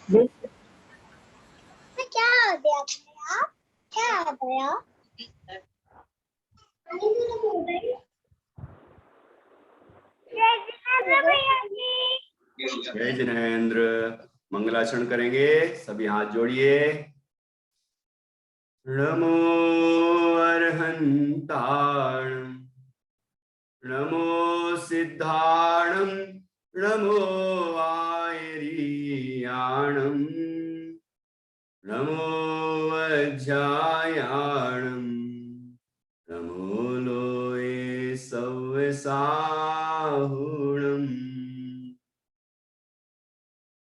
क्या हो गया भैया? क्या हो गया? जय जिनेंद्र। मंगलाचरण करेंगे, सभी हाथ जोड़िए। नमो अर्हंताण, नमो सिद्धाणं, नमो आयरीयाणं, नमो वज्रायाणं, नमो लोये सव्यसाहुणम्।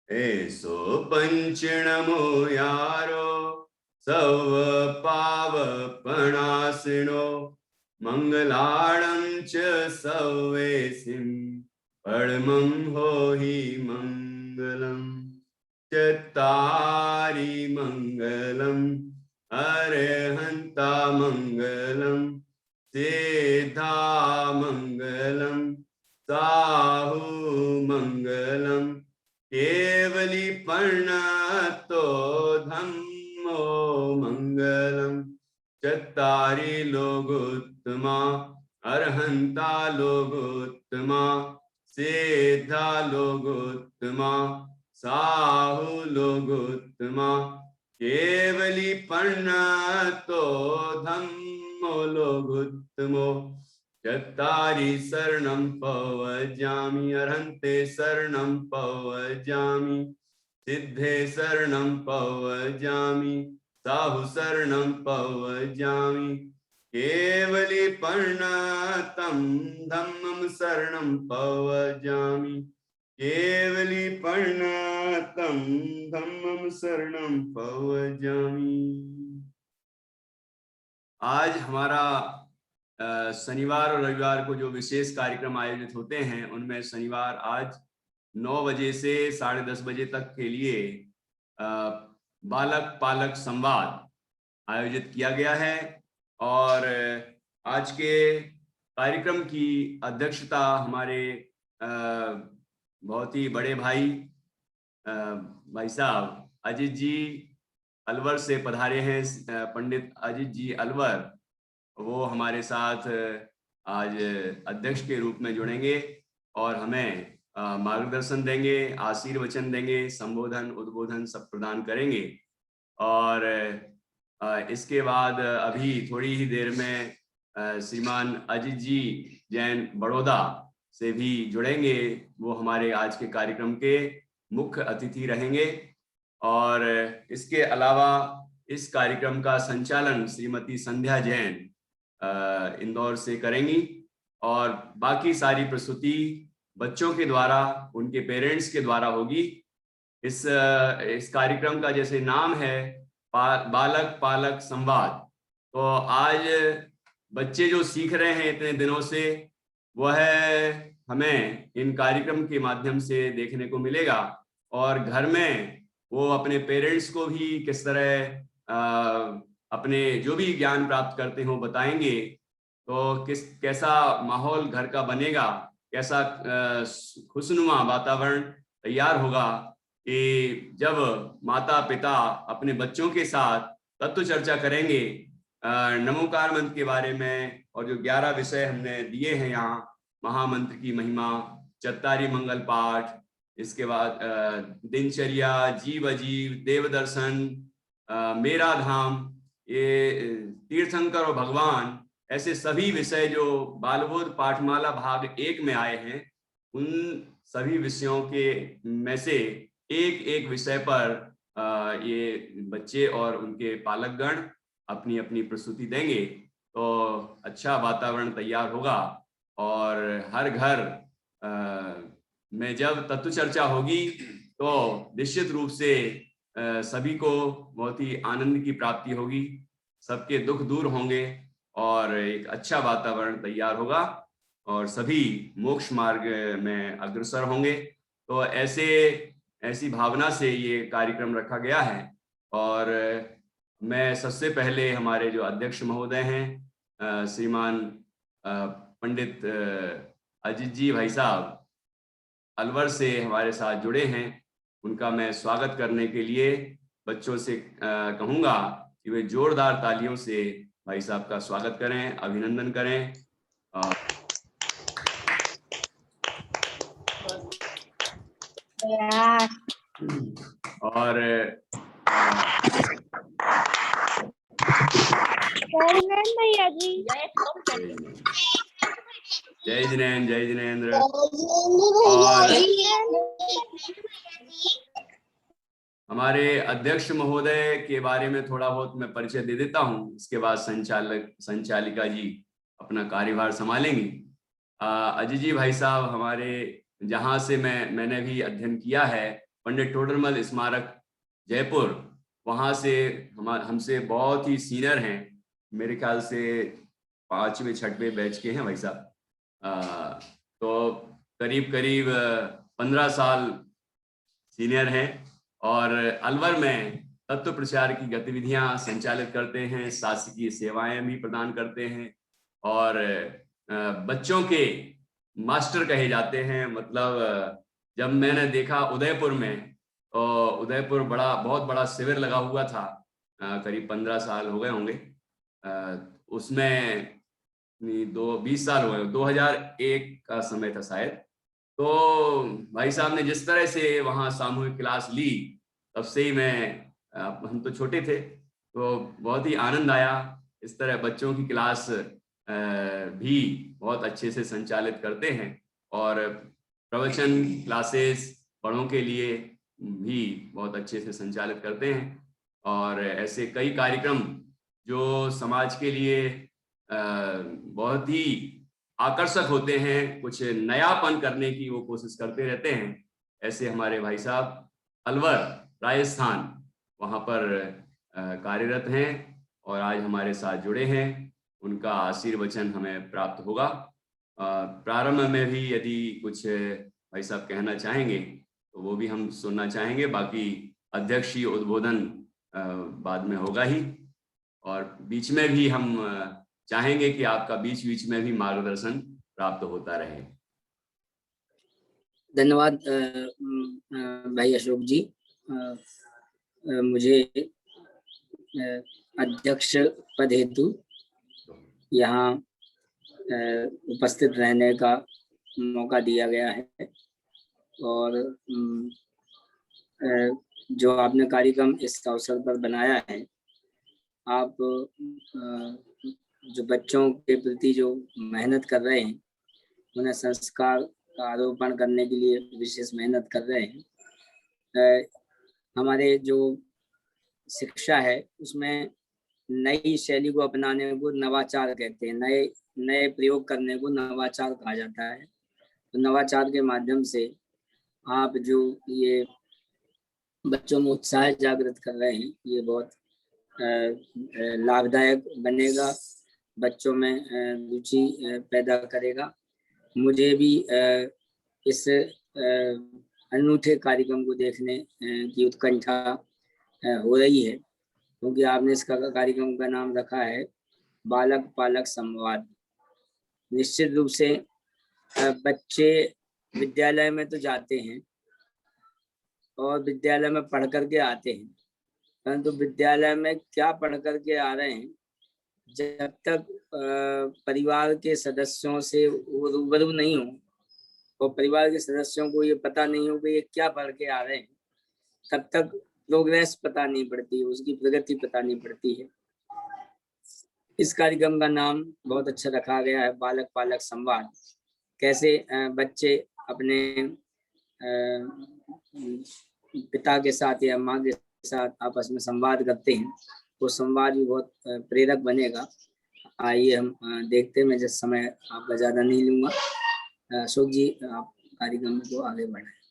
ऐसो पंच नमो यारो सव पावपणासिनो, मंगलाणं च सवेसिं परमं होहि मंगलम्। चत्तारि मंगलम् अरहन्ता मंगलम्, सिद्धा मंगलम्, साहु मंगलम्, केवली पर्णतो धम्मो मंगलम्। चत्तारि लोगोत्तमा अरहन्ता लोगोत्तमा, सिद्धा लोगोत्तमा, साहु लोगोत्तमा, केवली पर्णतो धम्मो लोगोत्तमो। चत्तारि शरणं पवजामि, अरहन्ते शरणं पवजामि, सिद्धे शरणं पवजामि, साहु शरणं पवजामि, केवली पर्णतं धम्मं शरणं पवजामि, केवली पर्णतं धम्मं शरणं पवजामि। आज हमारा शनिवार और रविवार को जो विशेष कार्यक्रम आयोजित होते हैं, उनमें शनिवार आज 9 बजे से 10:30 बजे तक के लिए बालक पालक संवाद आयोजित किया गया है। और आज के कार्यक्रम की अध्यक्षता हमारे बहुत ही बड़े भाई साहब अजीत जी अलवर से पधारे हैं। पंडित अजीत जी अलवर, वो हमारे साथ आज अध्यक्ष के रूप में जुड़ेंगे और हमें मार्गदर्शन देंगे, आशीर्वचन देंगे, संबोधन उद्बोधन सब प्रदान करेंगे। और इसके बाद अभी थोड़ी ही देर में श्रीमान अजीत जी जैन बड़ौदा से भी जुड़ेंगे। वो हमारे आज के कार्यक्रम के मुख्य अतिथि रहेंगे। और इसके अलावा इस कार्यक्रम का संचालन श्रीमती संध्या जैन इंदौर से करेंगी। और बाकी सारी प्रस्तुति बच्चों के द्वारा, उनके पेरेंट्स के द्वारा होगी। इस कार्यक्रम का जैसे नाम है बालक पालक संवाद, तो आज बच्चे जो सीख रहे हैं इतने दिनों से, वह हमें इन कार्यक्रम के माध्यम से देखने को मिलेगा। और घर में वो अपने पेरेंट्स को भी किस तरह अपने जो भी ज्ञान प्राप्त करते हो बताएंगे, तो कैसा माहौल घर का बनेगा, कैसा खुशनुमा वातावरण तैयार होगा कि जब माता पिता अपने बच्चों के साथ तत्व चर्चा करेंगे नमोकार मंत्र के बारे में। और जो 11 विषय हमने दिए हैं यहाँ, महामंत्र की महिमा, चत्तारी मंगल पाठ, इसके बाद दिनचर्या, जीव अजीव, देव दर्शन, मेरा धाम, ये तीर्थंकर और भगवान, ऐसे सभी विषय जो बालबोध पाठमाला भाग 1 में आए हैं, उन सभी विषयों के में से एक एक विषय पर ये बच्चे और उनके पालकगण अपनी अपनी प्रस्तुति देंगे, तो अच्छा वातावरण तैयार होगा। और हर घर में जब तत्व चर्चा होगी तो निश्चित रूप से सभी को बहुत ही आनंद की प्राप्ति होगी, सबके दुख दूर होंगे और एक अच्छा वातावरण तैयार होगा और सभी मोक्ष मार्ग में अग्रसर होंगे। तो ऐसी भावना से ये कार्यक्रम रखा गया है। और मैं सबसे पहले हमारे जो अध्यक्ष महोदय हैं श्रीमान पंडित अजीत जी भाई साहब अलवर से हमारे साथ जुड़े हैं, उनका मैं स्वागत करने के लिए बच्चों से कहूँगा कि वे जोरदार तालियों से भाई साहब का स्वागत करें, अभिनंदन करें। और भैया जी, जय जिनेन्द्र, जय जिनेन्द्र। हमारे अध्यक्ष महोदय के बारे में थोड़ा बहुत मैं परिचय दे देता हूं, इसके बाद संचालिका जी अपना कार्यभार संभालेंगी। अजय जी भाई साहब हमारे, जहां से मैंने भी अध्ययन किया है, पंडित टोडरमल स्मारक जयपुर, वहां से हमसे बहुत ही सीनियर हैं, मेरे ख्याल से 5वें 6वें बैच के हैं भाई साहब। तो करीब 15 साल सीनियर हैं और अलवर में तत्व प्रचार की गतिविधियां संचालित करते हैं, शासकीय सेवाएं भी प्रदान करते हैं और बच्चों के मास्टर कहे जाते हैं। मतलब जब मैंने देखा उदयपुर में, उदयपुर बहुत बड़ा शिविर लगा हुआ था, करीब 15 साल हो गए होंगे, उसमें 20 साल हुए, 2001 का समय था शायद। तो भाई साहब ने जिस तरह से वहाँ सामूहिक क्लास ली, तब से ही हम तो छोटे थे, तो बहुत ही आनंद आया। इस तरह बच्चों की क्लास भी बहुत अच्छे से संचालित करते हैं और प्रवचन क्लासेस बड़ों के लिए भी बहुत अच्छे से संचालित करते हैं और ऐसे कई कार्यक्रम जो समाज के लिए बहुत ही आकर्षक होते हैं, कुछ नयापन करने की वो कोशिश करते रहते हैं। ऐसे हमारे भाई साहब अलवर राजस्थान वहाँ पर कार्यरत हैं और आज हमारे साथ जुड़े हैं। उनका आशीर्वचन हमें प्राप्त होगा। प्रारंभ में भी यदि कुछ भाई साहब कहना चाहेंगे तो वो भी हम सुनना चाहेंगे, बाकी अध्यक्षीय उद्बोधन बाद में होगा ही, और बीच में भी हम चाहेंगे कि आपका बीच बीच में भी मार्गदर्शन प्राप्त होता रहे। धन्यवाद भाई अशोक जी। मुझे अध्यक्ष पद हेतु यहाँ उपस्थित रहने का मौका दिया गया है और जो आपने कार्यक्रम इस अवसर पर बनाया है, आप जो बच्चों के प्रति जो मेहनत कर रहे हैं, उन्हें संस्कार का आरोपण करने के लिए विशेष मेहनत कर रहे हैं। हमारे जो शिक्षा है उसमें नई शैली को अपनाने को नवाचार कहते हैं, नए प्रयोग करने को नवाचार कहा जाता है। तो नवाचार के माध्यम से आप जो ये बच्चों में उत्साह जागृत कर रहे हैं, ये बहुत लाभदायक बनेगा, बच्चों में रुचि पैदा करेगा। मुझे भी इस अनूठे कार्यक्रम को देखने की उत्कंठा हो रही है, क्योंकि आपने इसका कार्यक्रम का नाम रखा है बालक पालक संवाद। निश्चित रूप से बच्चे विद्यालय में तो जाते हैं और विद्यालय में पढ़ करके आते हैं, परंतु विद्यालय में क्या पढ़ करके आ रहे हैं, जब तक परिवार के सदस्यों से वो रूबरू नहीं हो और परिवार के सदस्यों को ये पता नहीं हो कि ये क्या पढ़ के आ रहे हैं, तब तक प्रोग्रेस पता नहीं पड़ती, उसकी प्रगति पता नहीं पड़ती है। इस कार्यक्रम का नाम बहुत अच्छा रखा गया है, बालक पालक संवाद। कैसे बच्चे अपने पिता के साथ या माँ के साथ आपस में संवाद करते हैं, वो संवाद भी बहुत प्रेरक बनेगा। आइए हम देखते हैं, मैं जिस समय आपका ज़्यादा नहीं लूँगा। अशोक जी, आप कार्यक्रम को आगे बढ़ाएं।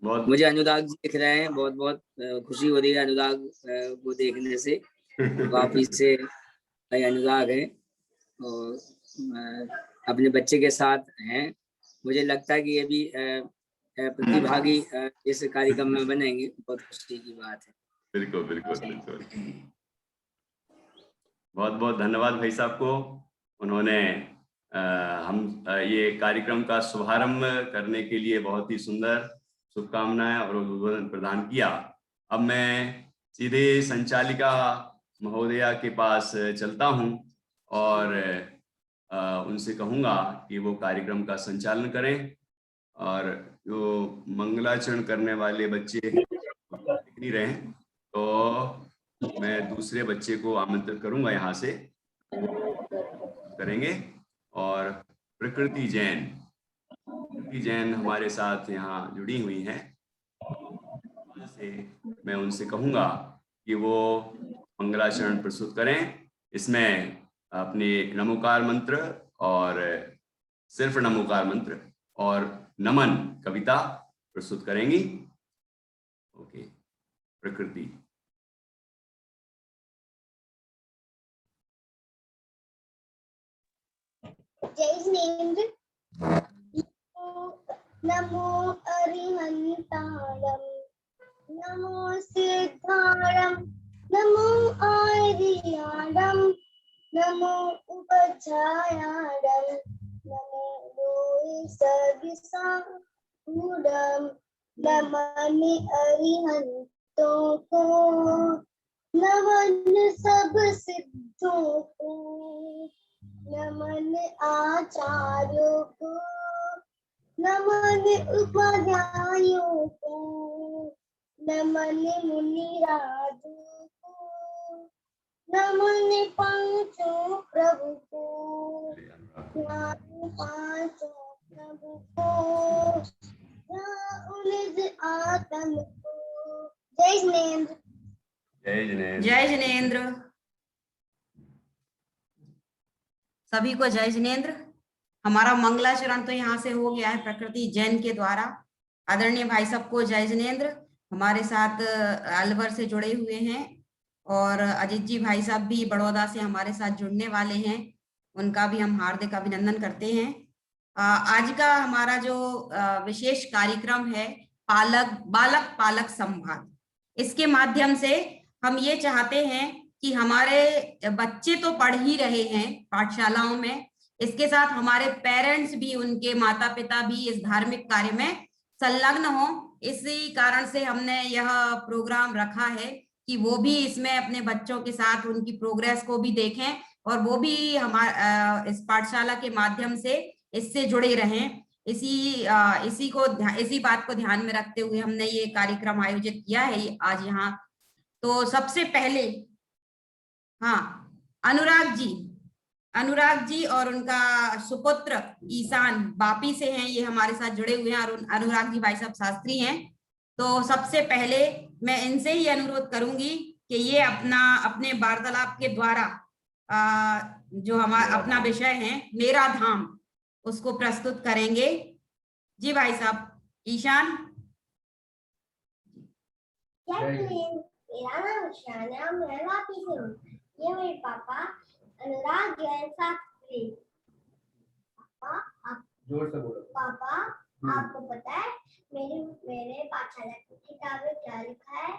मुझे अनुराग जी दिख रहे हैं, बहुत बहुत खुशी हो रही है अनुराग को देखने से। वापिस से भाई अनुराग है और अपने बच्चे के साथ हैं। मुझे लगता है कि ये भी प्रतिभागी इस कार्यक्रम में बनेंगे, बहुत खुशी की बात है। बिल्कुल बिल्कुल बिल्कुल। बहुत बहुत धन्यवाद भाई साहब को, उन्होंने हम ये कार्यक्रम का शुभारंभ करने के लिए बहुत ही सुंदर शुभकामनाएं और उद्बोधन प्रदान किया। अब मैं सीधे संचालिका महोदया के पास चलता हूं और उनसे कहूंगा कि वो कार्यक्रम का संचालन करें और जो मंगलाचरण करने वाले बच्चे दिख नहीं रहे हैं तो मैं दूसरे बच्चे को आमंत्रित करूंगा यहाँ से करेंगे। और प्रकृति जैन हमारे साथ यहाँ जुड़ी हुई हैं, से मैं उनसे कहूंगा कि वो मंगलाचरण प्रस्तुत करें। इसमें अपने नमोकार मंत्र और सिर्फ नमोकार मंत्र और नमन कविता प्रस्तुत करेंगी। ओके, प्रकृति। जय जिनेंद्र। नमो अरिहंतारम, नमो सिद्धारम, नमो आर्यारम, नमो उपछायारम, नमो लोहि सर्वसाहुरम। नमन अरिहंतों को, नमन सब सिद्धों को, नमन आचार्यों को, नमन उपाध्यायों को, नमन मुनिराजों को, नमन पांचों प्रभु को, पांचों प्रभु को, उलिद आत्म को। जय जिनेंद्र। जय जिनेंद्र। जय जिनेंद्र। सभी को जय जिनेंद्र। हमारा मंगलाचरण तो यहाँ से हो गया है प्रकृति जैन के द्वारा। आदरणीय भाई सबको जय जिनेंद्र। हमारे साथ अलवर से जुड़े हुए हैं और अजीत जी भाई साहब भी बड़ौदा से हमारे साथ जुड़ने वाले हैं, उनका भी हम हार्दिक अभिनंदन करते हैं। आज का हमारा जो विशेष कार्यक्रम है बालक पालक संवाद, इसके माध्यम से हम ये चाहते हैं कि हमारे बच्चे तो पढ़ ही रहे हैं पाठशालाओं में, इसके साथ हमारे पेरेंट्स भी, उनके माता पिता भी इस धार्मिक कार्य में संलग्न हो। इसी कारण से हमने यह प्रोग्राम रखा है कि वो भी इसमें अपने बच्चों के साथ उनकी प्रोग्रेस को भी देखें और वो भी इस पाठशाला के माध्यम से इससे जुड़े रहें। इसी बात को ध्यान में रखते हुए हमने ये कार्यक्रम आयोजित किया है आज यहाँ। तो सबसे पहले अनुराग जी और उनका सुपुत्र ईशान बापी से हैं, ये हमारे साथ जुड़े हुए हैं और अनुराग जी भाई साहब शास्त्री हैं। तो सबसे पहले मैं इनसे ही अनुरोध करूंगी कि ये अपने वार्तालाप के द्वारा जो हमारा अपना विषय है मेरा धाम, उसको प्रस्तुत करेंगे। जी भाई साहब, ईशान। मेरा नाम ईशान है, मैं वापी से हूँ। ये मेरे पापा अनुराग जैन शास्त्री। पापा जोर से बोलो। पापा आपको पता है मेरे पाठशाला की किताब में क्या लिखा है?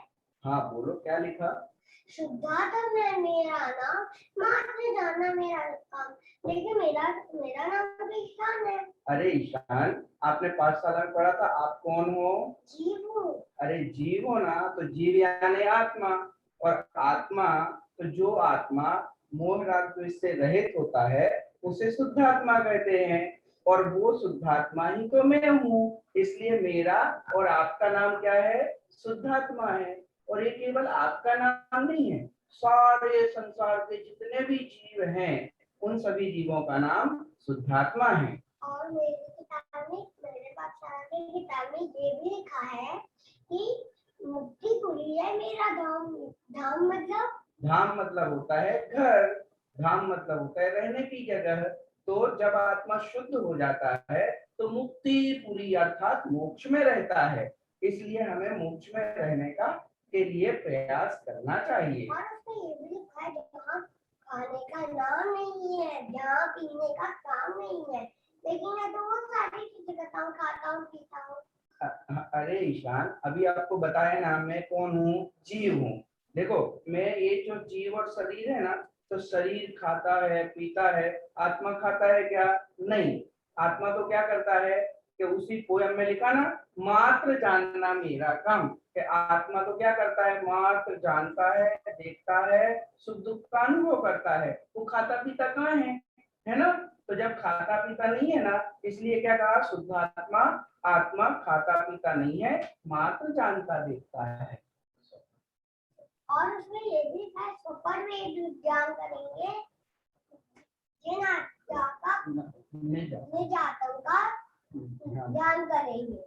हाँ बोलो, क्या लिखा? शुद्धात्मा है मेरा नाम, मात्र जानना मेरा काम, लेकिन मेरा नाम तो ईशान है। अरे ईशान, आपने पाठशाला में पढ़ा था, आप कौन हो? जीव हूँ। अरे जीव हो ना, तो जीव यानी आत्मा, और आत्मा तो जो आत्मा मोह राग द्वेष से रहित होता है उसे शुद्धात्मा कहते हैं, और वो शुद्धात्मा ही तो मैं हूँ। इसलिए मेरा और आपका नाम क्या है? शुद्धात्मा है। और ये केवल आपका नाम नहीं है, सारे संसार के जितने भी जीव हैं उन सभी जीवों का नाम शुद्धात्मा है। और मेरे पाठशाला की किताब में ये भी लिखा है कि मुक्तिपुरी है मेरा धाम। धाम मतलब होता है घर, धाम मतलब होता है रहने की जगह। तो जब आत्मा शुद्ध हो जाता है तो मुक्तिपुरी अर्थात मोक्ष में रहता है। इसलिए हमें मोक्ष में रहने का के लिए प्रयास करना चाहिए। और उसमें ये भी लिखा है जहाँ खाने का नाम नहीं है, जहाँ पीने का काम नहीं है, लेकिन मैं तो वो सारी चीजें खाता हूँ, पीता हूँ। अरे ईशान, अभी आपको बताया ना मैं कौन हूँ? जीव हूँ। देखो, मैं ये जो जीव और शरीर है ना, तो शरीर खाता है पीता है, आत्मा खाता है क्या? नहीं। आत्मा तो क्या करता है? कि उसी पोयम में लिखा ना, मात्र जानना मेरा काम। कि आत्मा तो क्या करता है, मात्र जानता है, देखता है, सुख दुख का अनुभव करता है। वो खाता पीता कहाँ है ना। तो जब खाता पीता नहीं है ना, इसलिए क्या कहा, शुद्ध आत्मा, आत्मा खाता पीता नहीं है, मात्र जानता देखता है। और उसमें ये भी है, सुपर में ज्ञान करेंगे जिन आत्मा का निजातों का ज्ञान करेंगे।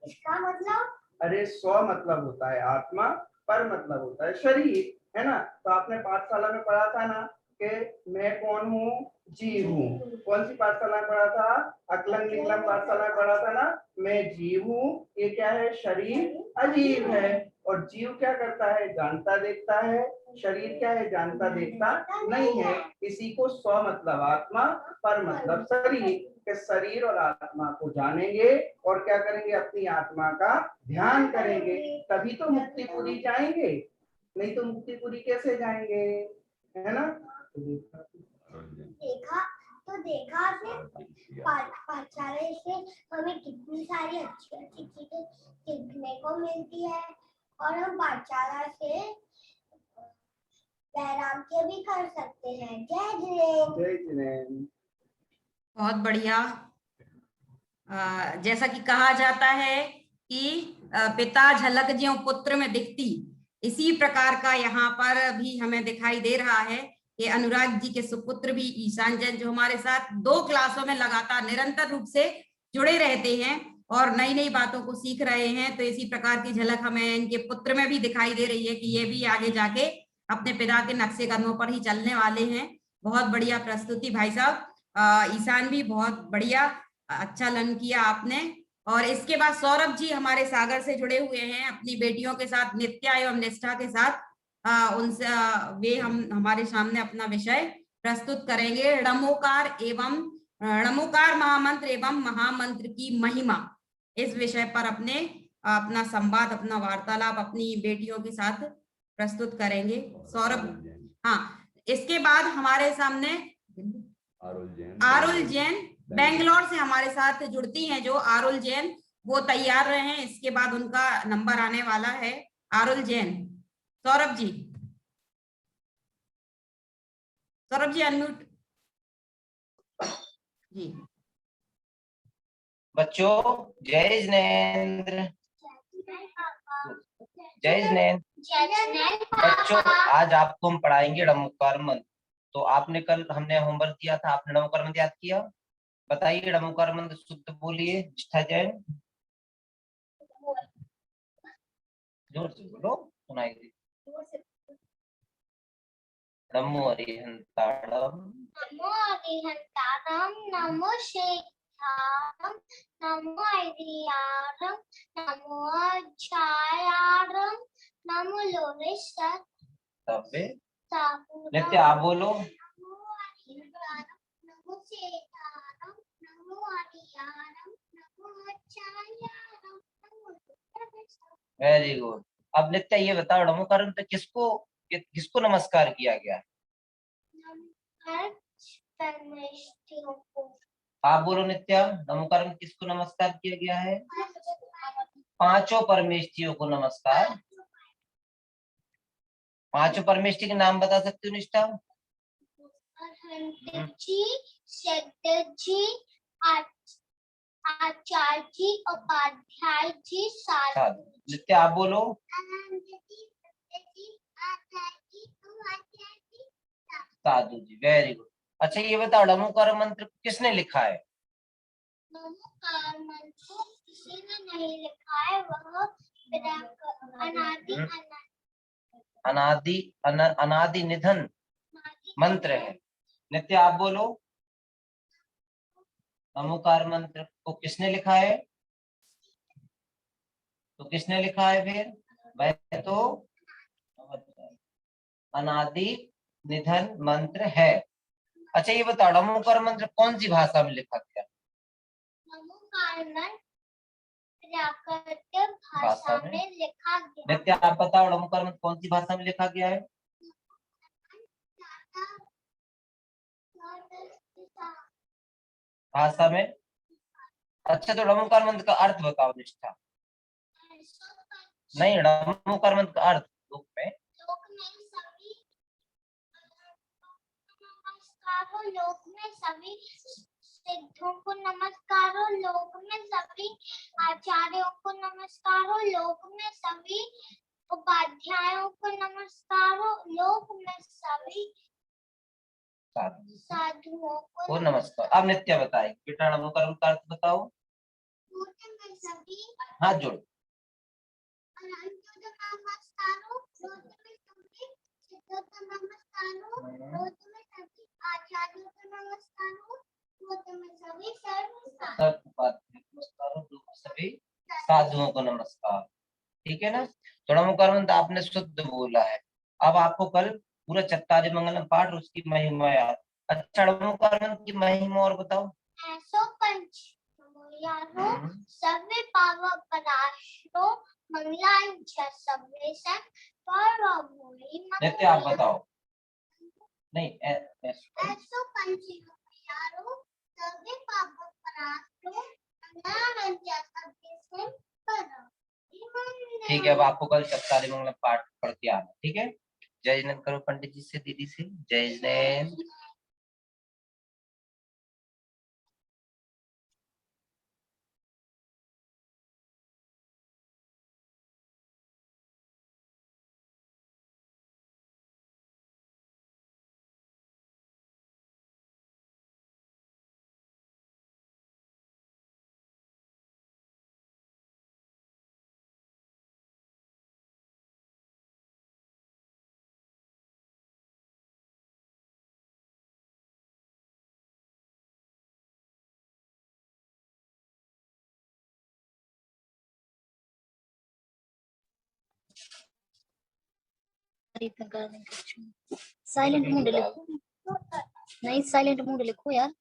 इसका मतलब, अरे स्व मतलब होता है आत्मा, पर मतलब होता है शरीर, है ना। तो आपने पाठशाला में पढ़ा था ना कि मैं कौन हूँ, जीव हूँ। कौन सी पाठशाला में पढ़ा था, अकलंग निकलम पाठशाला में पढ़ा था ना, मैं जीव हूँ। ये क्या है, शरीर अजीब है। और जीव क्या करता है, जानता देखता है। शरीर क्या है, जानता देखता नहीं है। इसी को स्व मतलब आत्मा, पर मतलब शरीर। के शरीर और आत्मा को जानेंगे और क्या करेंगे, अपनी आत्मा का ध्यान करेंगे, तभी तो मुक्तिपुरी जाएंगे। नहीं तो मुक्तिपुरी कैसे जाएंगे, है ना। देखा से पाठशाला से हमें कितनी सारी अच्छी अच्छी चीजें सीखने को मिलती है। और हम पाठशाला से वैराग्य भी कर सकते हैं। जय जिनेन्द्र। जय जिनेन्द्र। बहुत बढ़िया। जैसा कि कहा जाता है कि पिता झलक ज्यों पुत्र में दिखती, इसी प्रकार का यहाँ पर भी हमें दिखाई दे रहा है कि अनुराग जी के सुपुत्र भी ईशान जैन, जो हमारे साथ 2 क्लासों में लगातार निरंतर रूप से जुड़े रहते हैं और नई नई बातों को सीख रहे हैं। तो इसी प्रकार की झलक हमें इनके पुत्र में भी दिखाई दे रही है कि ये भी आगे जाके अपने पिता के नक्शे कदमों पर ही चलने वाले हैं। बहुत बढ़िया प्रस्तुति भाई साहब। ईशान भी बहुत बढ़िया, अच्छा लर्न किया आपने। और इसके बाद सौरभ जी हमारे सागर से जुड़े हुए हैं अपनी बेटियों के साथ, नित्या एवं निष्ठा के साथ। उनसे वे हमारे सामने अपना विषय प्रस्तुत करेंगे, णमोकार महामंत्र एवं महामंत्र की महिमा। इस विषय पर अपना संवाद, अपना वार्तालाप अपनी बेटियों के साथ प्रस्तुत करेंगे सौरभ। हाँ, इसके बाद हमारे सामने आरुल जैन बेंगलोर से हमारे साथ जुड़ती हैं। जो आरुल जैन, वो तैयार रहे, इसके बाद उनका नंबर आने वाला है। आरुल जैन, सौरभ जी अनम्यूट जी। बच्चों जय जिनेन्द्र। जय जिनेन्द्र। बच्चों आज आपको हम पढ़ाएंगे णमोकार मंत्र। तो आपने कल हमने होमवर्क दिया था, आपने णमोकार मंत्र याद किया? बताइए णमोकार मंत्र शुद्ध बोलिए। निष्ठा जैन जोर से बोलो, सुनाई दे। नमो अरिहंताणम, नमो अरिहंताणम, नमो शेखारम, नमो अरियारम, नमो छायारम, नमो लोरेश्वर तबे सापुरम। नित्य आप बोलो। नमो अरिहंताणम, नमो शेखारम, नमो अरियारम, नमो छायारम, नमो लोरेश्वर। Very good. अब नित्य ये बताओ णमोकार मंत्र किसको नमस्कार किया गया? आप बोलो नित्या, नमोकार मंत्र किसको नमस्कार किया गया है? 5 परमेष्ठियों को नमस्कार। 5 परमेष्ठि के नाम बता सकती हो निष्ठा? जी, जी, आचार्य जी, उपाध्याय जी, नित्य आप बोलो। साधु जी, वेरी गुड। अच्छा ये बताओ णमोकार मंत्र किसने लिखा है? णमोकार मंत्र किसी ने नहीं लिखा है, वह अनादि निधन मंत्र है। नित्य आप बोलो, णमोकार मंत्र को किसने लिखा है? तो किसने लिखा है फिर? वह तो अनादि निधन मंत्र है। अच्छा ये बताओ णमोकार मंत्र कौन सी भाषा में लिखा गया? णमोकार मंत्र प्राकृत भाषा में लिखा गया। नित्य आप बताओ णमोकार मंत्र कौन सी भाषा में लिखा गया है? भाषा में अच्छा, तो ड़मोकार मंत्र का अर्थ बताओ निष्ठा। नहीं, ड़मोकार मंत्र का अर्थ लोक में सभी नमस्कार हो, लोक में सभी सिद्धों को नमस्कार हो, लोक में सभी आचार्यों को नमस्कार हो, लोक में सभी उपाध्यायों को नमस्कार हो, लोक में सभी साधुओं को नमस्कार। अब नित्य बताए बेटा, ड़मोकार मंत्र का अर्थ बताओ। लोक में सभी हाथ जोड़। नमस्कार हो, लोक में सभी सिद्धों को नमस्कार हो, लोक में सभी आचार्यों को नमस्कार हो, लोक में सभी नमस्कार हो, लोक में सभी साधुओं को नमस्कार। ठीक है ना। तो ड़मोकार मंत्र आपने शुद्ध बोला है। अब आपको कल पूरा चत्तारी मंगलम पाठ और उसकी महिमा याद। अच्छा, ड़मोकार मंत्र की महिमा और बताओ। ऐसो पंच यारो सर्वे पाव पराशरो मंगलांच सर्वे से परमोहि नित्य आप बताओ। नहीं, ऐसो पंच यारो सर्वे पाव पराशरो मंगलांच सर्वे से परमोहि। ठीक है, अब आपको कल चत्तारी मंगलम पाठ पढ़ के आना। ठीक है। जय जिनेंद्र करो पंडित जी से, दीदी से। जय जिनेंद्र। साइलेंट मोड लिखो, नहीं साइलेंट मोड लिखो यार।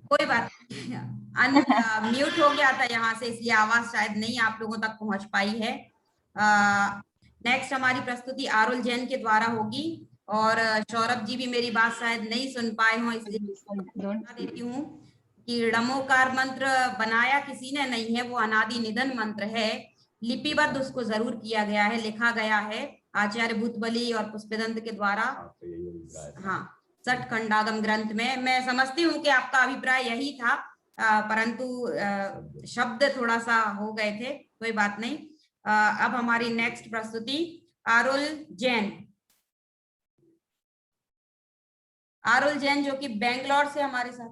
कोई बात नहीं, म्यूट हो गया था यहाँ से, इसलिए आवाज शायद नहीं आप लोगों तक पहुंच पाई है। नेक्स्ट हमारी प्रस्तुति आरुल जैन के द्वारा होगी और सौरभ जी भी मेरी बात शायद नहीं सुन पाए हों, इसलिए बता देती हूँ कि ड़मोकार मंत्र बनाया किसी ने नहीं है, वो अनादि निधन मंत्र है। लिपिबद्ध उसको जरूर किया गया है, लिखा गया है आचार्य भूतबली और पुष्पदंत के द्वारा। हाँ, सठ खंडागम ग्रंथ में। मैं समझती हूँ कि आपका अभिप्राय यही था, परंतु शब्द थोड़ा सा हो गए थे, कोई बात नहीं। अब हमारी नेक्स्ट प्रस्तुति आरुल जैन। आरुल जैन जो कि बेंगलोर से हमारे साथ।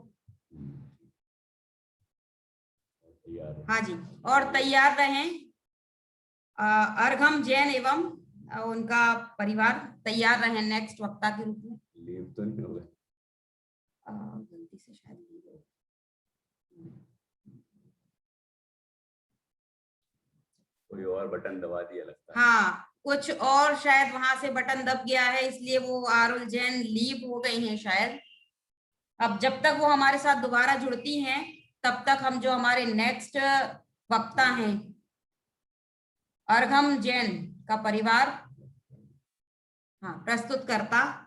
हाँ जी, और तैयार रहें अर्घम जैन एवं उनका परिवार तैयार रहें नेक्स्ट वक्ता के रूप में। लीव तो नहीं होगा, गलती से शायद कोई और बटन दबा दिया लगता है। हाँ, कुछ और शायद वहां से बटन दब गया है, इसलिए वो आरुल जैन लीव हो गई हैं शायद। अब जब तक वो हमारे साथ दोबारा जुड़ती हैं तब तक हम जो हमारे नेक्स्ट वक्ता हैं अर्घम जैन का परिवार, हाँ, प्रस्तुत करता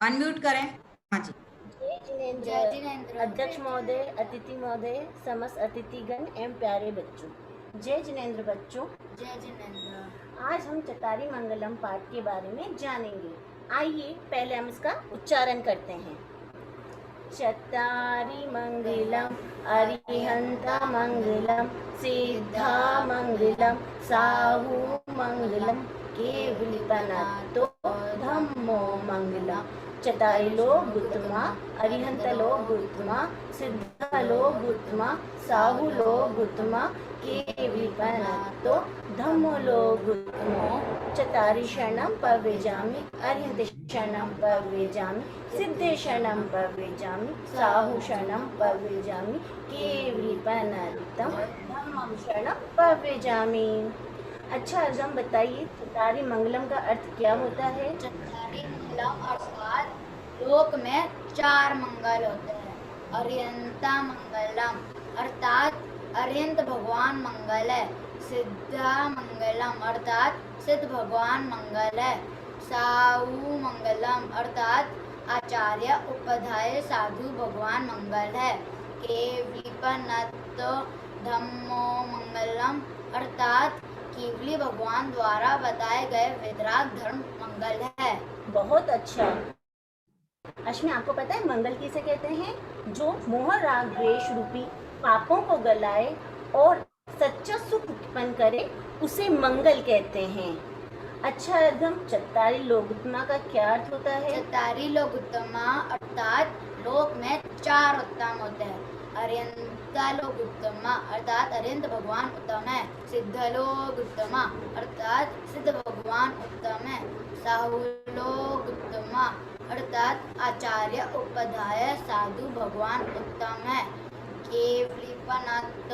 अनम्यूट करें। हाँ जी। जय जिनेंद्र अध्यक्ष महोदय, अतिथि महोदय, समस्त अतिथिगण एवं प्यारे बच्चों, जय जिनेंद्र बच्चों। जय जिनेंद्र। आज हम चतारी मंगलम पाठ के बारे में जानेंगे। आइए पहले हम इसका उच्चारण करते हैं। चतारी मंगलम अरिहंत मंगलम सिद्धा मंगलम साहू मंगलम केवलिपनातो धम्मो मंगलम। चतारिलो गुत्मा अरिहंतलो गुत्मा सिद्धलो गुत्मा साहुलो गुत्मा केवलिपनातो धम्मोलो गुत्मो। चतारि शरणं प्रव्रजामि अरिहन्त शरणं प्रव्रजामि सिद्धे शरणं प्रव्रजामि साहु शरणं प्रव्रजामि केवलिपनातं धम्मं शरणं प्रव्रजामि। अच्छा अगम बताइए चतारी मंगलम का अर्थ क्या होता है? चतारी मंगलम अर्थात लोक में 4 मंगल होते हैं। अर्यंता मंगलम अर्थात अर्यंत भगवान मंगल है। सिद्धा मंगलम अर्थात सिद्ध भगवान मंगल है। साहु मंगलम अर्थात आचार्य उपाध्याय साधु भगवान मंगल है। केवलीपनत धम्मो मंगलम अर्थात केवली भगवान द्वारा बताए गए वितराग धर्म मंगल है। बहुत अच्छा। अश्विनी आपको पता है मंगल किसे कहते हैं? जो मोह राग द्वेष रूपी पापों को गलाए और सच्चा सुख उत्पन्न करे उसे मंगल कहते हैं। अच्छा एकदम चतारी लोकोत्तमा का क्या अर्थ होता है? चतारी लोकोत्तमा अर्थात लोक में 4 उत्तम होते हैं। अर्यंता लोकोत्तमा अर्थात अर्यंत भगवान उत्तम है। सिद्ध लोकोत्तमा अर्थात सिद्ध भगवान उत्तम है। साहु लोकोत्तमा अर्थात आचार्य उपाध्याय साधु भगवान उत्तम है। केवलीपनत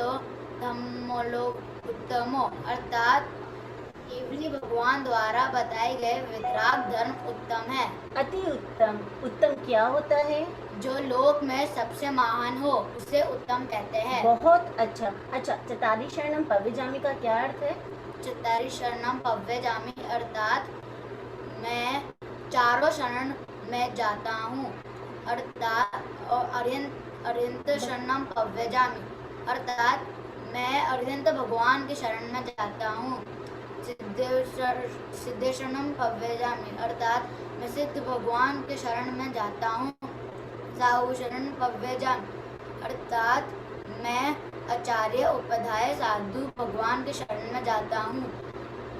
धम्मो लोकोत्तमो अर्थात केवली भगवान द्वारा बताए गए वितराग धर्म उत्तम है। अति उत्तम। उत्तम क्या होता है? जो लोक में सबसे महान हो उसे उत्तम कहते हैं। बहुत अच्छा। अच्छा चतारी शरणम पव्यजामी का क्या अर्थ है? चतारी शरणम पव्यजामी अर्थात मैं चारों शरण में जाता हूँ। अर्थात और अर्यंत शरणम पव्यजामी अर्थात मैं अर्यंत भगवान के शरण में जाता हूँ। सिद्धेशरणम पव्यजामी अर्थात मैं सिद्ध भगवान के शरण में जाता हूँ। साहु शरण पव्यजामी अर्थात मैं आचार्य उपाध्याय साधु भगवान के शरण में जाता हूँ।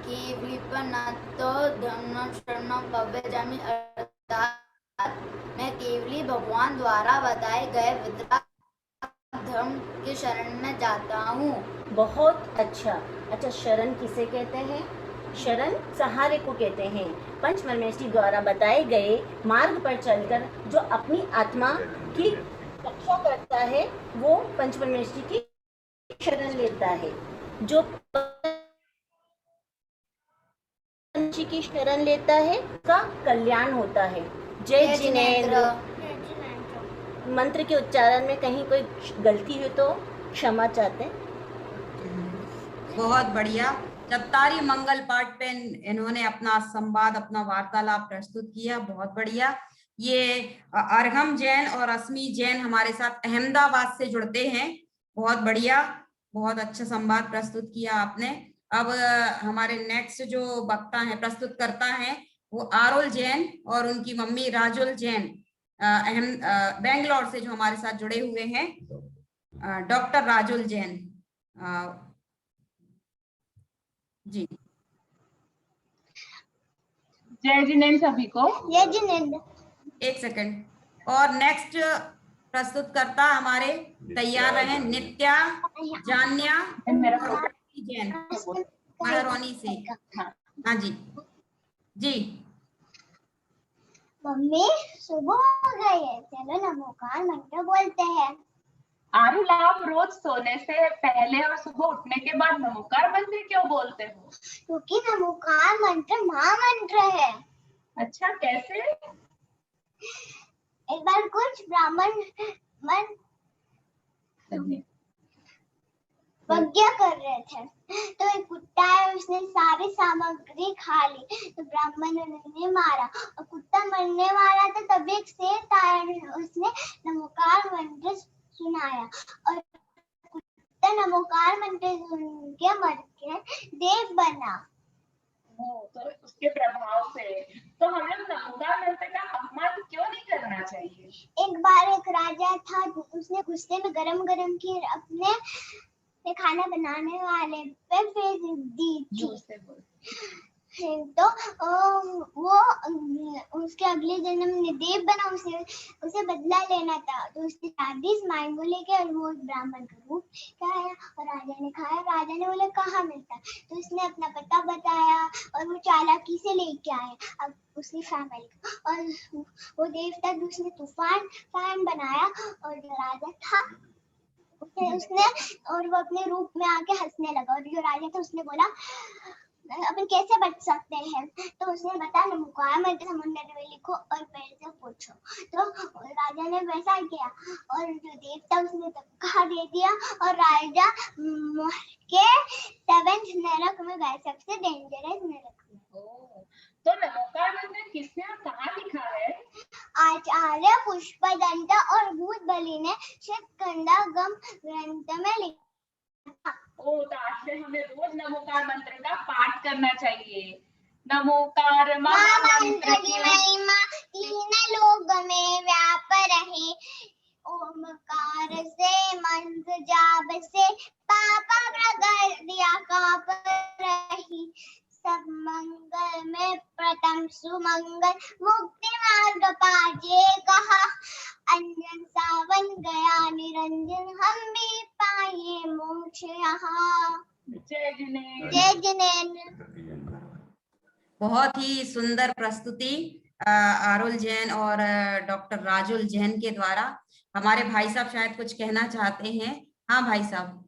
केवलीपनत धम्मं शरणं पव्यजामि अर्थात मैं केवली भगवान द्वारा बताए गए वितराग धर्म के शरण में जाता हूँ। बहुत अच्छा। अच्छा शरण किसे कहते हैं? शरण सहारे को कहते हैं। पंच परमेष्ठी द्वारा बताए गए मार्ग पर चलकर जो अपनी आत्मा की रक्षा करता है वो पंच परमेष्ठी की शरण लेता है। जो पंछी की शरण लेता है उसका कल्याण होता है। जय जिनेंद्र। मंत्र के उच्चारण में कहीं कोई गलती हुई तो क्षमा चाहते हैं। बहुत बढ़िया। चतारी मंगल पाठ पे इन्होंने अपना संवाद अपना वार्तालाप प्रस्तुत किया। बहुत बढ़िया। ये अर्घम जैन और रश्मि जैन हमारे साथ अहमदाबाद से जुड़ते हैं। बहुत बढ़िया। बहुत अच्छा संवाद प्रस्तुत किया आपने। अब हमारे नेक्स्ट जो वक्ता हैं प्रस्तुत करता है वो आरोल जैन और उनकी मम्मी राजुल जैन बेंगलोर से जो हमारे साथ जुड़े हुए हैं। डॉक्टर राजुल जैन जी। जय जिनेंद्र सभी को। जय जिनेंद्र। एक सेकंड। और नेक्स्ट प्रस्तुत करता हमारे तैयार रहे नित्या जान्या जैन महारानी से। हाँ जी जी। मम्मी सुबह हो गई है, चलो नमोकार मंत्र बोलते हैं। आरुल आप रोज सोने से पहले और सुबह उठने के बाद नमोकार मंत्र क्यों बोलते हो? क्योंकि नमोकार मंत्र महामंत्र है। अच्छा कैसे? एक बार कुछ ब्राह्मण यज्ञ कर रहे थे तो एक कुत्ता है उसने सारी सामग्री खा ली तो ब्राह्मण ने मारा और कुत्ता मरने वाला था तभी एक शेर आया उसने नमोकार मंत्र सुनाया और कुत्ता नमोकार मंत्र सुन के मर के देव बना। तो उसके प्रभाव से तो हम लोग नमोकार मंत्र का अपमान क्यों नहीं करना चाहिए? एक बार एक राजा था उसने गुस्से में गरम गरम खीर अपने खाना बनाने वाले पे फेंक दी थी तो वो उसके अगले जन्म में देव बना। उसे बदला लेना था तो उसने 40 मांगो लेके और वो ब्राह्मण का रूप खाया और राजा ने खाया। राजा ने बोला कहाँ मिलता तो उसने अपना पता बताया और वो चालाकी से लेके आए अब उसकी फैमिली और वो देवता उसने तूफान बनाया और जो राजा था फिर उसने और वो अपने रूप में आके हंसने लगा और जो राजा था उसने बोला अपन कैसे बच सकते हैं, तो उसने बताया नमोकार मंत्र समुद्र में लिखो और पेड़ से पूछो। तो राजा ने वैसा किया और जो देवता उसने धक्का दे दिया और राजा के 7th नरक में गए, सबसे डेंजरस नरक में। तो नमोकार मंत्र किसने और कहाँ लिखा है? आचार्य पुष्पदंत और भूत बलि ने शितकंडगम ग्रंथ में लिखा। तो आज से हमें रोज नमोकार मंत्र का पाठ करना चाहिए। नमोकार महामंत्र की महिमा तीन लोक में व्याप रहे, ओमकार से मंत्र जाप से पाप प्रगतिया काप रही, सब मंगल में प्रथम सुमंगल मुक्ति मार्ग पाजे कहा, अंजन सावन गया निरंजन हम भी पाए मोक्ष यहाँ। जय जिनेंद्र। जय जिनेंद्र। बहुत ही सुंदर प्रस्तुति आरुल जैन और डॉक्टर राजुल जैन के द्वारा। हमारे भाई साहब शायद कुछ कहना चाहते हैं। हाँ भाई साहब।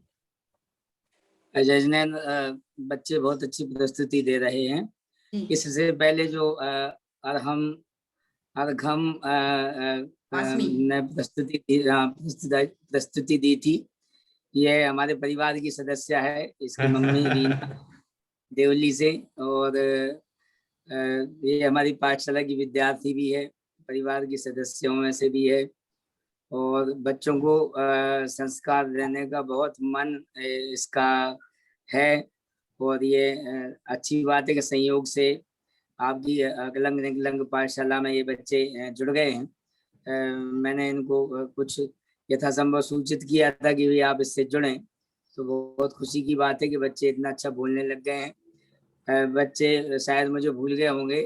जय जिनेंद्र, बच्चे बहुत अच्छी प्रस्तुति दे रहे हैं। इससे पहले जो अर्घम ने प्रस्तुति दी थी, ये हमारे परिवार की सदस्य है, इसकी मम्मी रीना देवली से, और ये हमारी पाठशाला की विद्यार्थी भी है, परिवार की सदस्यों में से भी है, और बच्चों को संस्कार देने का बहुत मन इसका है, और ये अच्छी बात है कि संयोग से आपकी अकलंग निकलंग पाठशाला में ये बच्चे जुड़ गए हैं। मैंने इनको कुछ यथासंभव सूचित किया था कि भी आप इससे जुड़ें, तो बहुत खुशी की बात है कि बच्चे इतना अच्छा बोलने लग गए हैं। बच्चे शायद मुझे भूल गए होंगे,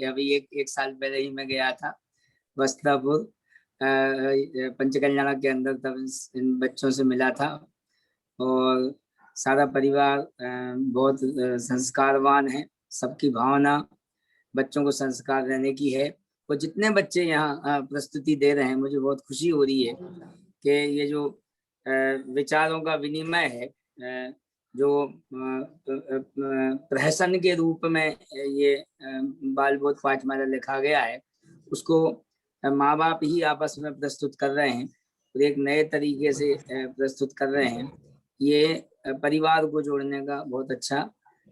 अभी एक साल पहले ही मैं गया था वस्त्रापुर पंचकल्याण के अंदर, तब इन बच्चों से मिला था, और सारा परिवार बहुत संस्कारवान है। सबकी भावना बच्चों को संस्कार देने की है, और जितने बच्चे यहाँ प्रस्तुति दे रहे हैं, मुझे बहुत खुशी हो रही है कि ये जो विचारों का विनिमय है, जो प्रहसन के रूप में ये बाल बोध पाठमाला लिखा गया है, उसको माँ बाप ही आपस में प्रस्तुत कर रहे हैं और एक नए तरीके से प्रस्तुत कर रहे हैं। ये परिवार को जोड़ने का बहुत अच्छा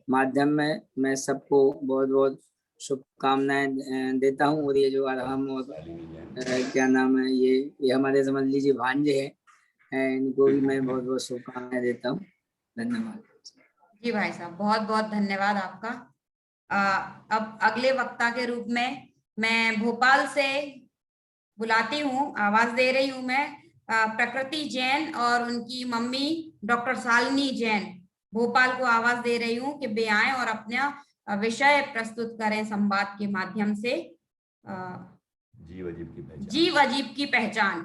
माध्यम है। मैं सबको बहुत बहुत शुभकामनाएं देता हूँ। और ये जो अर्घम और क्या नाम है, ये हमारे समझ लीजिए भांजे हैं, इनको भी मैं बहुत बहुत शुभकामनाएं देता हूँ। धन्यवाद जी भाई साहब, बहुत बहुत धन्यवाद आपका। अब अगले वक्ता के रूप में मैं भोपाल से बुलाती हूँ, आवाज दे रही हूँ मैं प्रकृति जैन और उनकी मम्मी डॉक्टर शालिनी जैन, भोपाल को आवाज दे रही हूँ कि वे आए और अपना विषय प्रस्तुत करें संवाद के माध्यम से। जीव अजीब की पहचान।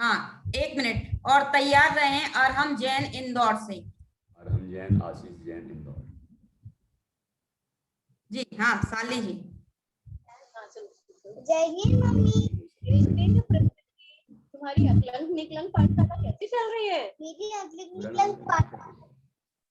हाँ, 1 मिनट और तैयार रहें। अर्घम जैन इंदौर से। अर्घम जैन, आशीष जैन इंदौर। जी हाँ, साली जी। जय हिंद मम्मी। तुम्हारी अकलंग निकलंग पाठशाला कैसी चल रही है? मेरी अकलंग निकलंग पाठशाला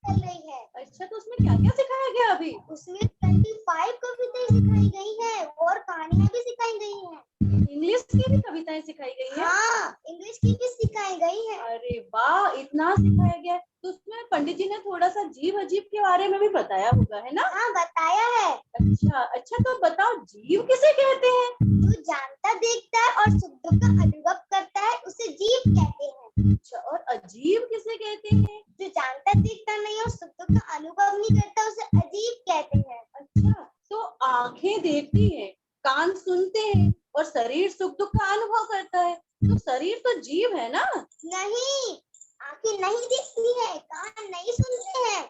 चल रही है। अच्छा, तो उसमें क्या क्या सिखाया गया अभी? उसमें 25 कविताएं सिखाई गई है और कहानियां भी सिखाई गई हैं। इंग्लिश की भी कविताएं सिखाई गई है? हाँ, इंग्लिश की भी सिखाई गई है। अरे वाह, इतना सिखाया गया। तो उसमें पंडित जी ने थोड़ा सा जीव अजीब के बारे में भी बताया होगा, है ना? हाँ, बताया है। अच्छा, तो बताओ जीव किसे कहते हैं? जो जानता देखता है और सुख दुख का अनुभव करता है उसे जीव कहते हैं। अच्छा, और अजीब किसे कहते हैं? जो जानता देखता नहीं और सुख दुख का अनुभव नहीं करता उसे अजीब कहते हैं। अच्छा, तो आंखें देखती हैं, कान सुनते हैं और शरीर सुख दुख का अनुभव करता है, तो शरीर तो जीव है ना? नहीं, आंखें नहीं देखती है, कान नहीं सुनते हैं।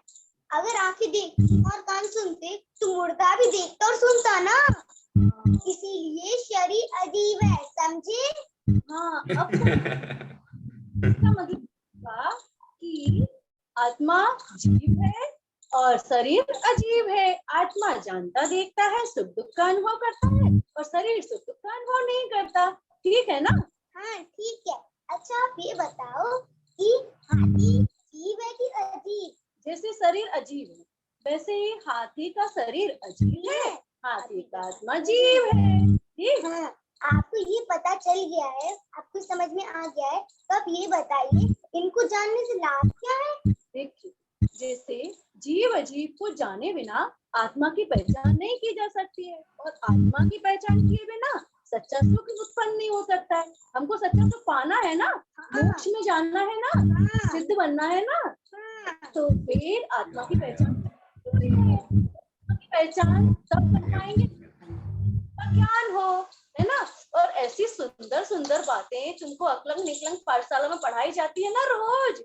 अगर आंखें देखती और कान सुनते तो मुर्दा भी देखता और सुनता ना, इसीलिए शरीर अजीब है, समझे? हाँ, अब इसका मतलब कि आत्मा जीव है और शरीर अजीब है। आत्मा जानता देखता है, सुख दुख का अनुभव करता है, और शरीर सुख दुख का अनुभव नहीं करता। ठीक है ना? हाँ ठीक है। अच्छा आप ये बताओ कि हाथी जीव है कि अजीब? जैसे शरीर अजीब है वैसे ही हाथी का शरीर अजीब है, हाथी का आत्मा जीव है। ठीक। हाँ आपको ये पता चल गया है, आपको समझ में आ गया है, तो आप ये बताइए इनको जानने से लाभ क्या है? देखिए, जैसे जीव अजीव को जाने बिना आत्मा की पहचान नहीं की जा सकती है, और आत्मा की पहचान किए बिना सच्चा सुख उत्पन्न नहीं हो सकता है। हमको सच्चा सुख पाना है ना, मोक्ष में जाना है ना, सिद्ध बनना है ना, तो फिर आत्मा की पहचान तब कर पाएंगे ज्ञान हो, है ना। और ऐसी सुंदर सुंदर बातें तुमको अकलंग निकलंग पाठशाला में पढ़ाई जाती है ना रोज,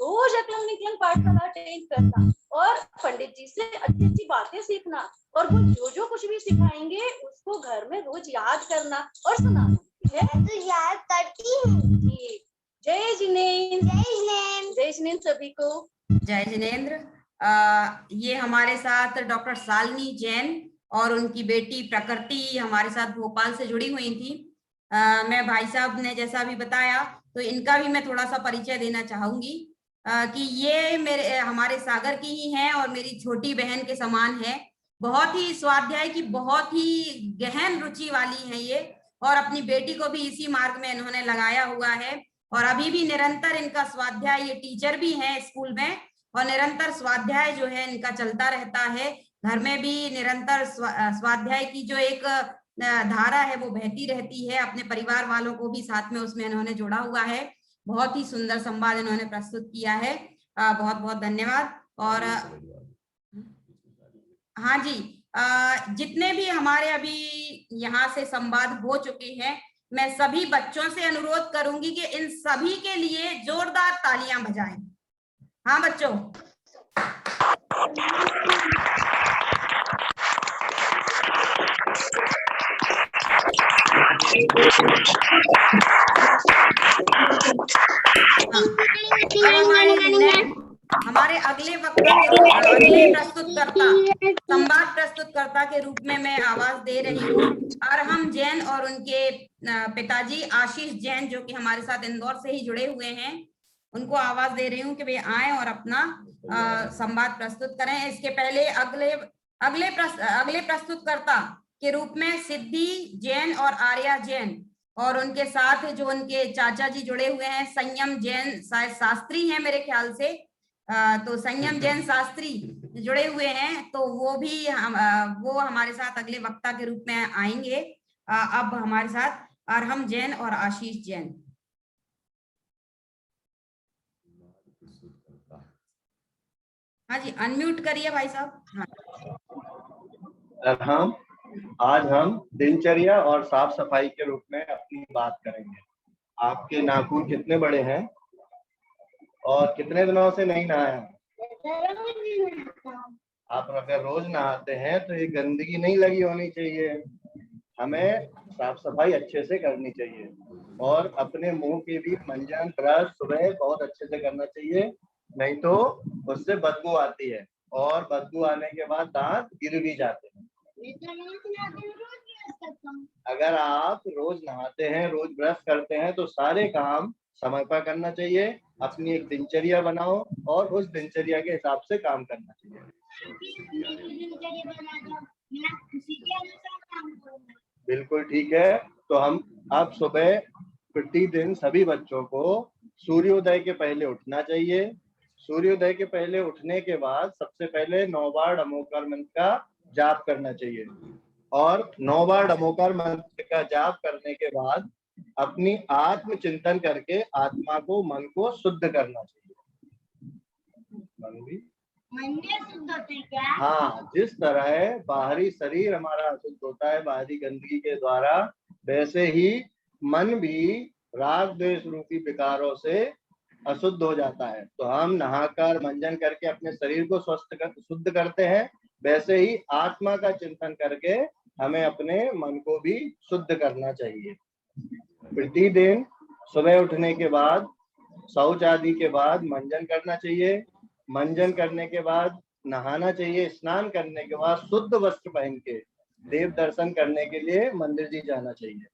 रोज अकलंग निकलंग पाठशाला अटेंड करना और पंडित जी से अच्छी अच्छी बातें सीखना, और वो जो कुछ भी सिखाएंगे उसको घर में रोज याद करना और सुनाना। तो याद करती हूँ। जय जिनेन्द्र। जय जिनेन्द्र। जय जिनेन्द्र सभी को। जय जिनेन्द्र। ये हमारे साथ डॉक्टर शालिनी जैन और उनकी बेटी प्रकृति हमारे साथ भोपाल से जुड़ी हुई थी। मैं भाई साहब ने जैसा भी बताया तो इनका भी मैं थोड़ा सा परिचय देना चाहूंगी कि ये मेरे हमारे सागर की ही हैं और मेरी छोटी बहन के समान है। बहुत ही स्वाध्याय की बहुत ही गहन रुचि वाली है ये, और अपनी बेटी को भी इसी मार्ग में इन्होंने लगाया हुआ है, और अभी भी निरंतर इनका स्वाध्याय, ये टीचर भी हैं स्कूल में, और निरंतर स्वाध्याय जो है इनका चलता रहता है। घर में भी निरंतर स्वाध्याय की जो एक धारा है वो बहती रहती है। अपने परिवार वालों को भी साथ में उसमें इन्होंने जोड़ा हुआ है। बहुत ही सुंदर संवाद इन्होंने प्रस्तुत किया है। बहुत बहुत धन्यवाद। और हाँ जी, जितने भी हमारे अभी यहाँ से संवाद हो चुके हैं, मैं सभी बच्चों से अनुरोध करूंगी कि इन सभी के लिए जोरदार तालियां बजाएं। हाँ बच्चों। हमारे अगले वक्ता के रूप अगले प्रस्तुतकर्ता संवाद प्रस्तुतकर्ता के रूप में मैं आवाज दे रही हूँ अरहम जैन और उनके पिताजी आशीष जैन, जो कि हमारे साथ इंदौर से ही जुड़े हुए हैं। उनको आवाज दे रही हूँ कि वे आए और अपना संवाद प्रस्तुत करें। इसके पहले अगले प्रस्तुतकर्ता के रूप में सिद्धि जैन और आर्या जैन, और उनके साथ जो उनके चाचा जी जुड़े हुए हैं, संयम जैन शायद शास्त्री हैं मेरे ख्याल से, तो संयम जैन शास्त्री जुड़े हुए हैं, तो वो हमारे साथ अगले वक्ता के रूप में आएंगे। अब हमारे साथ अरहम जैन और आशीष जैन। हाँ जी, अनम्यूट करिए भाई साहब। हाँ। आज हम दिनचर्या और साफ सफाई के रूप में अपनी बात करेंगे। आपके नाखून कितने बड़े हैं और कितने दिनों से नहीं नहाए हैं? आप अगर रोज नहाते हैं तो ये गंदगी नहीं लगी होनी चाहिए। हमें साफ सफाई अच्छे से करनी चाहिए और अपने मुंह की भी मंजन ब्रश सुबह बहुत अच्छे से करना चाहिए, नहीं तो उससे बदबू आती है और बदबू आने के बाद दांत गिर भी जाते हैं। अगर आप रोज नहाते हैं, रोज ब्रश करते हैं तो सारे काम समय पर करना चाहिए। अपनी एक दिनचर्या बनाओ और उस दिनचर्या के हिसाब से काम करना चाहिए। बिल्कुल ठीक है। तो हम अब सुबह प्रतिदिन सभी बच्चों को सूर्योदय के पहले उठना चाहिए। सूर्योदय के पहले उठने के बाद सबसे पहले 9 बार डमोकार मंत्र का जाप करना चाहिए, और 9 बार डमोकार मंत्र का जाप करने के बाद अपनी आत्म चिंतन करके आत्मा को, मन को शुद्ध करना चाहिए। मन भी शुद्ध होते क्या? हाँ, जिस तरह बाहरी शरीर हमारा अशुद्ध होता है बाहरी गंदगी के द्वारा, वैसे ही मन भी राग द्वेष रूपी विकारों से अशुद्ध हो जाता है। तो हम नहाकर मंजन करके अपने शरीर को शुद्ध करते हैं, वैसे ही आत्मा का चिंतन करके हमें अपने मन को भी शुद्ध करना चाहिए। प्रतिदिन सुबह उठने के बाद, शौच आदि के बाद मंजन करना चाहिए। मंजन करने के बाद नहाना चाहिए। स्नान करने के बाद शुद्ध वस्त्र पहन के देव दर्शन करने के लिए मंदिर जी जाना चाहिए।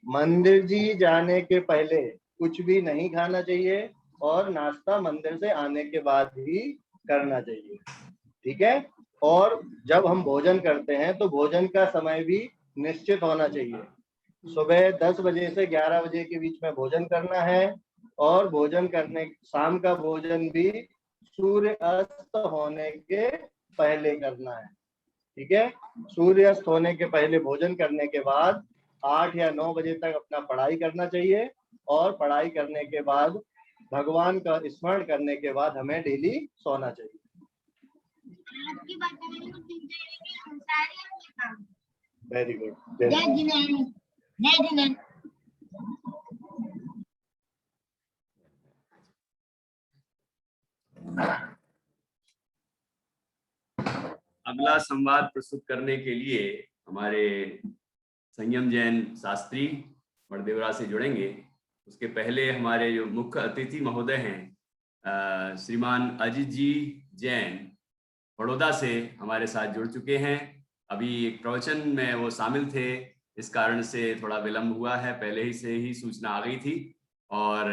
मंदिर जी जाने के पहले कुछ भी नहीं खाना चाहिए और नाश्ता मंदिर से आने के बाद ही करना चाहिए, ठीक है। और जब हम भोजन करते हैं तो भोजन का समय भी निश्चित होना चाहिए। सुबह 10 बजे से 11 बजे के बीच में भोजन करना है और भोजन करने शाम का भोजन भी सूर्य अस्त होने के पहले करना है, ठीक है। सूर्य अस्त होने के पहले भोजन करने के बाद 8 या 9 बजे तक अपना पढ़ाई करना चाहिए और पढ़ाई करने के बाद भगवान का स्मरण करने के बाद हमें डेली सोना चाहिए। आपकी बताने को दिनचर्या के अनुसार ही अपने काम। Very good. जय जिनेंद्र, जय जिनेंद्र। अगला संवाद प्रस्तुत करने के लिए हमारे संयम जैन शास्त्री मड़देवरा से जुड़ेंगे। उसके पहले हमारे जो मुख्य अतिथि महोदय हैं श्रीमान अजित जी जैन बड़ौदा से हमारे साथ जुड़ चुके हैं। अभी एक प्रवचन में वो शामिल थे, इस कारण से थोड़ा विलंब हुआ है, पहले ही से ही सूचना आ गई थी और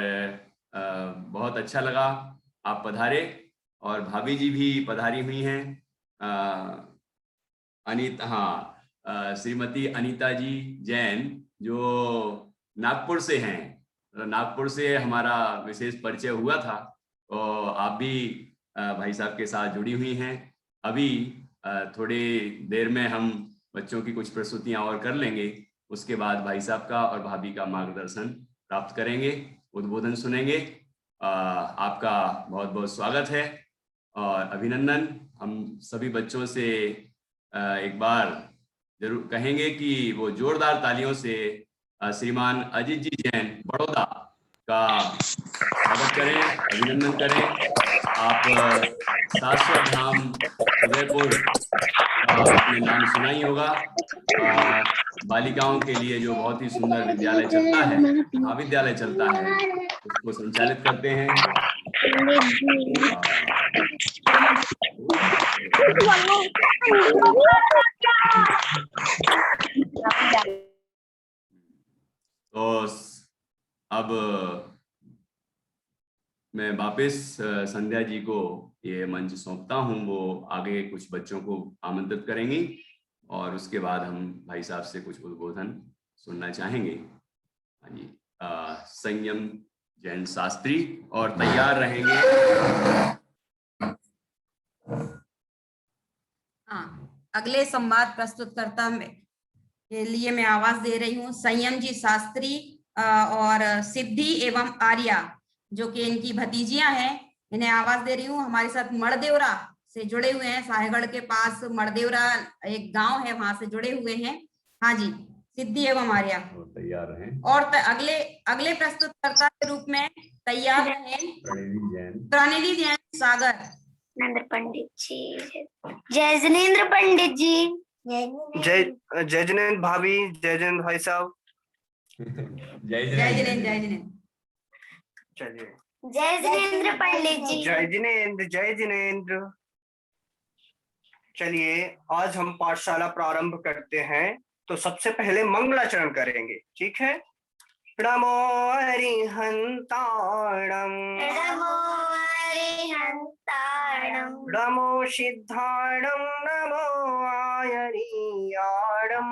बहुत अच्छा लगा आप पधारे। और भाभी जी भी पधारी हुई हैं, अनीता, हाँ, श्रीमती अनीता जी जैन जो नागपुर से हैं। नागपुर से हमारा विशेष परिचय हुआ था, तो आप भी भाई साहब के साथ जुड़ी हुई हैं। अभी थोड़ी देर में हम बच्चों की कुछ प्रस्तुतियां और कर लेंगे, उसके बाद भाई साहब का और भाभी का मार्गदर्शन प्राप्त करेंगे, उद्बोधन सुनेंगे। आपका बहुत बहुत स्वागत है और अभिनंदन। हम सभी बच्चों से एक बार जरूर कहेंगे कि वो जोरदार तालियों से श्रीमान अजित जी जैन बड़ौदा का स्वागत करें, अभिनंदन करें। आप शाश्वत धाम उदयपुर आपने नाम सुना ही होगा, बालिकाओं के लिए जो बहुत ही सुंदर विद्यालय चलता है, महाविद्यालय चलता है, उसको संचालित करते हैं। तो अब मैं वापस संध्या जी को ये मंच सौंपता हूँ, वो आगे कुछ बच्चों को आमंत्रित करेंगी और उसके बाद हम भाई साहब से कुछ उद्बोधन सुनना चाहेंगे। हाँ जी, संयम जैन शास्त्री और तैयार रहेंगे। हाँ, अगले संवाद प्रस्तुतकर्ता के लिए मैं आवाज दे रही हूँ संयम जी शास्त्री और सिद्धि एवं आर्या जो कि इनकी भतीजियां हैं, इन्हें आवाज दे रही हूँ। हमारे साथ मड़देवरा से जुड़े हुए हैं, साहेगढ़ के पास मड़देवरा एक गांव है, वहां से जुड़े हुए हैं। हाँ जी, सिद्धि एवं आर्या तैयार रहें। और अगले प्रस्तुतकर्ता के रूप में तैयार रहें प्रणिधि जैन सागर। जिनेंद्र पंडित जी, जय जिनेंद्र पंडित जी, जय जिनेंद्र भाभी, जय जिनेंद्र भाई साहब, जय जिनेंद्र चलिए, जय जिनेंद्र पंडित जी, जय जिनेंद्र। चलिए, आज हम पाठशाला प्रारंभ करते हैं, तो सबसे पहले मंगलाचरण करेंगे, ठीक है। नमो अरिहंताणं, नमो अरिहंताणं, नमो सिद्धाणं, नमो आयरीयाणं,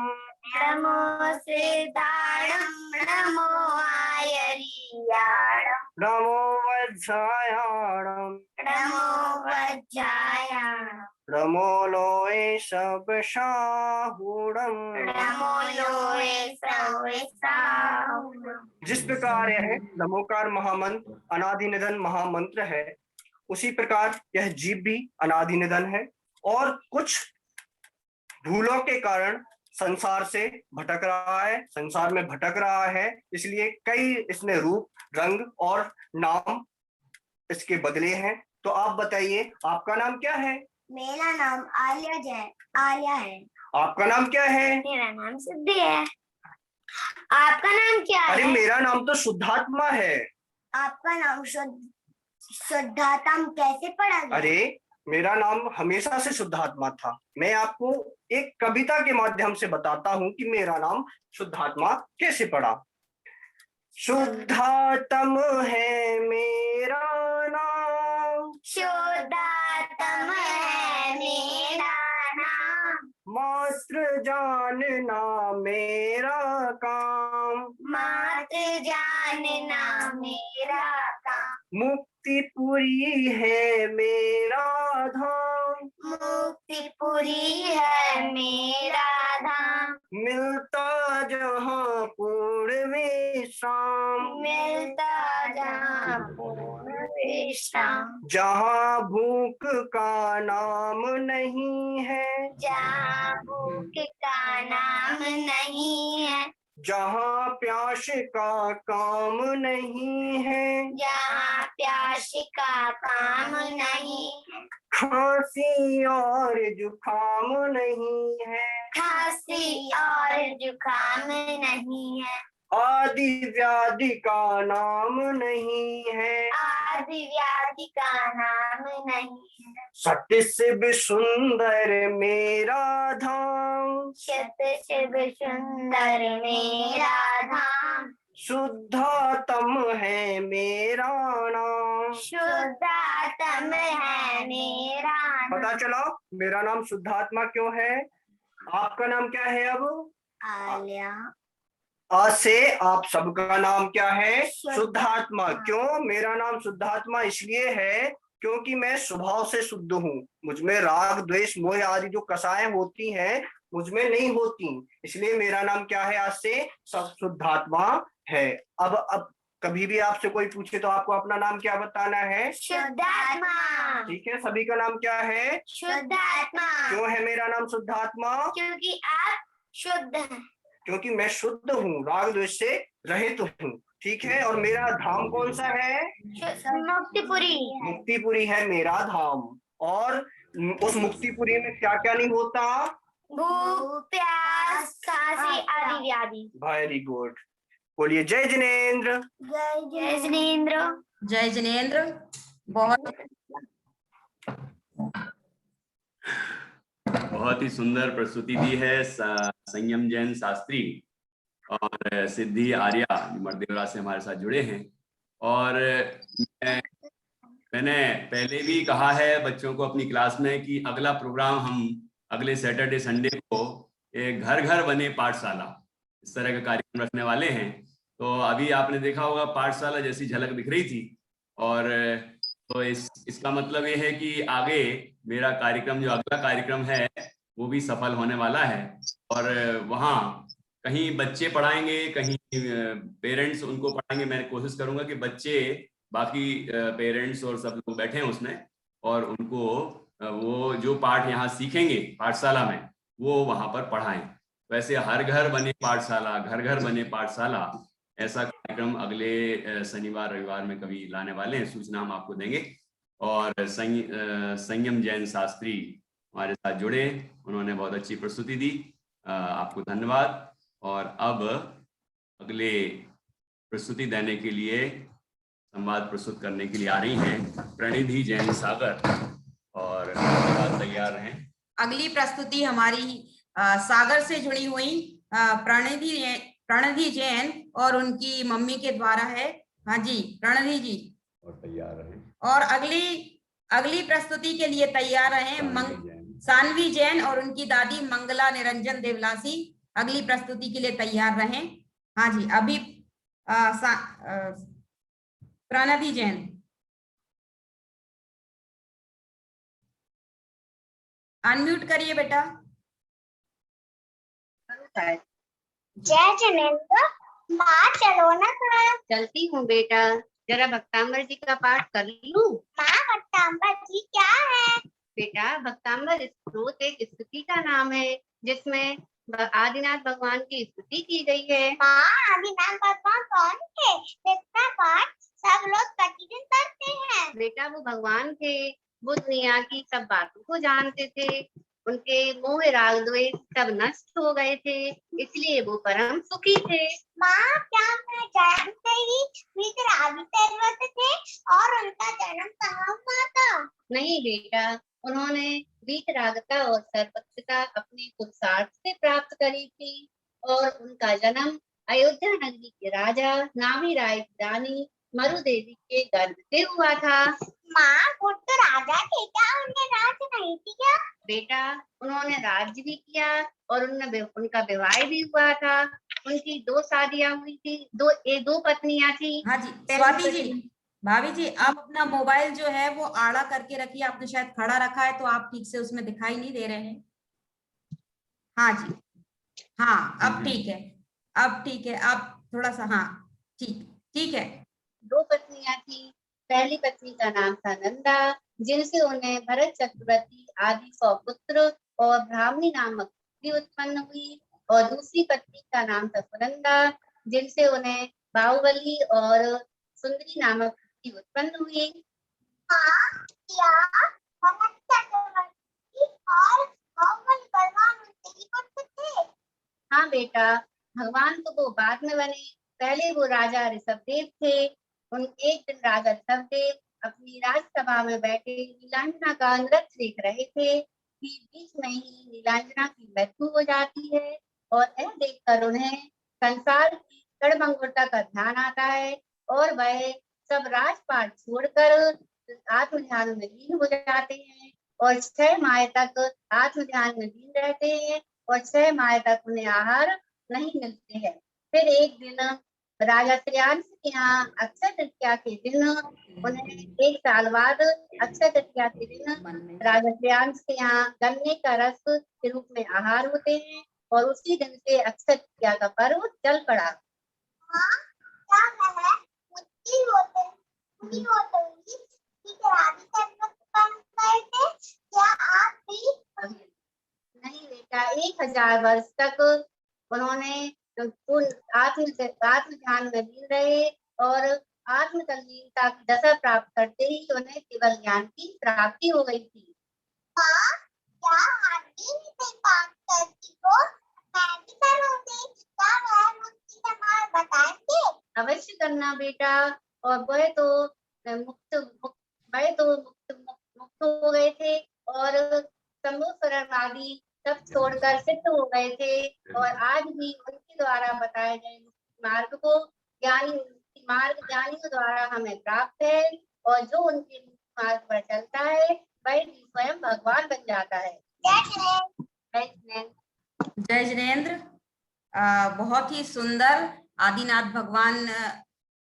नमो सिद्धाणं, नमो आयरीयाणं, नमो वज्रायाणं, नमो वज्रायाणं, नमो लोए सब साहुणं, नमो लोए सब साहुणं। जिस प्रकार यह नमोकार महामंत्र अनादि निधन महामंत्र है, उसी प्रकार यह जीव भी अनादि निधन है और कुछ भूलों के कारण संसार से भटक रहा है, संसार में भटक रहा है। इसलिए कई इसने रूप, रंग और नाम इसके बदले हैं। तो आप बताइए, आपका नाम क्या है? मेरा नाम आर्या है। आपका नाम क्या है? मेरा नाम सिद्धि है। आपका नाम क्या है? अरे मेरा नाम तो शुद्धात्मा है। आपका नाम शुद्धात्मा कैसे पढ़ा गया? अरे मेरा नाम हमेशा से शुद्धात्मा था। मैं आपको एक कविता के माध्यम से बताता हूँ कि मेरा नाम शुद्धात्मा कैसे पड़ा। शुद्धात्म है मेरा नाम, शुद्धात्म है मेरा नाम, मात्र जानना मेरा काम, मात्र जानना मेरा काम, मुक्तिपुरी है मेरा धाम, मुक्तिपुरी है मेरा धाम, मिलता जहाँ पूर्ण विश्राम, मिलता जहाँ पूर्ण विश्राम, जहाँ भूख का नाम नहीं है, जहाँ भूख का नाम नहीं है, जहाँ प्यास का काम नहीं है, जहाँ प्यास का काम नहीं है, खांसी और जुकाम नहीं है, खांसी और जुकाम नहीं है, आदि व्याधि का नाम नहीं है, आदि व्याधि का नाम नहीं है, सत्य शिव सुंदर मेरा धाम, शत शिव सुंदर मेरा धाम, शुद्धात्म है मेरा नाम। शुद्धात्म है मेरा पता नाम। चला मेरा नाम शुद्धात्मा क्यों है। आपका नाम क्या है अब? आलिया। आज से आप सबका नाम क्या है? शुद्धात्मा। शुद्धात्मा। क्यों मेरा नाम शुद्धात्मा इसलिए है क्योंकि मैं स्वभाव से शुद्ध हूँ। मुझमें राग द्वेष मोह आदि जो कसाएं होती हैं मुझमें नहीं होती, इसलिए मेरा नाम क्या है आज से सब शुद्धात्मा है। अब कभी भी आपसे कोई पूछे तो आपको अपना नाम क्या बताना है? शुद्धात्मा। ठीक है, सभी का नाम क्या है? शुद्धात्मा। क्यों है मेरा नाम शुद्धात्मा? क्योंकि आप शुद्ध हैं। क्योंकि मैं शुद्ध हूँ, राग द्वेष से रहित हूँ। ठीक है, और मेरा धाम कौन सा है? मुक्तिपुरी। मुक्तिपुरी है मेरा धाम। और उस मुक्तिपुरी में क्या क्या नहीं होता? भूख प्यास खांसी आदि व्याधि। वेरी गुड, बोलिए जय जिनेंद्र। जय जिनेंद्र। जय जिनेंद्र। बहुत ही सुंदर प्रस्तुति दी है संयम जैन शास्त्री और सिद्धि आर्या मर्देवरा से हमारे साथ जुड़े हैं। और मैंने पहले भी कहा है बच्चों को अपनी क्लास में कि अगला प्रोग्राम हम अगले सैटरडे संडे को एक घर घर बने पाठशाला इस तरह का कार्यक्रम रखने वाले हैं। तो अभी आपने देखा होगा पाठशाला जैसी झलक दिख रही थी, और तो इसका मतलब ये है कि आगे मेरा कार्यक्रम जो अगला कार्यक्रम है वो भी सफल होने वाला है। और वहाँ कहीं बच्चे पढ़ाएंगे, कहीं पेरेंट्स उनको पढ़ाएंगे। मैं कोशिश करूंगा कि बच्चे बाकी पेरेंट्स और सब लोग बैठे हैं उसमें, और उनको वो जो पाठ यहाँ सीखेंगे पाठशाला में वो वहाँ पर पढ़ाएं। वैसे हर घर बने पाठशाला, घर घर बने पाठशाला, ऐसा कार्यक्रम अगले शनिवार रविवार में कभी लाने वाले हैं। सूचना हम आपको देंगे। और संयम जैन शास्त्री हमारे साथ जुड़े, उन्होंने बहुत अच्छी प्रस्तुति दी, आपको धन्यवाद। और अब अगले प्रस्तुति देने के लिए, संवाद प्रस्तुत करने के लिए आ रही हैं प्रणिधि जैन सागर, और तैयार रहें। अगली प्रस्तुति हमारी सागर से जुड़ी हुई प्रणिधि जैन और उनकी मम्मी के द्वारा है। हाँ जी प्रणिधि जी, और तैयार रहें। और अगली प्रस्तुति के लिए तैयार रहें सानवी जैन और उनकी दादी मंगला निरंजन देवलासी। अगली प्रस्तुति के लिए तैयार रहें। हाँ जी, अभी प्रणिधि जैन। अनम्यूट करिए बेटा। जय जिनेंद्र। माँ चलो ना कहाँ? चलती हूँ बेटा, जरा भक्तांबर जी का पाठ कर लूं। माँ भक्तांबर जी क्या है? बेटा भक्तांबर स्त्रोत एक स्तुति का नाम है जिसमें आदिनाथ भगवान की स्तुति की गई है। माँ आदिनाथ भगवान कौन थे जिसका पाठ सब लोग प्रतिदिन करते हैं? बेटा वो भगवान थे, वो दुनिया की सब बातों को जानते थे, उनके मोह राग द्वेष सब नष्ट हो गए थे, इसलिए वो परम सुखी थे। माँ क्या मैं जन्म से ही विग्रहादित्य थे और उनका जन्म कहाँ हुआ था? नहीं बेटा, उन्होंने वीतरागता और सर्वज्ञता अपने पुरुषार्थ से प्राप्त करी थी और उनका जन्म अयोध्या नगरी के राजा नाभी राय की रानी मरु देवी के गर्भ से हुआ था। माँ, वो तो राजा थे क्या? उनने राज नहीं किया? बेटा, उन्होंने राज्य भी किया और उनका विवाह भी हुआ था। उनकी 2 शादियां हुई थी, दो पत्नियां थी। हाँ जी, स्वाति जी, भाभी जी, आप अपना मोबाइल जो है वो आड़ा करके रखिए। आपने शायद खड़ा रखा है तो आप ठीक से उसमें दिखाई नहीं दे रहे हैं। हाँ जी, हाँ, अब ठीक है, अब ठीक है। आप थोड़ा सा, हाँ, ठीक है। 2 पत्नियां थी। पहली पत्नी का नाम था नंदा, जिनसे उन्हें भरत चक्रवर्ती आदि 100 पुत्र और ब्राह्मणी नामक पुत्री उत्पन्न हुई। और दूसरी पत्नी का नाम था सुनंदा, जिनसे उन्हें बाहुबली और सुंदरी नामक पुत्री उत्पन्न हुई। हाँ, क्या भरत चक्रवर्ती और बाहुबली बलवान मंत्री पुत्र थे? हाँ बेटा, भगवान तो वो बाद में बने, पहले वो राजा ऋषभदेव थे। एक दिन राजा ऋषभदेव अपनी राजसभा में बैठे नीलांजना का नृत्य देख रहे थे कि बीच में ही नीलांजना की मृत्यु हो जाती है और यह देखकर उन्हें संसार की क्षणभंगुरता का ध्यान आता है और वह सब राजपाट छोड़कर आत्मध्यान में लीन हो जाते हैं और 6 माह तक आत्मध्यान में लीन रहते हैं और 6 माह तक उन्हें आहार नहीं मिलते हैं। फिर एक दिन राजा श्रेयांश के यहाँ अक्षय तृतीया के दिन उन्हें 1 साल बाद अक्षय तृतीया के दिन राजा श्रेयांश के यहाँ गन्ने का रस के रूप में आहार होते हैं और उसी दिन से अक्षय तृतीया का पर्व चल पड़ा। हाँ, क्या है? मुट्ठी होते हुई रानी चक्रवर्ती बन गए थे क्या आप भी? नहीं बेटा, 1000 वर्ष तक उन्होंने आत्मध्यान में लीन रहे और आत्मतल्लीनता की दशा प्राप्त करते ही उन्हें केवल ज्ञान की प्राप्ति हो गई थी। हाँ, क्या आदमी से बात करती हो? मैं भी करूँगी। क्या वह मुझे हमारा बताएंगे? अवश्य करना बेटा। और वह तो मुक्त हो गए थे और शंभुशरणवादी सब छोड़कर सिद्ध हो गए थे और आज भी उनके द्वारा बताए गए मार्ग को ज्ञानियों द्वारा हमें प्राप्त है और जो उनके मार्ग पर चलता है वह भी स्वयं भगवान बन जाता है। जय जिनेंद्र। बहुत ही सुंदर आदिनाथ भगवान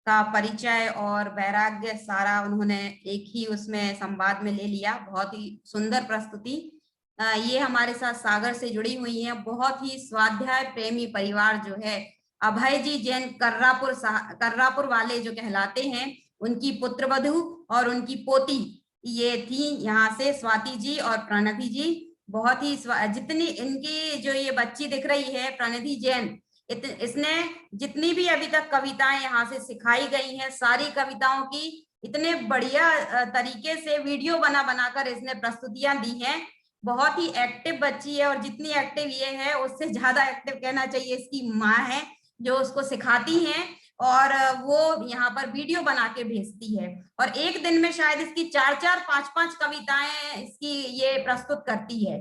का परिचय और वैराग्य सारा उन्होंने एक ही उसमें संवाद में ले लिया। बहुत ही सुंदर प्रस्तुति। ये हमारे साथ सागर से जुड़ी हुई है। बहुत ही स्वाध्याय प्रेमी परिवार जो है अभय जी जैन कर्रापुर वाले जो कहलाते हैं, उनकी पुत्रवधू और उनकी पोती ये थी यहाँ से स्वाति जी और प्रणति जी। बहुत ही जितनी इनकी जो ये बच्ची दिख रही है प्रणति जैन, इसने जितनी भी अभी तक कविताएं यहाँ से सिखाई गई हैं, सारी कविताओं की इतने बढ़िया तरीके से वीडियो बनाकर इसने प्रस्तुतियां दी हैं। बहुत ही एक्टिव बच्ची है और जितनी एक्टिव ये है उससे ज्यादा एक्टिव कहना चाहिए इसकी माँ है जो उसको सिखाती हैं और वो यहाँ पर वीडियो बना के भेजती है और एक दिन में शायद इसकी 4-4, 5-5 कविताएं इसकी ये प्रस्तुत करती है।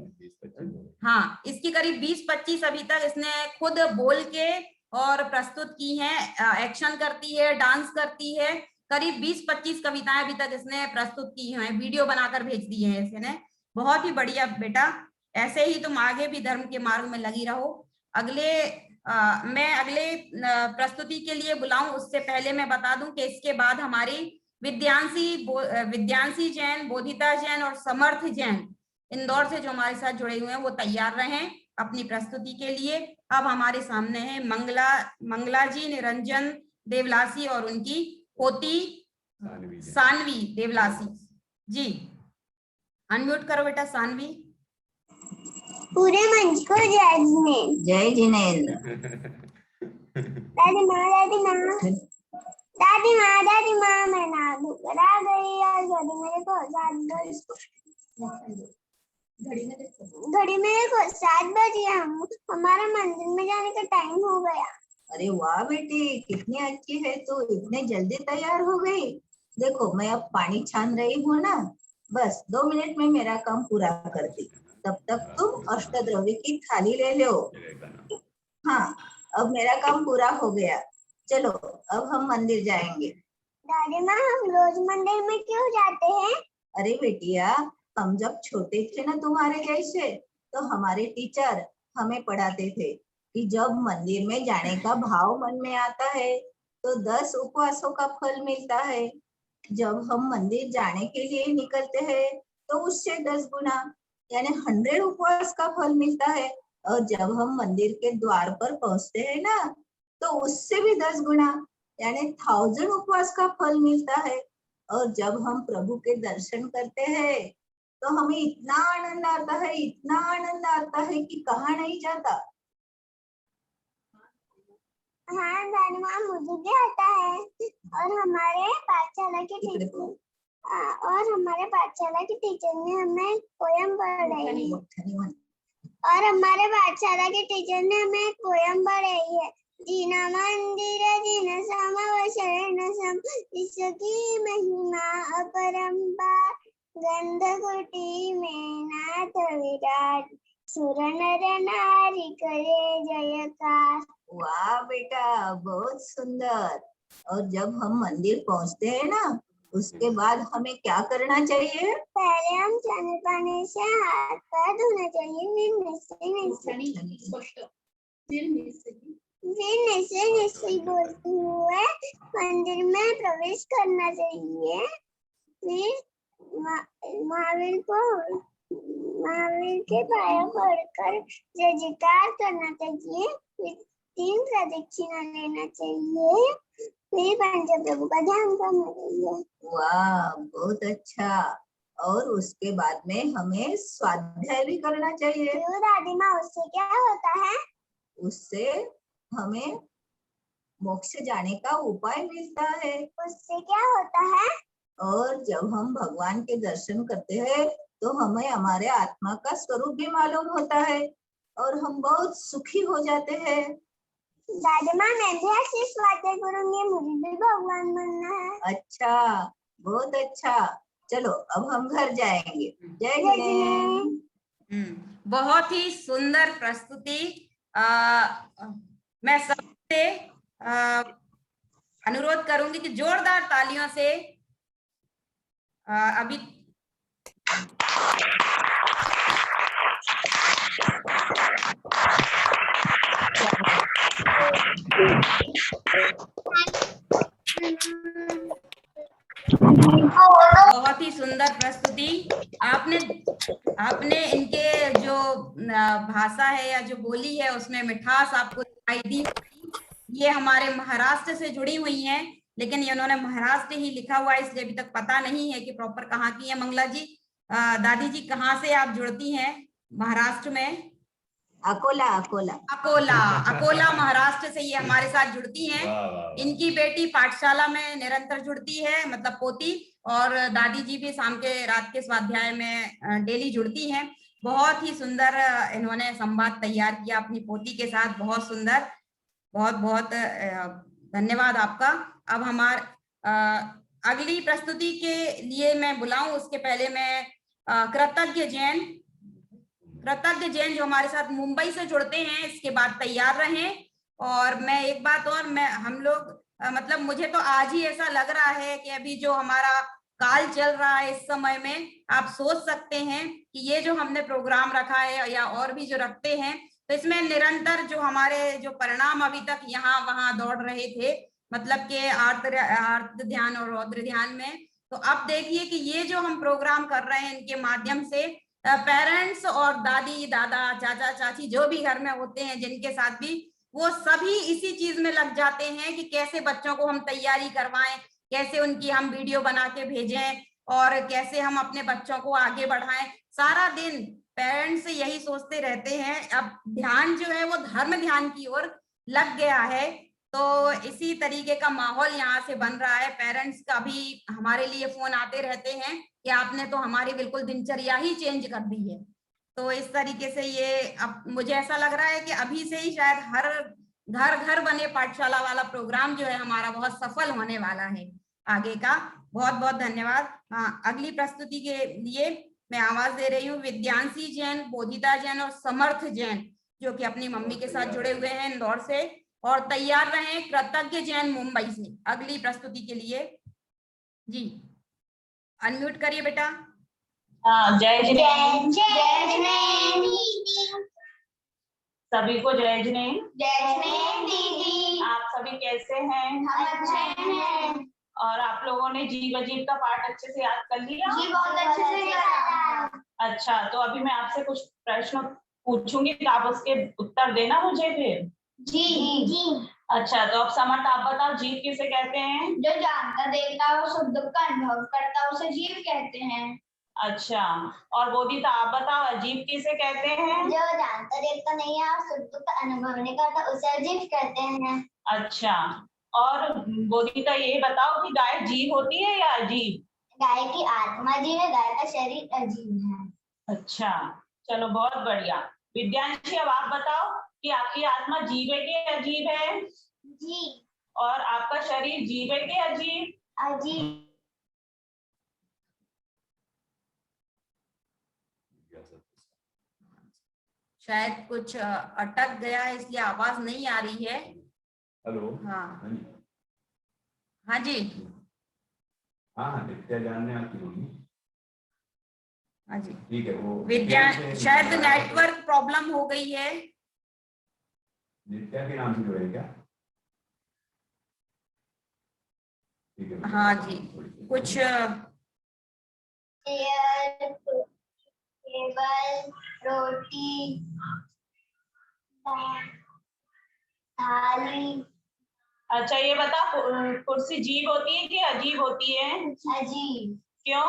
हाँ, इसकी करीब 20-25 अभी तक इसने खुद बोल के और प्रस्तुत की हैं। एक्शन करती है, डांस करती है। करीब 20-25 कविताएं अभी तक इसने प्रस्तुत की हैं, वीडियो बनाकर भेज दी है इसने। बहुत ही बढ़िया बेटा, ऐसे ही तुम आगे भी धर्म के मार्ग में लगी रहो। मैं अगले प्रस्तुति के लिए बुलाऊं उससे पहले मैं बता दूं कि इसके बाद हमारी विद्यांशी जैन, बोधिता जैन और समर्थ जैन इंदौर से जो हमारे साथ जुड़े हुए हैं वो तैयार रहें अपनी प्रस्तुति के लिए। अब हमारे सामने है मंगला जी निरंजन देवलासी और उनकी पोती सानवी देवलासी जी। अनम्यूट करो बेटा सानवी। पूरे मंच को जय जिनेंद्र। जय जिनेंद्र। दादी माँ मैं नहा धोकर आ गई और घड़ी मेरे को 7 बजे हमारा मंदिर में जाने का टाइम हो गया। अरे वाह बेटी, कितनी अच्छी है तू, इतने जल्दी तैयार हो गई। देखो मैं अब पानी छान रही हूँ ना, बस 2 मिनट में मेरा काम पूरा करती, तब तक तुम अष्टद्रव्य की थाली ले लो। हाँ, अब मेरा काम पूरा हो गया। चलो अब हम मंदिर जाएंगे। दादी माँ, हम रोज मंदिर में क्यों जाते हैं? अरे बेटिया, हम जब छोटे थे ना तुम्हारे जैसे, तो हमारे टीचर हमें पढ़ाते थे कि जब मंदिर में जाने का भाव मन में आता है तो 10 उपवासों का फल मिलता है। जब हम मंदिर जाने के लिए निकलते हैं तो उससे 10 गुना यानी 100 उपवास का फल मिलता है। और जब हम मंदिर के द्वार पर पहुंचते हैं ना, तो उससे भी 10 गुना यानी 1000 उपवास का फल मिलता है। और जब हम प्रभु के दर्शन करते हैं तो हमें इतना आनंद आता है, इतना आनंद आता है कि कहा नहीं जाता। हाँ दादी माँ, मुझे भी आता है। और हमारे पाठशाला के टीचर ने हमें पोयम पढ़ाई है। और हमारे पाठशाला के टीचर ने हमें पोयम पढ़ाई है। जिन मंदिर जिन समव शरण सम, इसकी महिमा अपरंपार, गंध कुटी में नाथ विराट, सुर नर नारी करे जयकार। वाह बेटा, बहुत सुंदर। और जब हम मंदिर पहुंचते हैं ना, उसके बाद हमें क्या करना चाहिए? पहले हम चने पानी से हाथ पैर धोना चाहिए, फिर निश्चय बोलते हुए मंदिर में प्रवेश करना चाहिए। फिर महावीर के पायों पड़कर जय जयकार करना चाहिए। फिर 3 प्रदक्षिणा लेना चाहिए। फिर पंचप्रभु का ध्यान करना चाहिए। वाह, बहुत अच्छा। और उसके बाद में हमें स्वाध्याय भी करना चाहिए। दादी माँ, उससे क्या होता है? उससे हमें मोक्ष जाने का उपाय मिलता है। उससे क्या होता है? और जब हम भगवान के दर्शन करते हैं तो हमें हमारे आत्मा का स्वरूप भी मालूम होता है और हम बहुत सुखी हो जाते हैं। दादी माँ, मैं भी ऐसी स्वाध्याय करूंगी, मुझे भी भगवान बनना है। अच्छा, बहुत अच्छा। चलो अब हम घर जाएंगे। जय जिनेंद्र। बहुत ही सुंदर प्रस्तुति। मैं सबसे अनुरोध करूंगी कि जोरदार तालियों से अभी बहुत ही सुंदर प्रस्तुति। आपने इनके जो भाषा है या जो बोली है उसमें मिठास आपको दिखाई दी। ये हमारे महाराष्ट्र से जुड़ी हुई हैं, लेकिन इन्होंने महाराष्ट्र ही लिखा हुआ है इसलिए अभी तक पता नहीं है कि प्रॉपर कहाँ की है। मंगला जी, दादी जी कहाँ से आप जुड़ती हैं महाराष्ट्र में? अकोला महाराष्ट्र से ये हमारे साथ जुड़ती हैं। इनकी बेटी पाठशाला में निरंतर जुड़ती है, मतलब पोती, और दादी जी भी शाम के रात के स्वाध्याय में डेली जुड़ती हैं। बहुत ही सुंदर इन्होंने संवाद तैयार किया अपनी पोती के साथ। बहुत सुंदर, बहुत बहुत धन्यवाद आपका। अब अगली प्रस्तुति के लिए मैं बुलाऊं, उसके पहले मैं कृतज्ञ जैन जो हमारे साथ मुंबई से जुड़ते हैं, इसके बाद तैयार रहें। और मैं एक बात और, हम लोग मतलब मुझे तो आज ही ऐसा लग रहा है कि अभी जो हमारा काल चल रहा है इस समय में, आप सोच सकते हैं कि ये जो हमने प्रोग्राम रखा है या और भी जो रखते हैं, तो इसमें निरंतर जो हमारे जो परिणाम अभी तक यहाँ वहां दौड़ रहे थे, मतलब कि आर्त ध्यान और रौद्र ध्यान में, तो अब देखिए कि ये जो हम प्रोग्राम कर रहे हैं इनके माध्यम से पेरेंट्स और दादी दादा चाचा चाची जो भी घर में होते हैं जिनके साथ भी, वो सभी इसी चीज में लग जाते हैं कि कैसे बच्चों को हम तैयारी करवाएं, कैसे उनकी हम वीडियो बना के भेजें और कैसे हम अपने बच्चों को आगे बढ़ाएं। सारा दिन पेरेंट्स यही सोचते रहते हैं। अब ध्यान जो है वो धर्म ध्यान की ओर लग गया है, तो इसी तरीके का माहौल यहाँ से बन रहा है। पेरेंट्स का भी हमारे लिए फोन आते रहते हैं कि आपने तो हमारी बिल्कुल दिनचर्या ही चेंज कर दी है। तो इस तरीके से ये अब मुझे ऐसा लग रहा है कि अभी से ही शायद हर घर घर बने पाठशाला वाला प्रोग्राम जो है हमारा बहुत सफल होने वाला है आगे का। बहुत बहुत धन्यवाद। हाँ, अगली प्रस्तुति के लिए मैं आवाज दे रही हूँ विद्यांशी जैन, बोधिता जैन और समर्थ जैन, जो कि अपनी मम्मी के साथ जुड़े हुए हैं इंदौर से, और तैयार रहे कृतज्ञ जैन मुंबई से अगली प्रस्तुति के लिए। जी अनम्यूट करिए बेटा। जय जिनेंद्र। जय जिनेंद्र। सभी को जय जिनेंद्र। जय जिनेंद्र दीदी। आप सभी कैसे हैं? हम अच्छे हैं। और आप लोगों ने जीव अजीब का पाठ अच्छे से याद कर लिया? जी बहुत अच्छे से करा। अच्छा, तो अभी मैं आपसे कुछ प्रश्न पूछूंगी तो आप उसके उत्तर देना मुझे फिर। जी जी। अच्छा, तो अब समर्थ आप बताओ, जीव किसे कहते हैं? जो जानता देखता वो सुख दुख का अनुभव करता उसे जीव कहते हैं। अच्छा, और बोधिता आप बताओ, अजीब किसे कहते हैं? जो जानता देखता नहीं है और सुख दुख का अनुभव नहीं करता उसे अजीब कहते हैं। अच्छा, और बोधिता ये बताओ कि गाय जीव होती है या अजीब? गाय की आत्मा जीव है, गाय का शरीर अजीब है। अच्छा, चलो बहुत बढ़िया। विद्यांशी अब आप बताओ कि आपकी आत्मा जीव है कि अजीब है? जी। और आपका शरीर जीव है कि अजीब? अजीब। शायद कुछ अटक गया है इसलिए आवाज नहीं आ रही है। हेलो। हाँ हाँ जी। हाँ नित्या जानने आपकी होगी। हाँ जी ठीक है। वो विद्या शायद नेटवर्क प्रॉब्लम हो गई है। नित्या के नाम से जुड़े क्या? ठीक है। हाँ जी कुछ टेबल, रोटी, थाली। अच्छा, ये बता, कुर्सी जीव होती है कि अजीब होती है? अजीब। क्यों?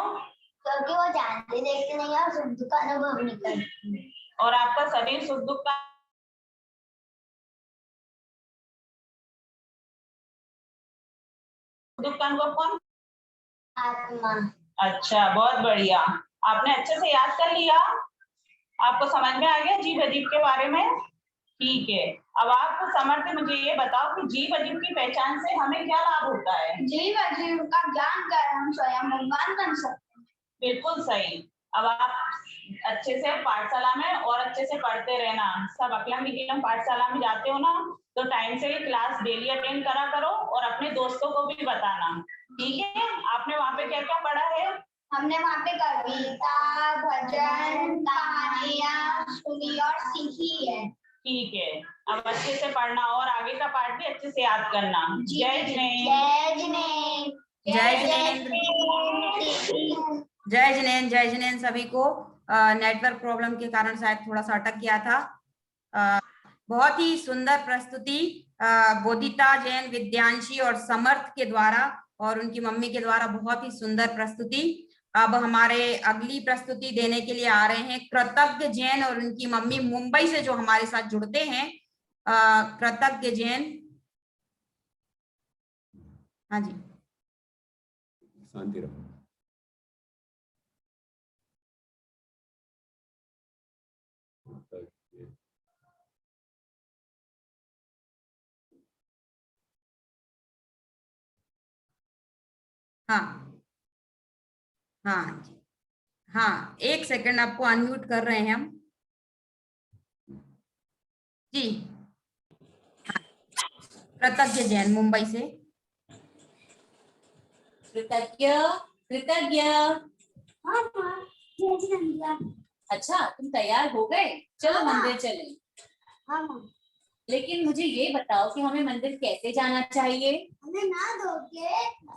क्योंकि वो जानते देखते नहीं और सुख दुख का अनुभव नहीं करती। और आपका शरीर सुख दुख का अनुभव कौन? आत्मा। अच्छा, बहुत बढ़िया, आपने अच्छे से याद कर लिया। आपको समझ में आ गया जीव अजीब के बारे में? ठीक है। अब आप समर्थ मुझे ये बताओ कि जीव अजीब की पहचान से हमें क्या लाभ होता है? जीव अजीब का ज्ञान कर हम स्वयं भगवान बन सकते हैं। बिल्कुल सही। अब आप अच्छे से पाठशाला में और अच्छे से पढ़ते रहना। सब अकलम निकलम पाठशाला में जाते हो ना, तो टाइम से क्लास डेली अटेंड करा करो और अपने दोस्तों को भी बताना। ठीक है? आपने वहाँ पे क्या क्या पढ़ा है? हमने वहाँ पे कविता, भजन, कहानियाँ सुनी और सीखी है। ठीक है, अब अच्छे से पढ़ना और आगे का पाठ भी अच्छे से याद करना। जय जिनेंद्र। जय जिनेंद्र। जय जिनेंद्र। जय जिनेंद्र। जय जिनेंद्र सभी को। नेटवर्क प्रॉब्लम के कारण शायद थोड़ा सा अटक गया था। बहुत ही सुंदर प्रस्तुति बोधिता जैन, विद्यांशी और समर्थ के द्वारा और उनकी मम्मी के द्वारा बहुत ही सुंदर प्रस्तुति। अब हमारे अगली प्रस्तुति देने के लिए आ रहे हैं कृतज्ञ जैन और उनकी मम्मी मुंबई से, जो हमारे साथ जुड़ते हैं। कृतज्ञ जैन। हाँ जी। शांति रखो। हाँ हाँ जी हाँ, एक सेकंड, आपको अनम्यूट कर रहे हैं हम जी। कृतज्ञ जैन मुंबई से। कृतज्ञ कृतज्ञ। हाँ हाँ। अच्छा, तुम तैयार हो गए? चलो मंदिर चलें। हाँ। लेकिन मुझे ये बताओ कि हमें मंदिर कैसे जाना चाहिए? हमें नहा धो के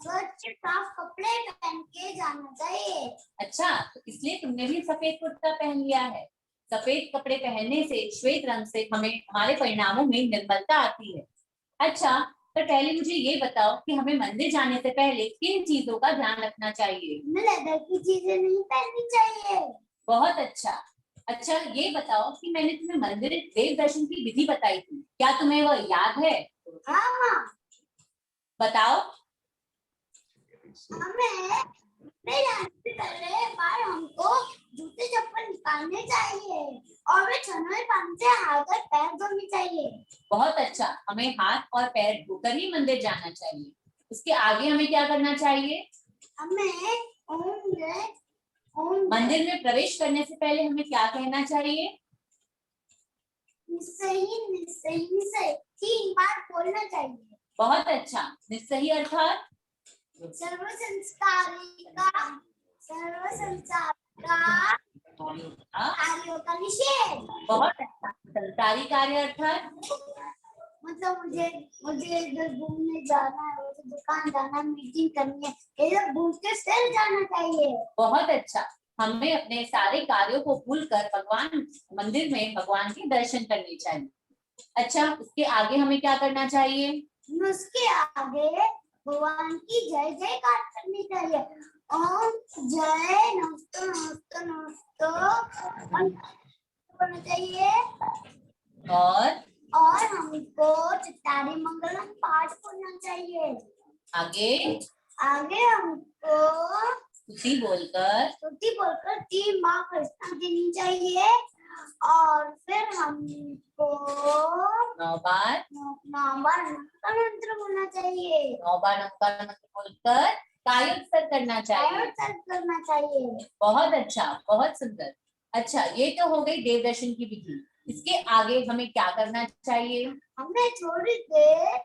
स्वच्छ साफ कपड़े पहन के जाना चाहिए। अच्छा, तो इसलिए तुमने भी सफेद कुर्ता पहन लिया है। सफेद कपड़े पहनने से, श्वेत रंग से हमें हमारे परिणामों में निर्मलता आती है। अच्छा, तो पहले मुझे ये बताओ कि हमें मंदिर जाने से पहले किन चीजों का ध्यान रखना चाहिए? हमें लेदर की चीजें नहीं पहननी चाहिए। बहुत अच्छा। अच्छा, ये बताओ कि मैंने तुम्हें मंदिर देव दर्शन की विधि बताई थी, क्या तुम्हें वह याद है? हाँ। बताओ। हमें पहले बार हमको जूते चप्पल निकालने चाहिए और वे छन्ने पानी से हाथ और पैर धोने चाहिए। बहुत अच्छा, हमें हाथ और पैर धोकर ही मंदिर जाना चाहिए। उसके आगे हमें क्या करना चाहिए? हमें ओम मंदिर में प्रवेश करने से पहले हमें क्या कहना चाहिए? निस्सही निस्सही निस्सही 3 बार बोलना चाहिए। बहुत अच्छा। निस्सही अर्थात सर्व संसार का कार्यों का निषेध। बहुत अच्छा। संसारी कार्य अर्थात मतलब मुझे इधर घूमने जाना है, मुझे दुकान जाना है, मीटिंग करनी है, इधर घूम के फिर जाना चाहिए। बहुत अच्छा। हमें अपने सारे कार्यों को भूलकर भगवान मंदिर में भगवान के दर्शन करने चाहिए। अच्छा, उसके आगे हमें क्या करना चाहिए? उसके आगे भगवान की जय जयकार करनी चाहिए। ओम जय नमस्ते नमस्ते नमस्ते बोलना चाहिए। और हमको चित्तारी मंगलम पाठ पढ़ना चाहिए। आगे हमको स्तुति बोलकर 3 बार कृष्णा देनी चाहिए। और फिर हमको 9 बार नमस्कार मंत्र बोलना चाहिए। 9 बार नमस्कार मंत्र बोलकर कायोत्सर्ग करना चाहिए। बहुत अच्छा, बहुत सुंदर। अच्छा, ये तो हो गई देव दर्शन की विधि। इसके आगे हमें क्या करना चाहिए? हमें थोड़ी देर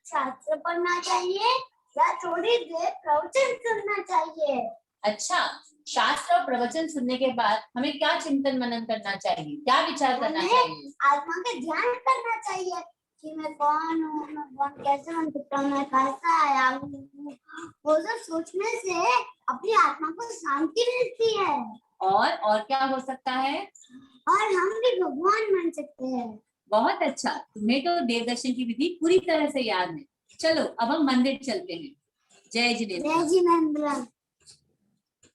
शास्त्र पढ़ना चाहिए या थोड़ी देर प्रवचन सुनना चाहिए। अच्छा, शास्त्र और प्रवचन सुनने के बाद हमें क्या चिंतन मनन करना चाहिए? क्या विचार करना चाहिए? आत्मा का ध्यान करना चाहिए कि मैं कौन हूँ, मैं कौन कैसे बन सकता हूँ, मैं कैसा आया हूँ। वो सब सोचने से अपनी आत्मा को शांति मिलती है। और क्या हो सकता है? और हम भी भगवान बन सकते हैं। बहुत अच्छा, तुम्हें तो देव दर्शन की विधि पूरी तरह से याद है। चलो अब हम मंदिर चलते हैं। जय जिनेंद्र। जय जिनेंद्र।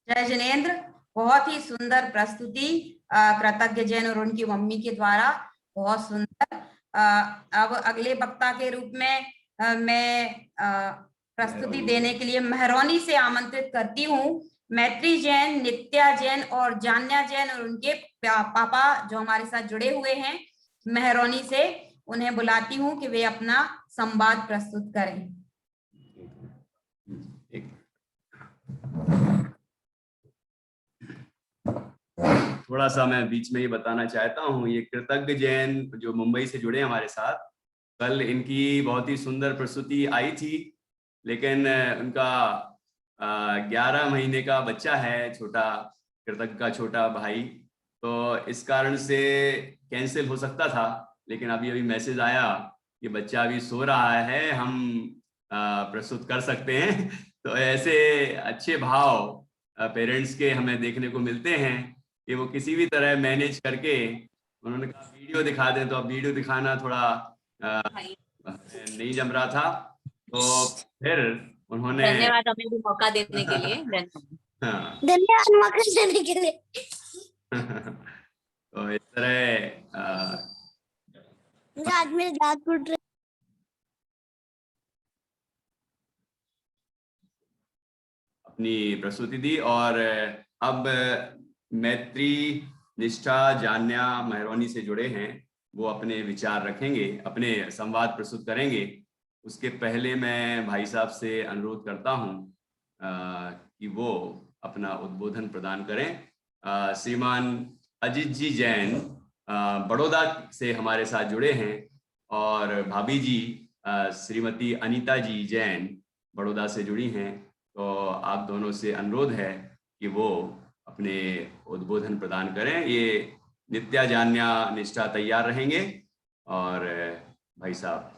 जय जिनेंद्र। बहुत ही सुंदर प्रस्तुति कृतज्ञ जैन और उनकी मम्मी के द्वारा, बहुत सुंदर। अब अगले वक्ता के रूप में मैं प्रस्तुति देने के लिए मेहरौनी से आमंत्रित करती हूँ मैत्री जैन, नित्या जैन और जान्या जैन और उनके पापा जो हमारे साथ जुड़े हुए हैं मेहरौनी से। उन्हें बुलाती हूँ कि वे अपना संवाद प्रस्तुत करें। थोड़ा सा मैं बीच में ही बताना चाहता हूँ, ये कृतज्ञ जैन जो मुंबई से जुड़े हमारे साथ, कल इनकी बहुत ही सुंदर प्रस्तुति आई थी, लेकिन उनका 11 महीने का बच्चा है, छोटा कृतज्ञ का छोटा भाई, तो इस कारण से कैंसिल हो सकता था। लेकिन अभी मैसेज आया कि बच्चा अभी सो रहा है, हम प्रस्तुत कर सकते हैं। तो ऐसे अच्छे भाव पेरेंट्स के हमें देखने को मिलते हैं कि वो किसी भी तरह मैनेज करके, उन्होंने कहा वीडियो दिखा दें, तो अब वीडियो दिखाना थोड़ा नहीं जम रहा था, तो फिर उन्होंने धन्यवाद हमें भी मौका देने के लिए। धन्यवाद मौका देने के लिए। तो इस तरह आज मेरे दांत टूट रहे। अपनी प्रस्तुति दी। और अब मैत्री, निष्ठा, जान्या मेहरौनी से जुड़े हैं, वो अपने विचार रखेंगे, अपने संवाद प्रस्तुत करेंगे। उसके पहले मैं भाई साहब से अनुरोध करता हूं कि वो अपना उद्बोधन प्रदान करें। श्रीमान अजित जी जैन बड़ौदा से हमारे साथ जुड़े हैं, और भाभी जी श्रीमती अनीता जी जैन बड़ौदा से जुड़ी हैं। तो आप दोनों से अनुरोध है कि वो अपने उद्बोधन प्रदान करें। ये नित्या, जान्या, निष्ठा तैयार रहेंगे। और भाई साहब,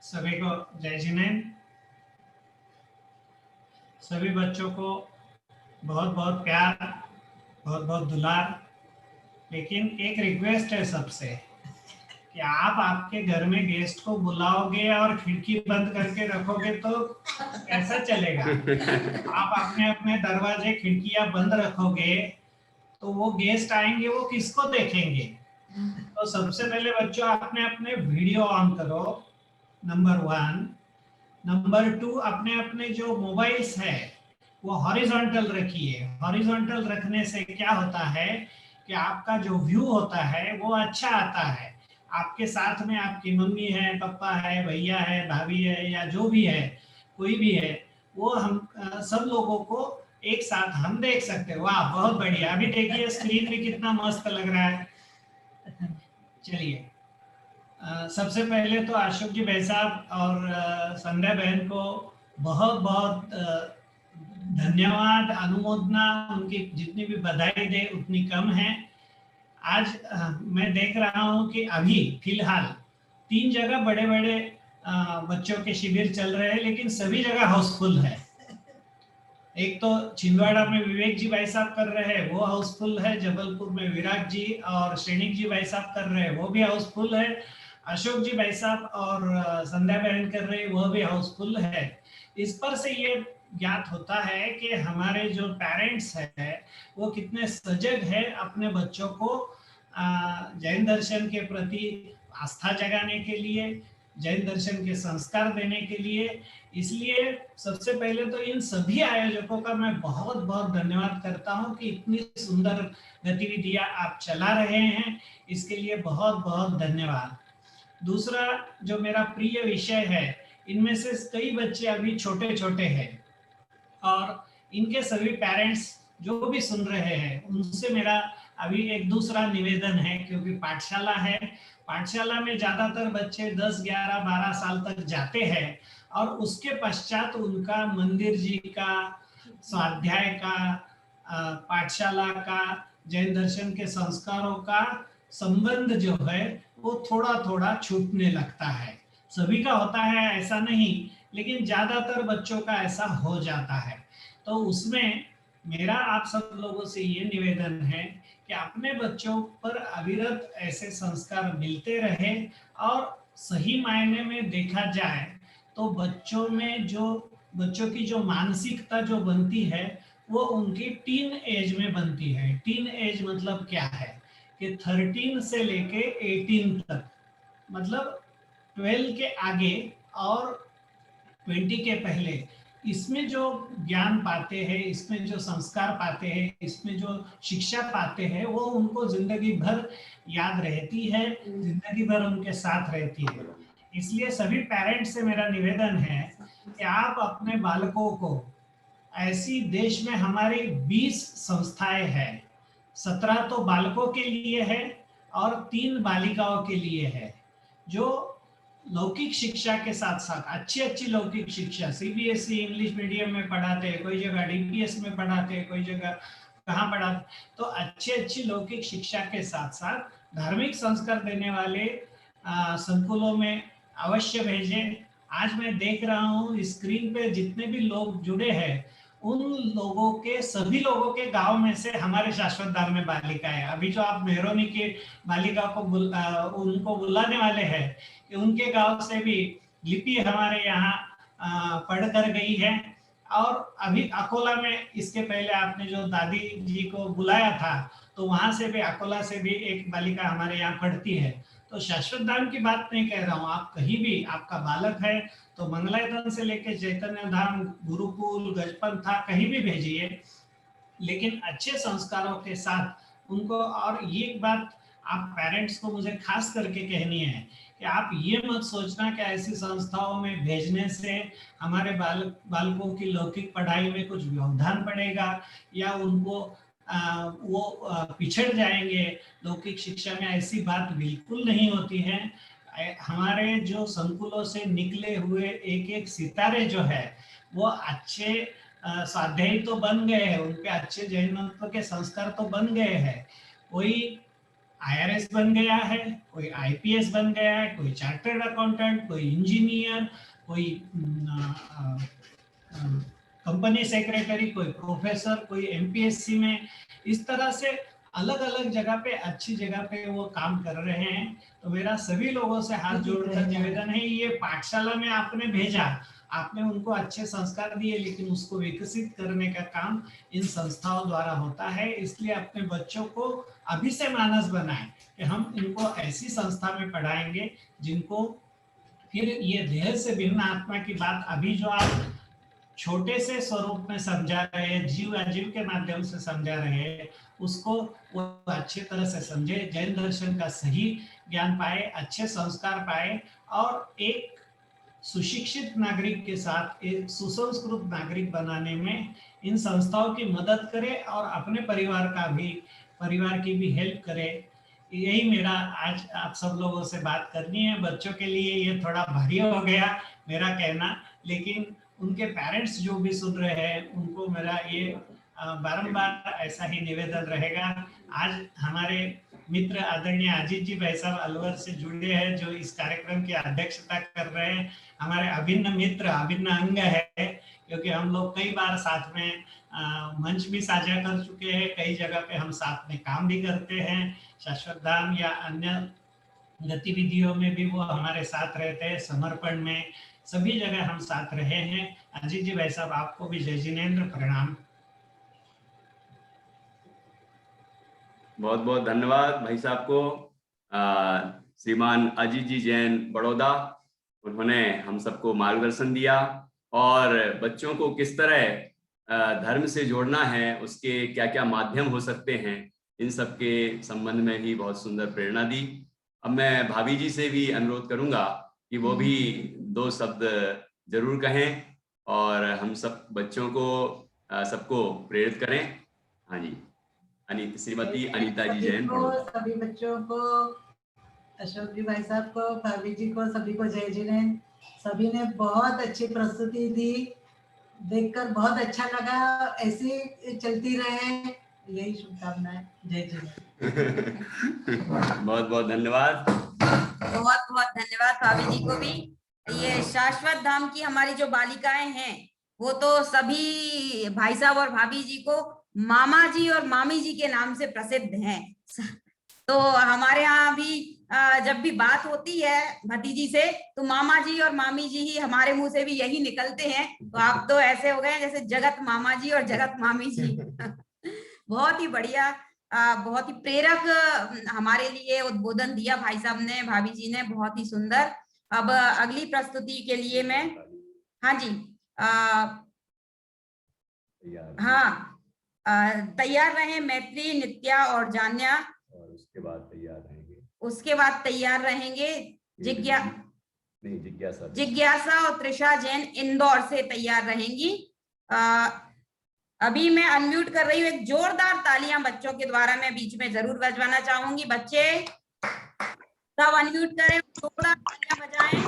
सभी को जय जिनेंद्र। सभी बच्चों को बहुत बहुत प्यार, बहुत बहुत दुलार। लेकिन एक रिक्वेस्ट है सबसे कि आप आपके घर में गेस्ट को बुलाओगे और खिड़की बंद करके रखोगे तो कैसा चलेगा? आप अपने अपने दरवाजे खिड़कियां बंद रखोगे तो वो गेस्ट आएंगे, वो किसको देखेंगे? तो सबसे पहले बच्चों अपने अपने वीडियो ऑन करो, नंबर 1। नंबर 2, अपने अपने जो मोबाइल्स है वो हॉरिजॉन्टल रखिए। हॉरिजॉन्टल रखने से क्या होता है कि आपका जो व्यू होता है वो अच्छा आता है। आपके साथ में आपकी मम्मी है, पापा है, भैया है, भाभी है, या जो भी है, कोई भी है, वो हम सब लोगों को एक साथ हम देख सकते हैं। वाह, बहुत बढ़िया। अभी देखिए स्क्रीन भी कितना मस्त लग रहा है। चलिए, सबसे पहले तो अशोक जी भाई साहब और संध्या बहन को बहुत बहुत धन्यवाद, अनुमोदना। उनकी जितनी भी बधाई दे उतनी कम है। आज मैं देख रहा हूं कि अभी फिलहाल 3 जगह बड़े बड़े बच्चों के शिविर चल रहे हैं, लेकिन सभी जगह हाउसफुल है। एक तो छिंदवाड़ा में विवेक जी भाई साहब कर रहे हैं, वो हाउसफुल है। जबलपुर में विराट जी और श्रेणिक जी भाई साहब कर रहे हैं, वो भी हाउसफुल है। अशोक जी भाई साहब और संध्या बहन कर रहे हैं, वो भी हाउसफुल है। इस पर से ये ज्ञात होता है कि हमारे जो पेरेंट्स है वो कितने सजग है अपने बच्चों को जैन दर्शन के प्रति आस्था जगाने के लिए, जैन दर्शन के संस्कार देने के लिए। इसलिए सबसे पहले तो इन सभी आयोजकों का मैं बहुत बहुत धन्यवाद करता हूं कि इतनी सुंदर गतिविधियां आप चला रहे हैं, इसके लिए बहुत बहुत धन्यवाद। दूसरा जो मेरा प्रिय विषय है, इनमें से कई बच्चे अभी छोटे छोटे हैं और इनके सभी पेरेंट्स जो भी सुन रहे हैं उनसे मेरा अभी एक दूसरा निवेदन है, क्योंकि पाठशाला है, पाठशाला में ज्यादातर बच्चे 10, 11, 12 साल तक जाते हैं और उसके पश्चात उनका मंदिर जी का, स्वाध्याय का, पाठशाला का, जैन दर्शन के संस्कारों का संबंध जो है वो थोड़ा थोड़ा छूटने लगता है। सभी का होता है ऐसा नहीं, लेकिन ज्यादातर बच्चों का ऐसा हो जाता है। तो उसमें मेरा आप सब लोगों से ये निवेदन है कि अपने बच्चों पर अविरत ऐसे संस्कार मिलते रहे और सही मायने में देखा जाए तो बच्चों की जो मानसिकता जो बनती है वो उनकी टीन एज में बनती है। टीन एज मतलब क्या है कि 13 से लेके 18 तक, मतलब 12 के आगे और 20 के पहले, इसमें जो ज्ञान पाते हैं, इसमें जो संस्कार पाते हैं, इसमें जो शिक्षा पाते हैं, वो उनको जिंदगी भर याद रहती है, जिंदगी भर उनके साथ रहती है। इसलिए सभी पेरेंट्स से मेरा निवेदन है कि आप अपने बालकों को ऐसी, देश में हमारी 20 संस्थाएं हैं, 17 तो बालकों के लिए है और 3 बालिकाओं के लिए है, जो लौकिक शिक्षा के साथ साथ अच्छी लौकिक शिक्षा, सीबीएसई इंग्लिश मीडियम में पढ़ाते हैं, कोई जगह डीपीएस में पढ़ाते हैं, कोई जगह कहाँ पढ़ाते, तो अच्छी लौकिक शिक्षा के साथ साथ धार्मिक संस्कार देने वाले संकुलों में अवश्य भेजें। आज मैं देख रहा हूँ स्क्रीन पे जितने भी लोग जुड़े हैं, उन लोगों के, सभी लोगों के गांव में से हमारे शाश्वत धाम में बालिका है। अभी जो आप मेहरोनी की बालिका को उनको बुलाने वाले हैं कि उनके गांव से भी लिपि हमारे यहाँ पढ़ कर गई है। और अभी अकोला में, इसके पहले आपने जो दादी जी को बुलाया था, तो वहां से भी, अकोला से भी एक बालिका हमारे यहाँ पढ़ती है। तो शाश्वत धाम की बात नहीं कह रहा हूँ, आप कहीं भी आपका बालक है तो मंगलायतन से लेके चैतन्य धाम, गुरुकुल, गजपंथा, कहीं भी भेजिए, लेकिन अच्छे संस्कारों के साथ उनको। और ये बात आप पेरेंट्स को मुझे खास करके कहनी है कि आप ये मत सोचना कि ऐसी संस्थाओं में भेजने से हमारे बालकों की लौकिक पढ़ाई में कुछ व्यवधान पड़ेगा या उनको वो पिछड़ जाएंगे लौकिक शिक्षा में। ऐसी बात बिल्कुल नहीं होती है। हमारे जो संकुलों से निकले हुए एक सितारे जो है वो अच्छे स्वाध्यायी तो बन गए हैं, उनके अच्छे जैनत्व के संस्कार तो बन गए हैं। कोई IRS बन गया है, कोई IPS बन गया है, कोई चार्टर्ड अकाउंटेंट, कोई इंजीनियर, कोई कंपनी सेक्रेटरी, कोई प्रोफेसर, कोई MPSC में, इस तरह से अलग अलग जगह पे, अच्छी जगह पे वो काम कर रहे हैं। तो मेरा सभी लोगों से हाथ जोड़कर निवेदन है, ये पाठशाला में आपने भेजा, आपने उनको अच्छे संस्कार दिए, लेकिन उसको विकसित करने का काम इन संस्थाओं द्वारा होता है। इसलिए अपने बच्चों को अभी से मानस बनाएं कि हम इनको ऐसी संस्था में पढ़ाएंगे जिनको फिर ये देह से भिन्न आत्मा की बात, अभी जो आप छोटे से स्वरूप में समझा रहे हैं, जीव अजीव के माध्यम से समझा रहे हैं, उसको वो अच्छे तरह से समझे, जैन दर्शन का सही ज्ञान पाए, अच्छे संस्कार पाए और एक सुशिक्षित नागरिक के साथ एक सुसंस्कृत नागरिक बनाने में इन संस्थाओं की मदद करे और अपने परिवार की भी हेल्प करे। यही मेरा आज आप सब लोगों से बात करनी है। बच्चों के लिए ये थोड़ा भारी हो गया मेरा कहना, लेकिन उनके पेरेंट्स जो भी सुन रहे हैं उनको मेरा ये बारंबार ऐसा ही निवेदन रहेगा। आज हमारे मित्र आदरणीय अजीत जी भाई साहब अलवर से जुड़े हैं, जो इस कार्यक्रम की अध्यक्षता कर रहे हैं। हमारे अभिन्न मित्र, अभिन्न अंग है, क्योंकि हम लोग कई बार साथ में मंच भी साझा कर चुके हैं, कई जगह पे हम साथ में काम भी करते हैं, शाश्वत धाम या अन्य गतिविधियों में भी वो हमारे साथ रहते हैं, समर्पण में सभी जगह हम साथ रहे हैं। अजीत जी भाई साहब आपको भी जय जिनेंद्र, प्रणाम। बहुत बहुत धन्यवाद भाई साहब को। श्रीमान अजीत जी जैन बड़ौदा, उन्होंने हम सबको मार्गदर्शन दिया और बच्चों को किस तरह धर्म से जोड़ना है, उसके क्या क्या माध्यम हो सकते हैं, इन सब के संबंध में भी बहुत सुंदर प्रेरणा दी। अब मैं भाभी जी से भी अनुरोध करूंगा कि वो भी 2 शब्द जरूर कहें और हम सब बच्चों को सबको प्रेरित करें। हाँ जी, श्रीमती अनीता जी जैन बड़ौदा। सभी बच्चों को, अशोक जी भाई साहब को, भाभी जी को, सभी को जय जिनेंद्र। सभी ने बहुत अच्छी प्रस्तुति दी, देखकर बहुत अच्छा लगा। ऐसी चलती रहे, यही शुभकामनाएं। जय जिनेंद्र। बहुत बहुत धन्यवाद। बहुत बहुत धन्यवाद भाभी जी को भी। ये शाश्वत धाम की हमारी जो बालिकाएं हैं वो तो सभी भाई साहब और भाभी जी को मामा जी और मामी जी के नाम से प्रसिद्ध हैं। तो हमारे यहाँ भी जब भी बात होती है भतीजी से तो मामा जी और मामी जी ही हमारे मुंह से भी यही निकलते हैं। तो आप तो ऐसे हो गए जैसे जगत मामा जी और जगत मामी जी। बहुत ही बढ़िया, बहुत ही प्रेरक हमारे लिए उद्बोधन दिया भाई साहब ने, भाभी जी ने, बहुत ही सुंदर। अब अगली प्रस्तुति के लिए मैं, हाँ जी, तैयार रहे मैत्री, नित्या और जान्या, और उसके बाद तैयार रहेंगे, उसके बाद तैयार रहेंगे जिज्ञासा और त्रिषा जैन इंदौर से तैयार रहेंगी। अभी मैं अनम्यूट कर रही हूँ, एक जोरदार तालियां बच्चों के द्वारा मैं बीच में जरूर बजवाना चाहूंगी। बच्चे सब अनम्यूट करें, जोरदार तालियां बजाएं।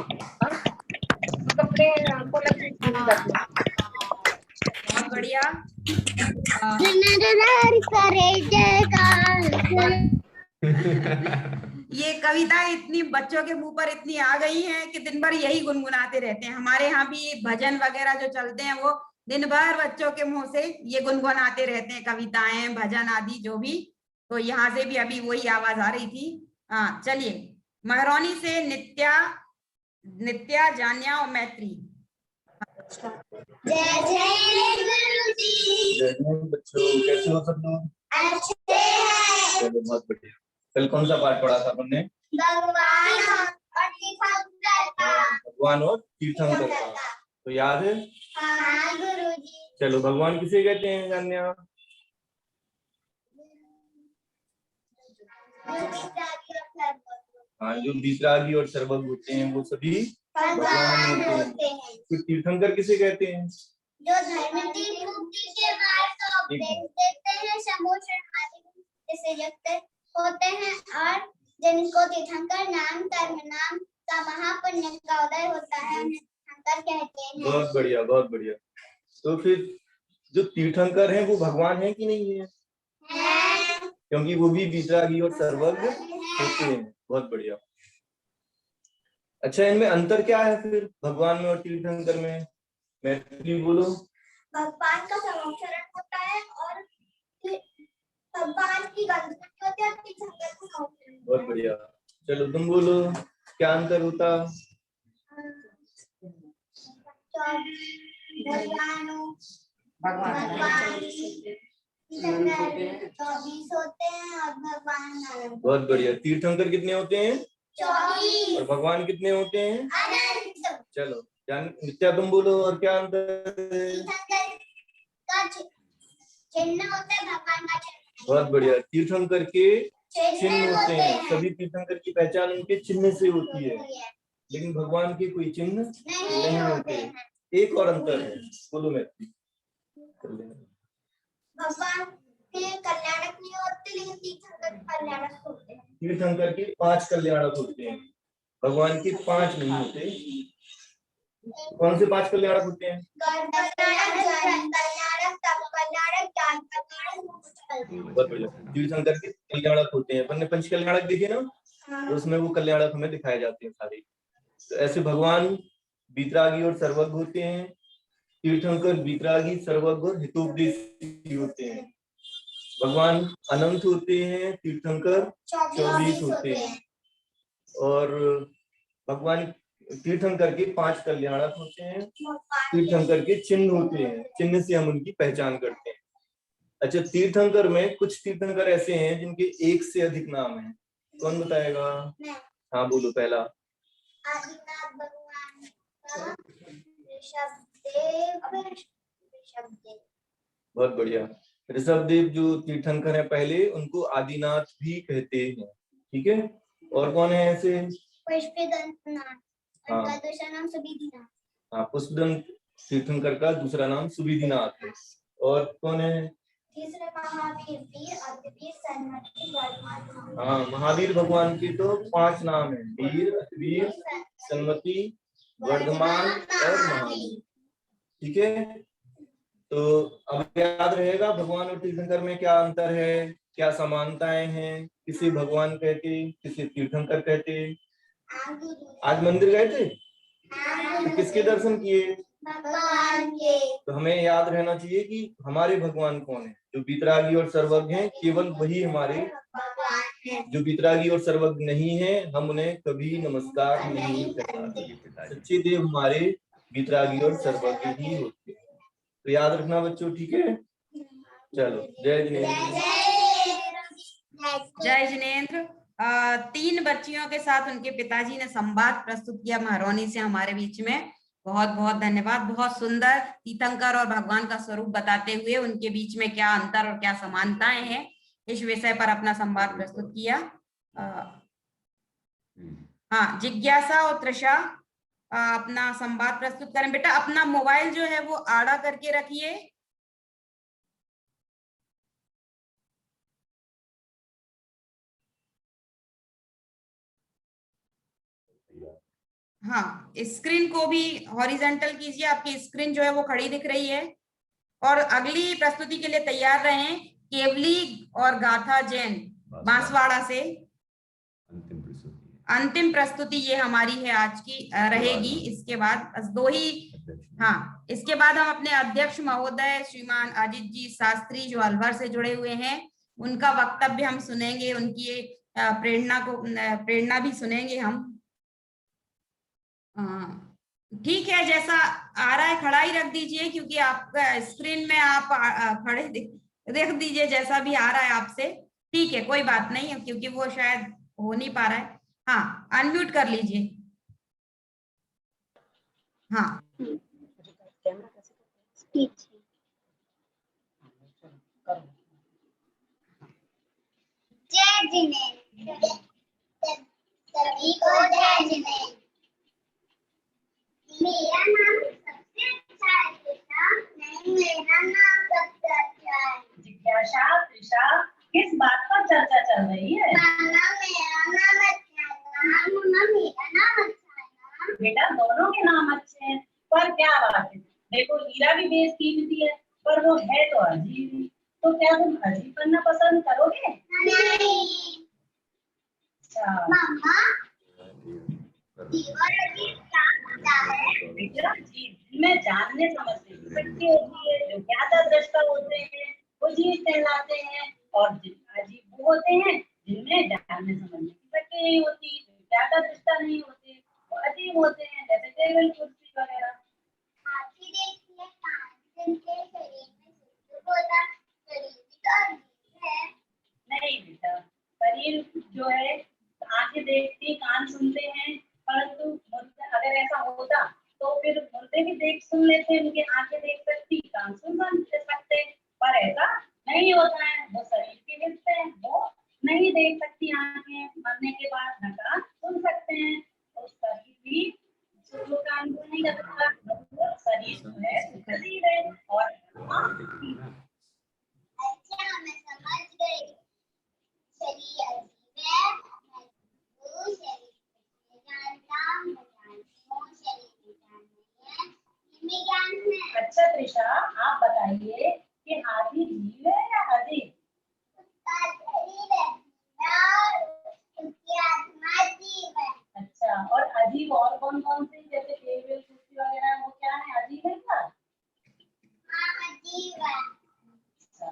बहुत बढ़िया। ये कविता इतनी बच्चों के मुंह पर इतनी आ गई है कि दिन भर यही गुनगुनाते रहते हैं। हमारे यहाँ भी भजन वगैरह जो चलते हैं वो दिन भर बच्चों के मुंह से ये गुनगुनाते रहते हैं, कविताएं, भजन आदि जो भी। तो यहाँ से भी अभी वही आवाज आ रही थी। हाँ चलिए, महरौनी से नित्या, जान्या और मैत्री। जय जय गुरुजी। बच्चों कैसे हो सब लोग? अच्छे हैं। चलो बहुत बढ़िया। कल कौन सा पाठ पढ़ा था हमने? भगवान और तीर्थंकर का। तो याद है? हाँ गुरुजी। चलो, भगवान किसे कहते हैं जान्या? हाँ, जो वितरागी और सर्वज्ञ होते हैं वो सभी भगवान होते हैं। फिर तीर्थंकर किसे कहते हैं? जो धर्म की मुक्ति के मार्ग का उपदेश देते हैं, समोषण आदि से युक्त होते हैं और जिनको तीर्थंकर नाम कर्म नाम का महापुण्य का उदय होता है उन्हें तीर्थंकर कहते हैं। बहुत बढ़िया, बहुत बढ़िया। तो फिर जो तीर्थंकर हैं वो भगवान है कि नहीं है? क्योंकि वो भी वितरागी और सर्वज्ञ होते हैं। बहुत बढ़िया। अच्छा, इनमें अंतर क्या है फिर भगवान में और तीर्थंकर में? मैत्री बोलो। भगवान का समोक्षरण होता है और भगवान की गंधवती होती है और तीर्थंकर का समोक्षरण। बहुत बढ़िया। चलो तुम बोलो, क्या अंतर होता? भगवान 24 होते हैं और भगवान। बहुत बढ़िया। तीर्थंकर कितने होते हैं? 24। और भगवान कितने होते हैं? अनंत। चलो, नित्या तुम बोलो और क्या अंतर है? चिन्ह होता है भगवान का चिन्ह। बहुत बढ़िया। तीर्थंकर के चिन्ह होते हैं, सभी तीर्थंकर की पहचान उनके चिन्ह से होती है, लेकिन भगवान के कोई चिन्ह नहीं होते। एक और अंतर है, बोलो मैं। भगवान के कल्याणक नहीं होते, लेकिन तीर्थंकर कल्याणक होते हैं। तीर्थंकर के 5 कल्याणक होते हैं, भगवान के 5 नहीं होते। कौन से 5 कल्याणक होते हैं? तीर्थंकर के कल्याणक होते हैं। अपन ने पंच कल्याणक देखे ना, तो उसमें वो कल्याणक हमें दिखाए जाते हैं सारे। तो ऐसे भगवान वीतरागी और सर्वज्ञ होते हैं। तीर्थंकर वीतरागी, सर्वज्ञ और हितोपदेशी होते हैं। भगवान अनंत होते हैं, तीर्थंकर 24 होते हैं। और भगवान तीर्थंकर के 5 कल्याणक होते हैं, तीर्थंकर के चिन्ह होते हैं, चिन्ह से हम उनकी पहचान करते हैं। अच्छा, तीर्थंकर में कुछ तीर्थंकर ऐसे हैं जिनके 1 से अधिक नाम हैं। कौन बताएगा? हाँ बोलो पहला। आदिनाथ भगवान का ऋषभदेव। बहुत बढ़िया। ऋषभदेव जो तीर्थंकर है पहले, उनको आदिनाथ भी कहते हैं। ठीक है। और कौन है ऐसे? पुष्पदंतनाथ। हाँ। उनका दूसरा नाम सुविधिनाथ। हाँ, पुष्पदंत तीर्थंकर का दूसरा नाम सुविधिनाथ है। और कौन है? तीसरे महावीर, वीर, अतिवीर, सन्मति, वर्धमान। हाँ, महावीर भगवान के तो 5 नाम है, वीर, अतिवीर, सन्मति, वर्धमान और महावीर। ठीक है। तो अब याद रहेगा भगवान और तीर्थंकर में क्या अंतर है, क्या समानताएं हैं, किसे भगवान कहते, किसे तीर्थंकर कहते। आज मंदिर गए थे तो किसके दर्शन किए? भगवान के। तो हमें याद रहना चाहिए कि हमारे भगवान कौन है। जो वीतरागी और सर्वज्ञ हैं, केवल वही हमारे भगवान है। जो वीतरागी और सर्वज्ञ नहीं है, हम उन्हें कभी नमस्कार नहीं करते। सच्चे देव हमारे वीतरागी और सर्वज्ञ ही होते हैं। तो याद रखना बच्चों, ठीक है। चलो, जय जिनेंद्र। जय जिनेंद्र। 3 बच्चियों के साथ उनके पिताजी ने संवाद प्रस्तुत किया महरौनी से हमारे बीच में। बहुत बहुत धन्यवाद। बहुत सुंदर तीर्थंकर और भगवान का स्वरूप बताते हुए उनके बीच में क्या अंतर और क्या समानताएं हैं, इस विषय पर अपना संवाद प्रस्तुत किया। हाँ, जिज्ञासा और त्रिषा अपना संवाद प्रस्तुत करें। बेटा अपना मोबाइल जो है वो आड़ा करके रखिए। हाँ, स्क्रीन को भी हॉरिजॉन्टल कीजिए। आपकी स्क्रीन जो है वो खड़ी दिख रही है। और अगली प्रस्तुति के लिए तैयार रहें। केवली और गाथा जैन बांसवाड़ा से अंतिम प्रस्तुति ये हमारी है आज की रहेगी। इसके बाद बस 2 ही। हाँ, इसके बाद हम अपने अध्यक्ष महोदय श्रीमान अजित जी शास्त्री जो अलवर से जुड़े हुए हैं, उनका वक्तव्य हम सुनेंगे। उनकी प्रेरणा भी सुनेंगे हम। ठीक है, जैसा आ रहा है खड़ा ही रख दीजिए, क्योंकि आपका स्क्रीन में आप खड़े देख दीजिए जैसा भी आ रहा है आपसे। ठीक है, कोई बात नहीं है, क्योंकि वो शायद हो नहीं पा रहा है। हाँ, अनम्यूट कर लीजिए। हाँ, जय जिनेंद्र। सभी को जय जिनेंद्र। मेरा नाम सबसे अच्छा है बेटा, नहीं मेरा नाम सबसे अच्छा है। जिज्ञासा, त्रिषा, किस बात पर चर्चा चल रही है? मामा मेरा नाम अच्छा है, मामा मेरा नाम अच्छा है। बेटा दोनों के नाम अच्छे हैं, पर क्या बात है? देखो हीरा भी बेशकीमती है, पर वो है तो अजीब ही। तो क्या तुम अजीब बनना पसंद करोगे? नहीं। अच्छा मामा, जीवन अजीब क्या होता है? बेटा जीव में जानने समझने की शक्ति होती है। जो ज्ञाता दृष्टा होते हैं वो जीव कहलाते हैं, और अजीब वो होते हैं जिनमें जानने समझने की शक्ति नहीं होती, ज्ञाता दृष्टा नहीं होते, वो अजीब होते हैं, जैसे टेबल कुर्सी वगैरह। हाथी देखिए कान के शरीर में शुद्ध होता, शरीर भी तो अजीब है। नहीं बेटा, शरीर जो है आंखें देखती, कान सुनते हैं, परंतु अगर ऐसा होता तो फिर बताइए कि हाथी जीव है या अजीब? अच्छा, और अजीब और कौन कौन से, जैसे टेबल कुर्सी वगैरह, वो क्या है, अजीब है क्या? अजीब है। अच्छा,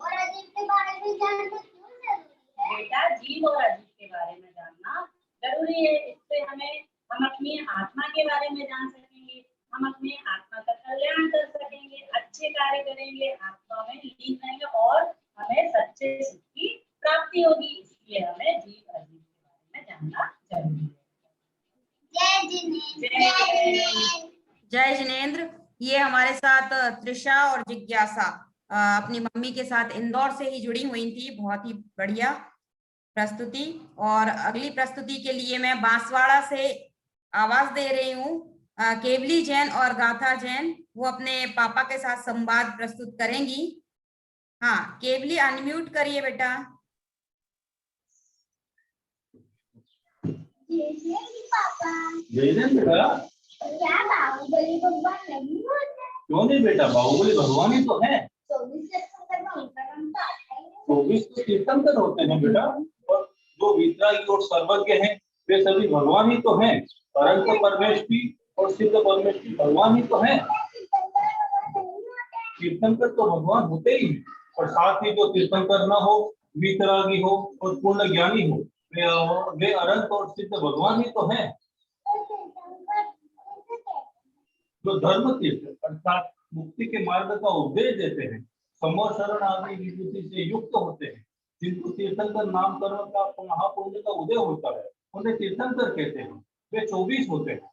और अजीब के बारे में जानना क्यों जरूरी है? बेटा, जीव और अजीब के बारे में जानना जरूरी है। इससे हम अपनी आत्मा के बारे में जान सकेंगे, हम अपनी आत्मा का कल्याण कर सकेंगे, अच्छे कार्य करेंगे, आत्मा में लीन रहेंगे और हमें सच्चे सुख की प्राप्ति होगी। इसलिए हमें जीव अजीब के बारे में जानना जरूरी है। जय जिनेंद्र। ये हमारे साथ त्रिशा और जिज्ञासा अपनी मम्मी के साथ इंदौर से ही जुड़ी हुई थी। बहुत ही बढ़िया प्रस्तुति। और अगली प्रस्तुति के लिए मैं बांसवाड़ा से आवाज दे रही हूँ केवली जैन और गाथा जैन। वो अपने पापा के साथ संवाद प्रस्तुत करेंगी। हाँ, केवली अनम्यूट करिए बेटा। क्या बाहुबली भगवान नहीं होते? क्यों नहीं बेटा, बाहुबली भगवान ही तो है। 24 तो तीर्थंकर होते हैं बेटा, और जो वितरागी और सर्वज्ञ हैं वे सभी भगवान ही तो हैं। अनंत परमेश्वरी और सिद्ध परमेश्वरी भगवान ही तो हैं। तीर्थंकर तो भगवान होते ही, और साथ ही जो तीर्थंकर न हो, वितरागी हो और पूर्ण ज्ञानी हो, वे अनंत और सिद्ध भगवान ही तो हैं। जो धर्म तीर्थ अर्थात मुक्ति के मार्ग का उपदेश देते हैं, समर शरण आदि विभूति से युक्त होते हैं, जिनको तीर्थंकर नाम कर्म का महापुण्य का उदय होता है, उन्हें तीर्थंकर कहते हैं। वे 24 होते हैं।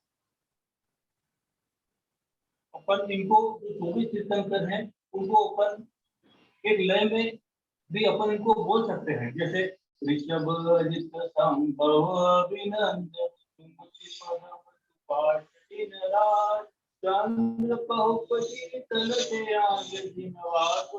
अपन इनको जो 24 तीर्थंकर हैं, उनको अपन एक लय में भी अपन इनको बोल सकते हैं, जैसे ऋषभ जित संभव अभिनंद चंद्र बहुपति तल से आग दिनवास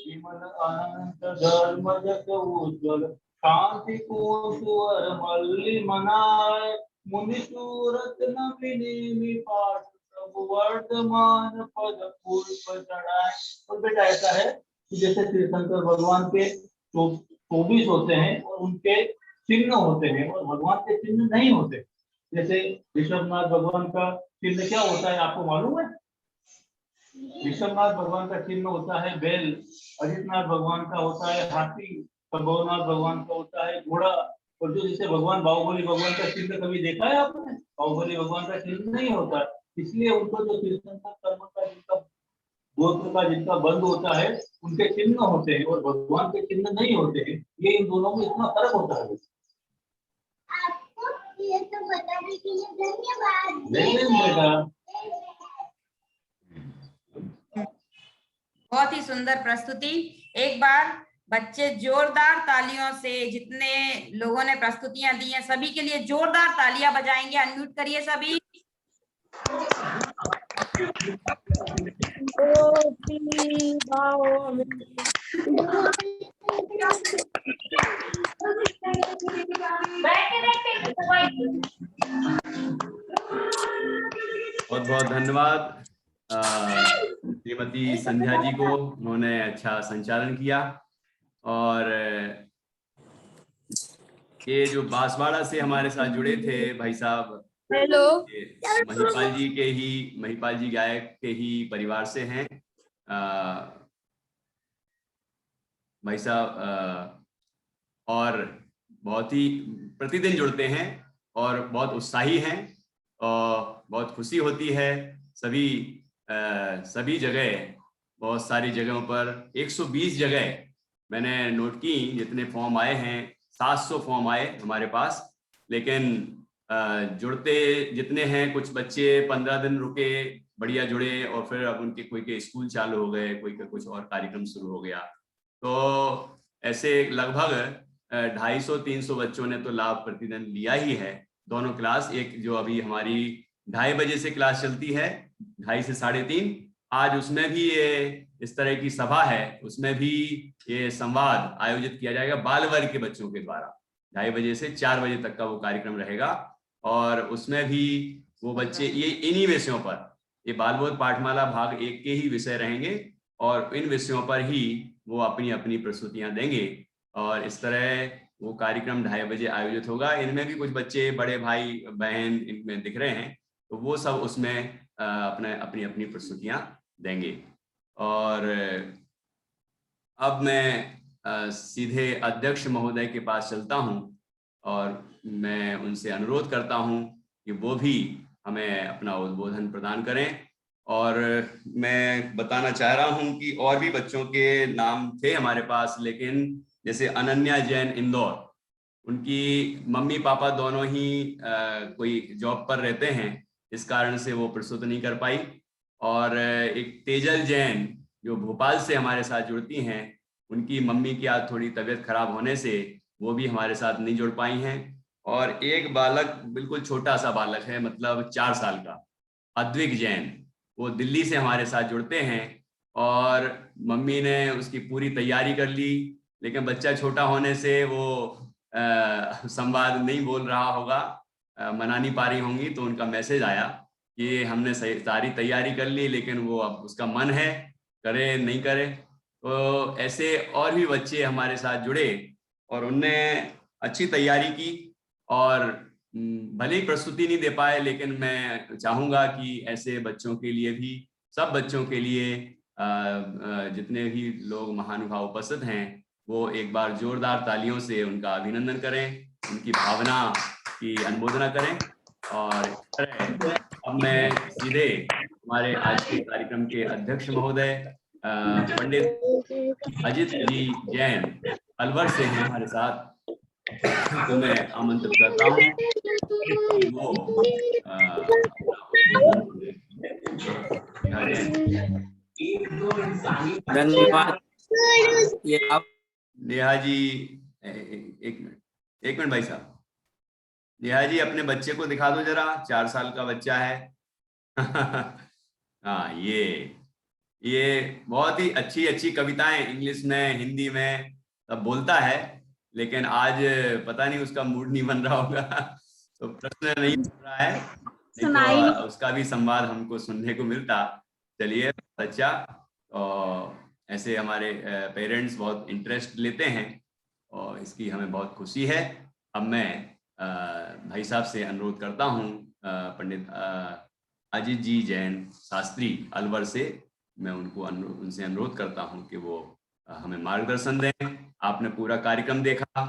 विमल अनंत धर्म जग उज्ज्वल शांति कुंवर मल्ली मनाय मुनि सूरत नविनी पाठ सब वर्तमान पद पुष्प चढ़ाए। और बेटा ऐसा है कि जैसे तीर्थंकर भगवान के 24 होते हैं और उनके चिन्ह होते हैं, और भगवान के चिन्ह नहीं होते। जैसे ऋषभनाथ भगवान का चिन्ह क्या होता है, आपको मालूम है? ऋषभनाथ भगवान का चिन्ह होता है बैल, अजितनाथ भगवान का होता है हाथी, संभवनाथ भगवान का होता है घोड़ा। और जो जैसे भगवान बाहुबली भगवान का चिन्ह कभी देखा है आपने? बाहुबली भगवान का चिन्ह नहीं होता। इसलिए उनको जो तीर्थंकर कर्म का जिनका गोत्र का जिनका बंध होता है, उनके चिन्ह होते हैं और भगवान के चिन्ह नहीं होते हैं। ये इन दोनों में इतना फर्क होता है। आपको ये तो बताने के लिए धन्यवाद। बेटा, बहुत ही सुंदर प्रस्तुति। एक बार बच्चे जोरदार तालियों से, जितने लोगों ने प्रस्तुतियां दी हैं सभी के लिए जोरदार तालियां बजाएंगे। अनम्यूट करिए सभी। बहुत बहुत धन्यवाद श्रीमती संध्या जी को, उन्होंने अच्छा संचालन किया। और ये जो बांसवाड़ा से हमारे साथ जुड़े थे भाई साहब, हेलो, महिपाल जी गायक के ही परिवार से हैं भाई साहब, और बहुत ही प्रतिदिन जुड़ते हैं और बहुत उत्साही हैं, और बहुत खुशी होती है। सभी जगह, बहुत सारी जगहों पर 120 जगह मैंने नोट की, जितने फॉर्म आए हैं 700 फॉर्म आए हमारे पास, लेकिन जुड़ते जितने हैं, कुछ बच्चे 15 दिन रुके, बढ़िया जुड़े, और फिर अब उनके कोई के स्कूल चालू हो गए, कोई का कुछ और कार्यक्रम शुरू हो गया। तो ऐसे लगभग 250-300 बच्चों ने तो लाभ प्रतिदिन लिया ही है। दोनों क्लास, एक जो अभी हमारी 2:30 बजे से क्लास चलती है, 2:30 से 3:30, आज उसमें भी ये इस तरह की सभा है, उसमें भी ये संवाद आयोजित किया जाएगा बाल वर्ग के बच्चों के द्वारा। 2:30 बजे से 4 बजे तक का वो कार्यक्रम रहेगा, और उसमें भी वो बच्चे ये इन्हीं विषयों पर, ये बाल बोध पाठमाला भाग 1 के ही विषय रहेंगे और इन विषयों पर ही वो अपनी अपनी प्रस्तुतियां देंगे। और इस तरह वो कार्यक्रम 2:30 बजे आयोजित होगा। इनमें भी कुछ बच्चे, बड़े भाई बहन इनमें दिख रहे हैं, तो वो सब उसमें अपनी अपनी प्रस्तुतियां देंगे। और अब मैं सीधे अध्यक्ष महोदय के पास चलता हूं और मैं उनसे अनुरोध करता हूं कि वो भी हमें अपना उद्बोधन प्रदान करें। और मैं बताना चाह रहा हूं कि और भी बच्चों के नाम थे हमारे पास, लेकिन जैसे अनन्या जैन इंदौर, उनकी मम्मी पापा दोनों ही कोई जॉब पर रहते हैं, इस कारण से वो प्रस्तुत नहीं कर पाई। और एक तेजल जैन जो भोपाल से हमारे साथ जुड़ती हैं, उनकी मम्मी की आज थोड़ी तबीयत खराब होने से वो भी हमारे साथ नहीं जुड़ पाई हैं। और एक बालक, बिल्कुल छोटा सा बालक है, मतलब 4 साल का, अद्विक जैन, वो दिल्ली से हमारे साथ जुड़ते हैं और मम्मी ने उसकी पूरी तैयारी कर ली, लेकिन बच्चा छोटा होने से वो संवाद नहीं बोल रहा होगा, मना नहीं पा रही होंगी, तो उनका मैसेज आया कि हमने सारी तैयारी कर ली, लेकिन वो अब उसका मन है, करे नहीं करे। तो ऐसे और भी बच्चे हमारे साथ जुड़े और उनने अच्छी तैयारी की और भले ही प्रस्तुति नहीं दे पाए, लेकिन मैं चाहूँगा कि ऐसे बच्चों के लिए भी, सब बच्चों के लिए जितने भी लोग महानुभाव उपस्थित हैं, वो एक बार जोरदार तालियों से उनका अभिनंदन करें, उनकी भावना की अनुमोदना करें। और अब मैं सीधे हमारे आज के कार्यक्रम के अध्यक्ष महोदय पंडित अजित जी जैन अलवर से हैं हमारे साथ, तो मैं आमंत्रित करता हूँ कि वो धन्यवाद। ये आप नेहा जी, एक मिनट भाई साहब, नेहा जी अपने बच्चे को दिखा दो जरा, 4 साल का बच्चा है। हाँ, ये बहुत ही अच्छी कविताएं इंग्लिश में, हिंदी में सब बोलता है, लेकिन आज पता नहीं उसका मूड नहीं बन रहा होगा, तो प्रश्न नहीं बन रहा है, नहीं तो उसका भी संवाद हमको सुनने को मिलता। चलिए, अच्छा, और ऐसे हमारे पेरेंट्स बहुत इंटरेस्ट लेते हैं और इसकी हमें बहुत खुशी है। अब मैं भाई साहब से अनुरोध करता हूँ, पंडित अजित जी जैन शास्त्री अलवर से, मैं उनसे अनुरोध करता हूँ कि वो हमें मार्गदर्शन दें। आपने पूरा कार्यक्रम देखा,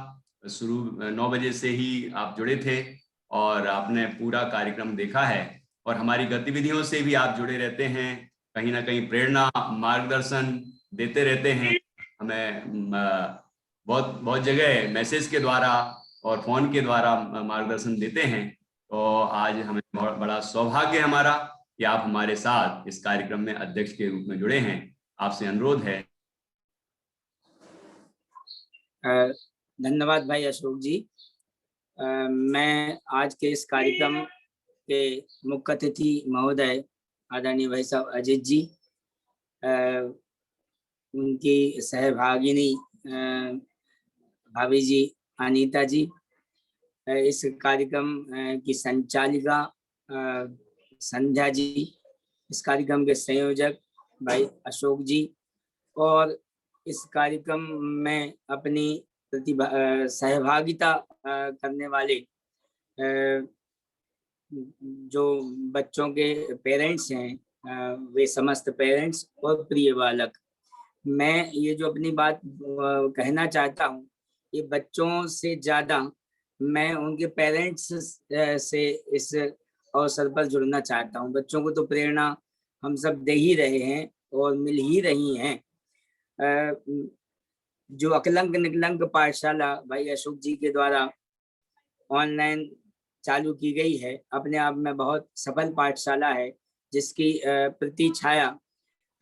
शुरू 9 बजे से ही आप जुड़े थे और आपने पूरा कार्यक्रम देखा है और हमारी गतिविधियों से भी आप जुड़े रहते हैं, कहीं ना कहीं प्रेरणा, मार्गदर्शन देते रहते हैं हमें। बहुत जगह मैसेज के द्वारा और फोन के द्वारा मार्गदर्शन देते हैं। तो आज हमें बहुत बड़ा सौभाग्य है हमारा कि आप हमारे साथ इस कार्यक्रम में अध्यक्ष के रूप में जुड़े हैं। आपसे अनुरोध है। धन्यवाद भाई अशोक जी। मैं आज के इस कार्यक्रम के मुख्य अतिथि महोदय आदरणीय भाई साहब अजित जी, उनकी सहभागिनी भाभी जी अनीता जी, इस कार्यक्रम की संचालिका संध्या जी, इस कार्यक्रम के संयोजक भाई अशोक जी और इस कार्यक्रम में अपनी सहभागिता करने वाले जो बच्चों के पेरेंट्स हैं, वे समस्त पेरेंट्स और प्रिय बालक। मैं ये जो अपनी बात कहना चाहता हूँ, ये बच्चों से ज़्यादा मैं उनके पेरेंट्स से इस अवसर पर जुड़ना चाहता हूँ। बच्चों को तो प्रेरणा हम सब दे ही रहे हैं और मिल ही रही हैं। जो अकलंक निकलंक पाठशाला भाई अशोक जी के द्वारा ऑनलाइन चालू की गई है, अपने आप में बहुत सफल पाठशाला है, जिसकी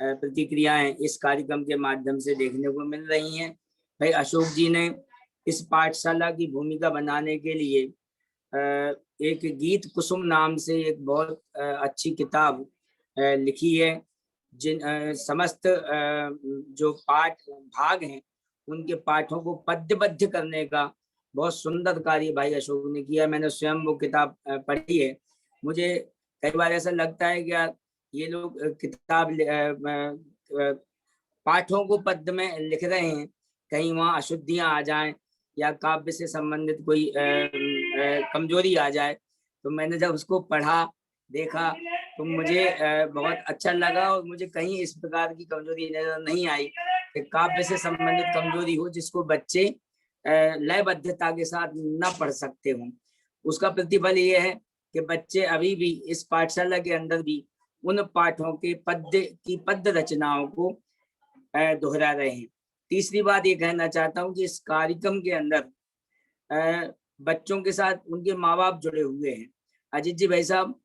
प्रतिक्रियाएं इस कार्यक्रम के माध्यम से देखने को मिल रही हैं। भाई अशोक जी ने इस पाठशाला की भूमिका बनाने के लिए एक गीत कुसुम नाम से एक बहुत अच्छी किताब लिखी है, जिन समस्त जो पाठ भाग हैं उनके पाठों को पद्यबद्ध करने का बहुत सुंदर कार्य भाई अशोक ने किया। मैंने स्वयं वो किताब पढ़ी है। मुझे कई बार ऐसा लगता है कि यार ये लोग किताब पाठों को पद्य में लिख रहे हैं, कहीं वहाँ अशुद्धियां आ जाएं या काव्य से संबंधित कोई कमजोरी आ जाए। तो मैंने जब उसको पढ़ा देखा तो मुझे बहुत अच्छा लगा और मुझे कहीं इस प्रकार की कमजोरी नजर नहीं आई कि काव्य से संबंधित कमजोरी हो जिसको बच्चे लयबद्धता के साथ न पढ़ सकते हों। उसका प्रतिफल ये है कि बच्चे अभी भी इस पाठशाला के अंदर भी उन पाठों के पद्य रचनाओं को दोहरा रहे हैं। तीसरी बात ये कहना चाहता हूँ कि इस कार्यक्रम के अंदर बच्चों के साथ उनके माँ बाप जुड़े हुए हैं। अजीत जी भाई साहब,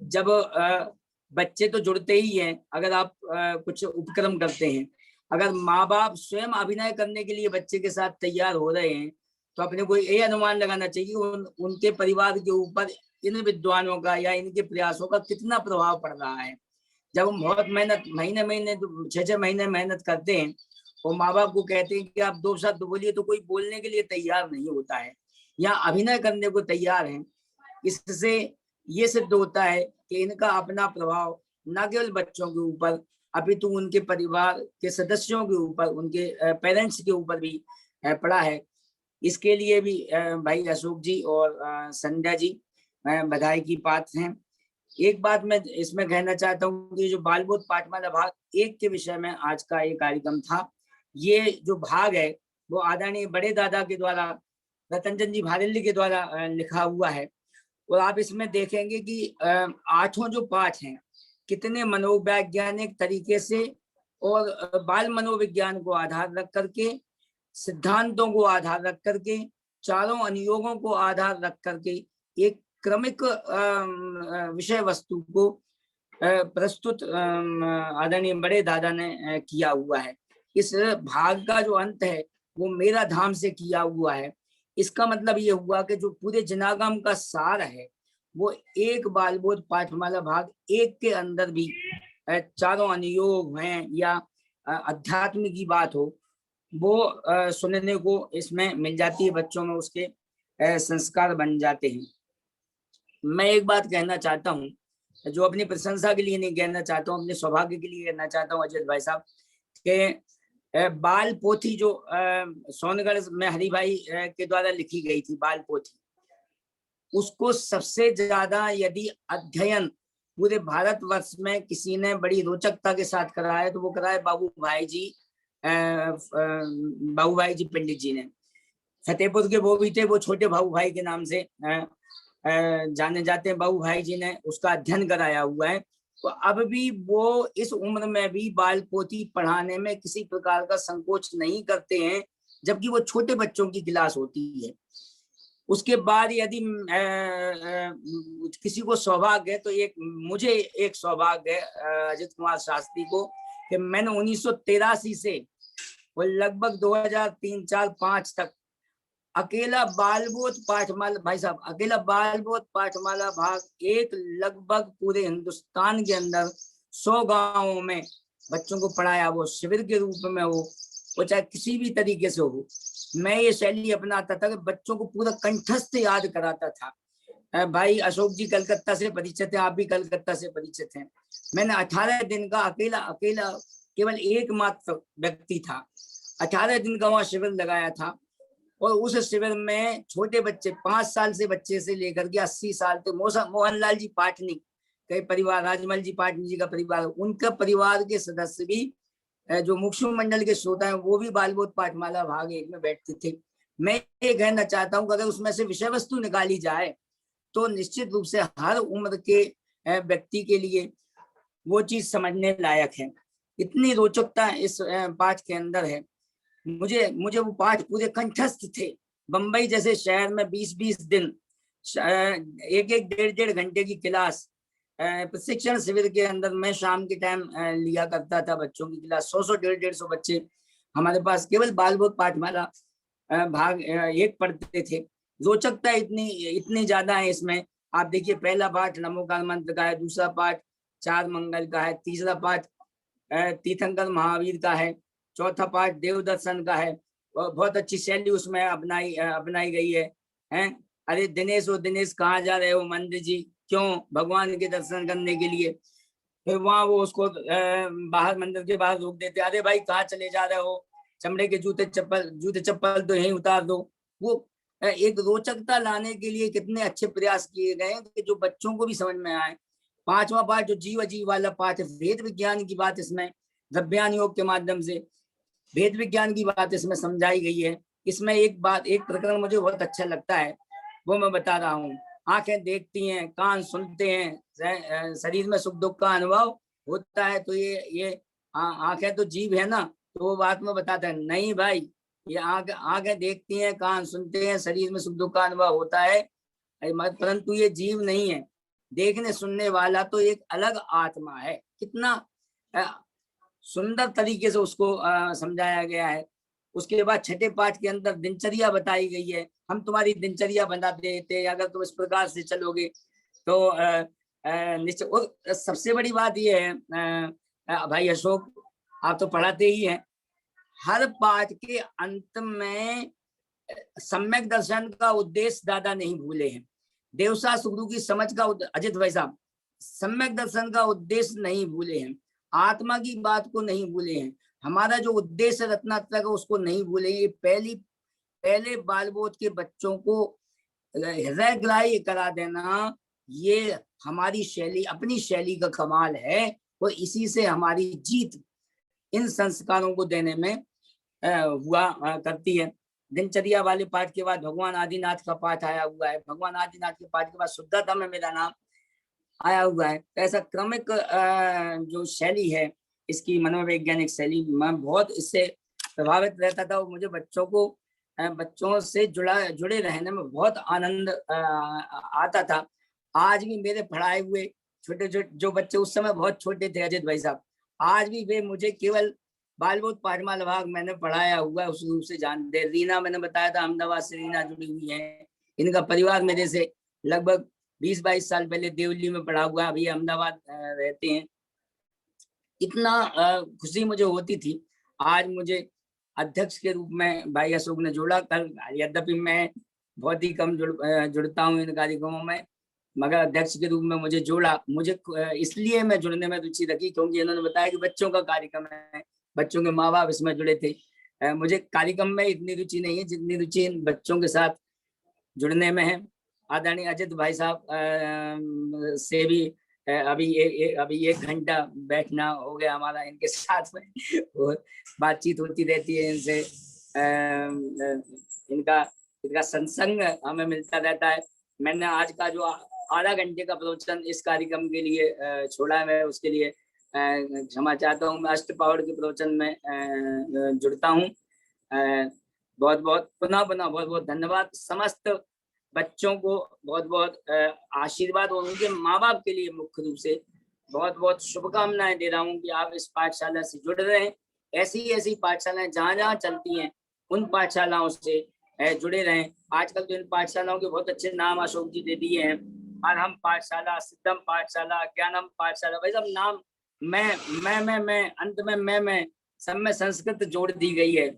जब बच्चे तो जुड़ते ही हैं, अगर आप कुछ उपक्रम करते हैं, अगर माँ बाप स्वयं अभिनय करने के लिए बच्चे के साथ तैयार हो रहे हैं तो अपने को ये अनुमान लगाना चाहिए उनके परिवार के ऊपर इन विद्वानों का या इनके प्रयासों का कितना प्रभाव पड़ रहा है। जब हम बहुत मेहनत महीने 6 महीने मेहनत करते हैं और माँ बाप को कहते हैं कि आप 2 शब्द बोलिए तो कोई बोलने के लिए तैयार नहीं होता है या अभिनय करने को तैयार है। इससे ये सिद्ध होता है कि इनका अपना प्रभाव न केवल बच्चों के ऊपर अपितु उनके परिवार के सदस्यों के ऊपर, उनके पेरेंट्स के ऊपर भी पड़ा है। इसके लिए भी भाई अशोक जी और संध्या जी बधाई की पात्र हैं। एक बात मैं इसमें कहना चाहता हूँ कि जो बाल बोध पाठमाला भाग 1 के विषय में आज का ये कार्यक्रम था, ये जो भाग है वो आदरणीय बड़े दादा के द्वारा, रतनचंद जी भारल्य के द्वारा लिखा हुआ है। और आप इसमें देखेंगे कि 8 जो पाठ हैं कितने मनोवैज्ञानिक तरीके से और बाल मनोविज्ञान को आधार रख करके, सिद्धांतों को आधार रख करके, चारों अनुयोगों को आधार रख करके एक क्रमिक विषय वस्तु को प्रस्तुत आदरणीय बड़े दादा ने किया हुआ है। इस भाग का जो अंत है वो मेरा धाम से किया हुआ है। इसका मतलब ये हुआ कि जो पूरे जनागम का सार है वो एक बाल बोध पाठमाला भाग 1 के अंदर भी चारों अनुयोग हैं या अध्यात्म की बात हो वो सुनने को इसमें मिल जाती है। बच्चों में उसके संस्कार बन जाते हैं। मैं एक बात कहना चाहता हूँ, जो अपनी प्रशंसा के लिए नहीं कहना चाहता हूँ, अपने सौभाग्य के लिए कहना चाहता हूँ अजय भाई साहब, के बाल पोथी जो सोनगढ़ में हरिभाई के द्वारा लिखी गई थी बाल पोथी, उसको सबसे ज्यादा यदि अध्ययन पूरे भारतवर्ष में किसी ने बड़ी रोचकता के साथ कराया तो वो कराया बाबू भाई जी पंडित जी ने। फतेहपुर के वो भी थे, वो छोटे बाबू भाई के नाम से जाने जाते हैं। बाबू भाई जी ने उसका अध्ययन कराया हुआ है। तो अब भी वो इस उम्र में भी बाल पोथी पढ़ाने में किसी प्रकार का संकोच नहीं करते हैं, जबकि वो छोटे बच्चों की क्लास होती है। उसके बाद यदि किसी को सौभाग्य है तो मुझे एक सौभाग्य है अजित कुमार शास्त्री को कि मैंने 1983 से वो लगभग 2003, 4, 5 तक अकेला बाल बोध पाठमाला, भाई साहब अकेला बाल बोध पाठमाला भाग 1 लगभग पूरे हिंदुस्तान के अंदर 100 गांवों में बच्चों को पढ़ाया, वो शिविर के रूप में हो, वो चाहे किसी भी तरीके से हो। मैं ये शैली अपनाता था कि बच्चों को पूरा कंठस्थ याद कराता था। भाई अशोक जी कलकत्ता से परिचित हैं, आप भी कलकत्ता से परिचित हैं। मैंने 18 दिन का अकेला केवल एकमात्र व्यक्ति था, 18 दिन का वहाँ शिविर लगाया था। और उस शिविर में छोटे बच्चे 5 साल से बच्चे से लेकर के 80 साल तक, मोहनलाल जी पाटनी के परिवार, राजमल जी पाटनी जी का परिवार, उनका परिवार के सदस्य भी जो मुक्ष्म मंडल के श्रोता हैं वो भी बाल बोध पाठमाला भाग 1 में बैठते थे। मैं ये कहना चाहता हूँ कि अगर उसमें से विषय वस्तु निकाली जाए तो निश्चित रूप से हर उम्र के व्यक्ति के लिए वो चीज समझने लायक है। इतनी रोचकता इस पाठ के अंदर है। मुझे वो पाठ पूरे कंठस्थ थे। बंबई जैसे शहर में 20-20 दिन 1-1, 1.5 घंटे की क्लास प्रशिक्षण शिविर के अंदर मैं शाम के टाइम लिया करता था बच्चों की क्लास। 100 150 बच्चे हमारे पास केवल बाल बोध पाठमाला भाग 1 पढ़ते थे। रोचकता इतनी ज्यादा है इसमें। आप देखिए पहला पाठ नमोकार मंत्र का है, दूसरा पाठ 4 मंगल का है, तीसरा पाठ तीर्थंकर महावीर का है, चौथा पाठ देव दर्शन का है। और बहुत अच्छी शैली उसमें अपनाई गई है। अरे दिनेश कहाँ जा रहे हो मंदिर जी, क्यों? भगवान के दर्शन करने के लिए। फिर वहां वो उसको बाहर मंदिर के बाहर रोक देते, अरे भाई कहाँ चले जा रहे हो, चमड़े के जूते चप्पल तो यहीं उतार दो। वो एक रोचकता लाने के लिए कितने अच्छे प्रयास किए गए कि जो बच्चों को भी समझ में आए। 5वां पाठ जो जीव अजीव वाला पाठ है, वेद विज्ञान की बात इसमें द्रव्यान योग के माध्यम से वेद विज्ञान की बात इसमें समझाई गई है। इसमें एक प्रकरण मुझे बहुत अच्छा लगता है, वो मैं बता रहा हूँ। आंखें देखती हैं, कान सुनते हैं, शरीर में सुख दुख का अनुभव होता है, तो ये आंखें तो जीव है ना, तो वो बात में बताता है नहीं भाई, ये आंखें देखती हैं, कान सुनते हैं, शरीर में सुख दुख का अनुभव होता है, परंतु ये जीव नहीं है। देखने सुनने वाला तो एक अलग आत्मा है। कितना सुंदर तरीके से उसको समझाया गया है। उसके बाद 6ठे पाठ के अंदर दिनचर्या बताई गई है। हम तुम्हारी दिनचर्या बना देते, अगर तुम इस प्रकार से चलोगे तो निश्चय। सबसे बड़ी बात ये है भाई अशोक, आप तो पढ़ाते ही हैं, हर पाठ के अंत में सम्यक दर्शन का उद्देश्य दादा नहीं भूले हैं। देवसा सुखदू की समझ का अजित भाई साहब सम्यक दर्शन का उद्देश्य नहीं भूले हैं, आत्मा की बात को नहीं भूले हैं, हमारा जो उद्देश्य रत्नात्रय का उसको नहीं भूले। ये पहले बाल बोध के बच्चों को हृदय ग्राह्य करा देना, ये हमारी शैली, अपनी शैली का कमाल है, और इसी से हमारी जीत इन संस्कारों को देने में हुआ करती है। दिनचर्या वाले पाठ के बाद भगवान आदिनाथ का पाठ आया हुआ है। भगवान आदिनाथ के पाठ के बाद शुद्धता में मेरा नाम आया हुआ है। तो ऐसा क्रमिक जो शैली है, इसकी मनोवैज्ञानिक शैली, मैं बहुत इससे प्रभावित रहता था, और मुझे बच्चों से जुड़े रहने में बहुत आनंद आता था। आज भी मेरे पढ़ाए हुए छोटे जो बच्चे उस समय बहुत छोटे थे अजित भाई साहब, आज भी वे मुझे केवल बालबोध पाठमाला भाग मैंने पढ़ाया हुआ है उस रूप से जानते। रीना मैंने बताया था, अहमदाबाद से रीना जुड़ी हुई है, इनका परिवार मेरे से लगभग 20-22 साल पहले देवली में पढ़ा हुआ, अभी अहमदाबाद रहते हैं। इतना खुशी मुझे होती थी। आज मुझे अध्यक्ष के रूप में भाई अशोक ने जोड़ा। कल यद्यपि मैं बहुत ही कम जुड़ता हूँ इन कार्यक्रमों में, मगर अध्यक्ष के रूप में मुझे जोड़ा। मुझे इसलिए मैं जुड़ने में रुचि रखी क्योंकि इन्होंने बताया कि बच्चों का कार्यक्रम है, बच्चों के माँ बाप इसमें जुड़े थे। मुझे कार्यक्रम में इतनी रुचि नहीं है जितनी रुचि इन बच्चों के साथ जुड़ने में है। आदरणीय अजित भाई साहब से भी अभी 1 घंटा बैठना हो गया हमारा इनके साथ में, और बातचीत होती रहती है इनसे। इनका सत्संग हमें मिलता रहता है। मैंने आज का जो आधा घंटे का प्रवचन इस कार्यक्रम के लिए छोड़ा है, मैं उसके लिए क्षमा चाहता हूँ। मैं अष्टपहर के प्रवचन में जुड़ता हूँ। बहुत बहुत धन्यवाद। समस्त बच्चों को बहुत बहुत आशीर्वाद, और उनके माँ बाप के लिए मुख्य रूप से बहुत बहुत शुभकामनाएं दे रहा हूँ कि आप इस पाठशाला से जुड़ रहे हैं। ऐसी पाठशालाएं जहाँ चलती हैं उन पाठशालाओं से जुड़े रहें। आजकल तो इन पाठशालाओं के बहुत अच्छे नाम अशोक जी दे दिए हैं, अरहम पाठशाला, सिद्धम पाठशाला, ज्ञानम पाठशाला। भाई सब नाम मैं अंत में मैं सब में संस्कृत जोड़ दी गई है,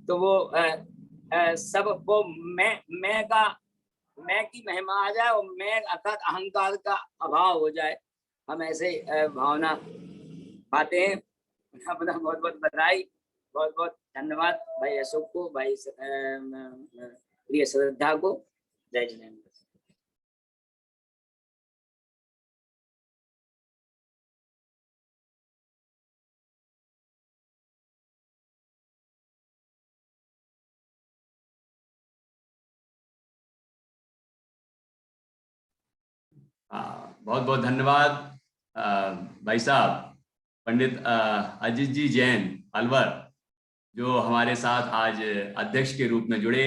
तो वो सब वो मैं की महिमा आ जाए और मैं अर्थात अहंकार का अभाव हो जाए, हम ऐसे भावना पाते हैं। बहुत बहुत बधाई, बहुत बहुत धन्यवाद भाई अशोक को, भाई प्रिय श्रद्धा को। जय जिनेंद्र। बहुत बहुत धन्यवाद भाई साहब पंडित अजित जी जैन अलवर, जो हमारे साथ आज अध्यक्ष के रूप में जुड़े।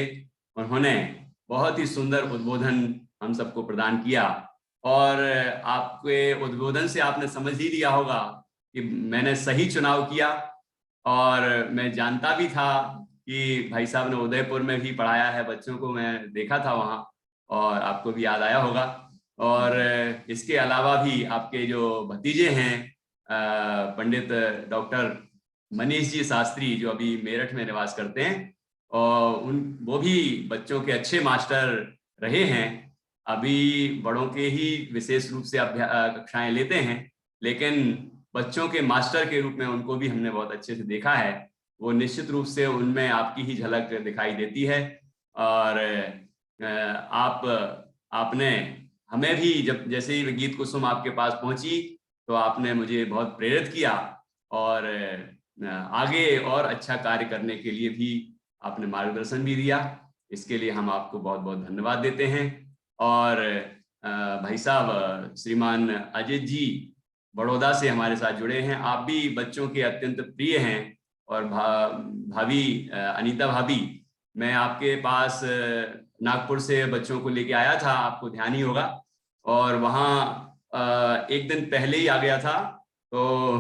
उन्होंने बहुत ही सुंदर उद्बोधन हम सबको प्रदान किया, और आपके उद्बोधन से आपने समझ ही लिया होगा कि मैंने सही चुनाव किया। और मैं जानता भी था कि भाई साहब ने उदयपुर में भी पढ़ाया है बच्चों को, मैं देखा था वहाँ, और आपको भी याद आया होगा। और इसके अलावा भी आपके जो भतीजे हैं पंडित डॉक्टर मनीष जी शास्त्री, जो अभी मेरठ में निवास करते हैं, और वो भी बच्चों के अच्छे मास्टर रहे हैं। अभी बड़ों के ही विशेष रूप से कक्षाएं लेते हैं, लेकिन बच्चों के मास्टर के रूप में उनको भी हमने बहुत अच्छे से देखा है। वो निश्चित रूप से उनमें आपकी ही झलक दिखाई देती है। और आपने हमें भी जब जैसे ही गीत कुसुम आपके पास पहुंची तो आपने मुझे बहुत प्रेरित किया और आगे और अच्छा कार्य करने के लिए भी आपने मार्गदर्शन भी दिया। इसके लिए हम आपको बहुत बहुत धन्यवाद देते हैं। और भाई साहब श्रीमान अजित जी बड़ौदा से हमारे साथ जुड़े हैं। आप भी बच्चों के अत्यंत प्रिय हैं। और भाभी अनीता भाभी, मैं आपके पास नागपुर से बच्चों को लेके आया था, आपको ध्यान ही होगा, और वहाँ एक दिन पहले ही आ गया था। तो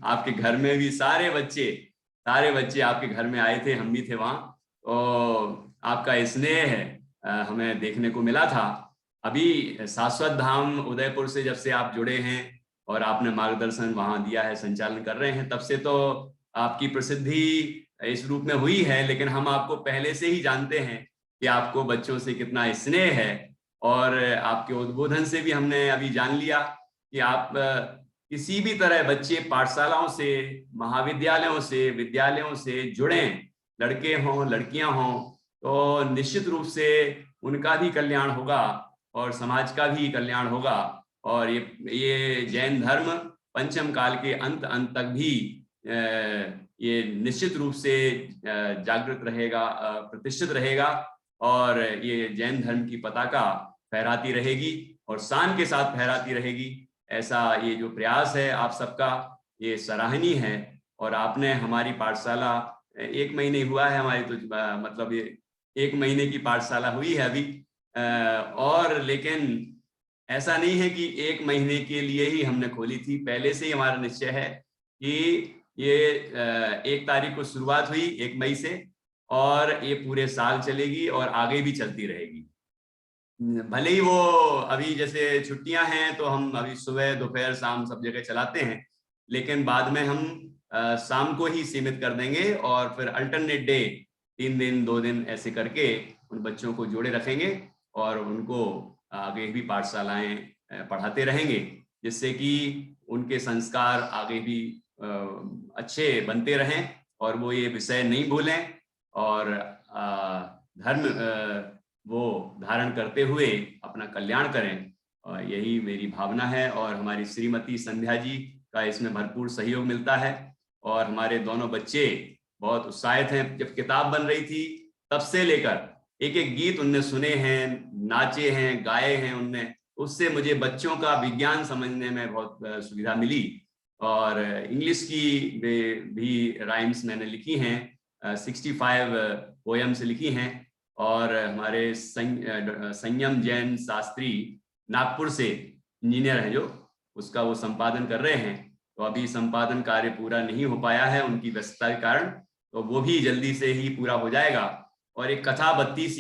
आपके घर में भी सारे बच्चे आपके घर में आए थे, हम भी थे वहाँ। तो आपका स्नेह हमें देखने को मिला था। अभी शाश्वत धाम उदयपुर से जब से आप जुड़े हैं और आपने मार्गदर्शन वहाँ दिया है, संचालन कर रहे हैं, तब से तो आपकी प्रसिद्धि इस रूप में हुई है। लेकिन हम आपको पहले से ही जानते हैं कि आपको बच्चों से कितना स्नेह है। और आपके उद्बोधन से भी हमने अभी जान लिया कि आप किसी भी तरह बच्चे पाठशालाओं से, महाविद्यालयों से, विद्यालयों से जुड़ें, लड़के हों लड़कियां हों, तो निश्चित रूप से उनका भी कल्याण होगा और समाज का भी कल्याण होगा। और ये जैन धर्म पंचम काल के अंत तक भी ये निश्चित रूप से जागृत रहेगा, प्रतिष्ठित रहेगा, और ये जैन धर्म की पताका फहराती रहेगी और शान के साथ फहराती रहेगी। ऐसा ये जो प्रयास है आप सबका, ये सराहनीय है। और आपने हमारी पाठशाला 1 महीने हुआ है हमारी, तो मतलब ये 1 महीने की पाठशाला हुई है अभी। और लेकिन ऐसा नहीं है कि 1 महीने के लिए ही हमने खोली थी, पहले से ही हमारा निश्चय है कि ये 1 तारीख को शुरुआत हुई 1 मई से, और ये पूरे साल चलेगी और आगे भी चलती रहेगी। भले ही वो अभी जैसे छुट्टियां हैं तो हम अभी सुबह दोपहर शाम सब जगह चलाते हैं, लेकिन बाद में हम शाम को ही सीमित कर देंगे और फिर अल्टरनेट डे 3 दिन 2 दिन ऐसे करके उन बच्चों को जोड़े रखेंगे और उनको आगे भी पाठशालाएं पढ़ाते रहेंगे, जिससे कि उनके संस्कार आगे भी अच्छे बनते रहें और वो ये विषय नहीं भूलें और धर्म वो धारण करते हुए अपना कल्याण करें। यही मेरी भावना है। और हमारी श्रीमती संध्या जी का इसमें भरपूर सहयोग मिलता है। और हमारे दोनों बच्चे बहुत उत्साहित हैं। जब किताब बन रही थी तब से लेकर एक एक गीत उनने सुने हैं, नाचे हैं, गाए हैं उनने। उससे मुझे बच्चों का विज्ञान समझने में बहुत सुविधा मिली। और इंग्लिश की भी राइम्स मैंने लिखी हैं, 65 पोएम्स लिखी हैं। और हमारे संयम जैन शास्त्री नागपुर से इंजीनियर हैं जो, उसका वो संपादन कर रहे हैं। तो अभी संपादन कार्य पूरा नहीं हो पाया है उनकी व्यस्तता के कारण, तो वो भी जल्दी से ही पूरा हो जाएगा। और एक कथा 32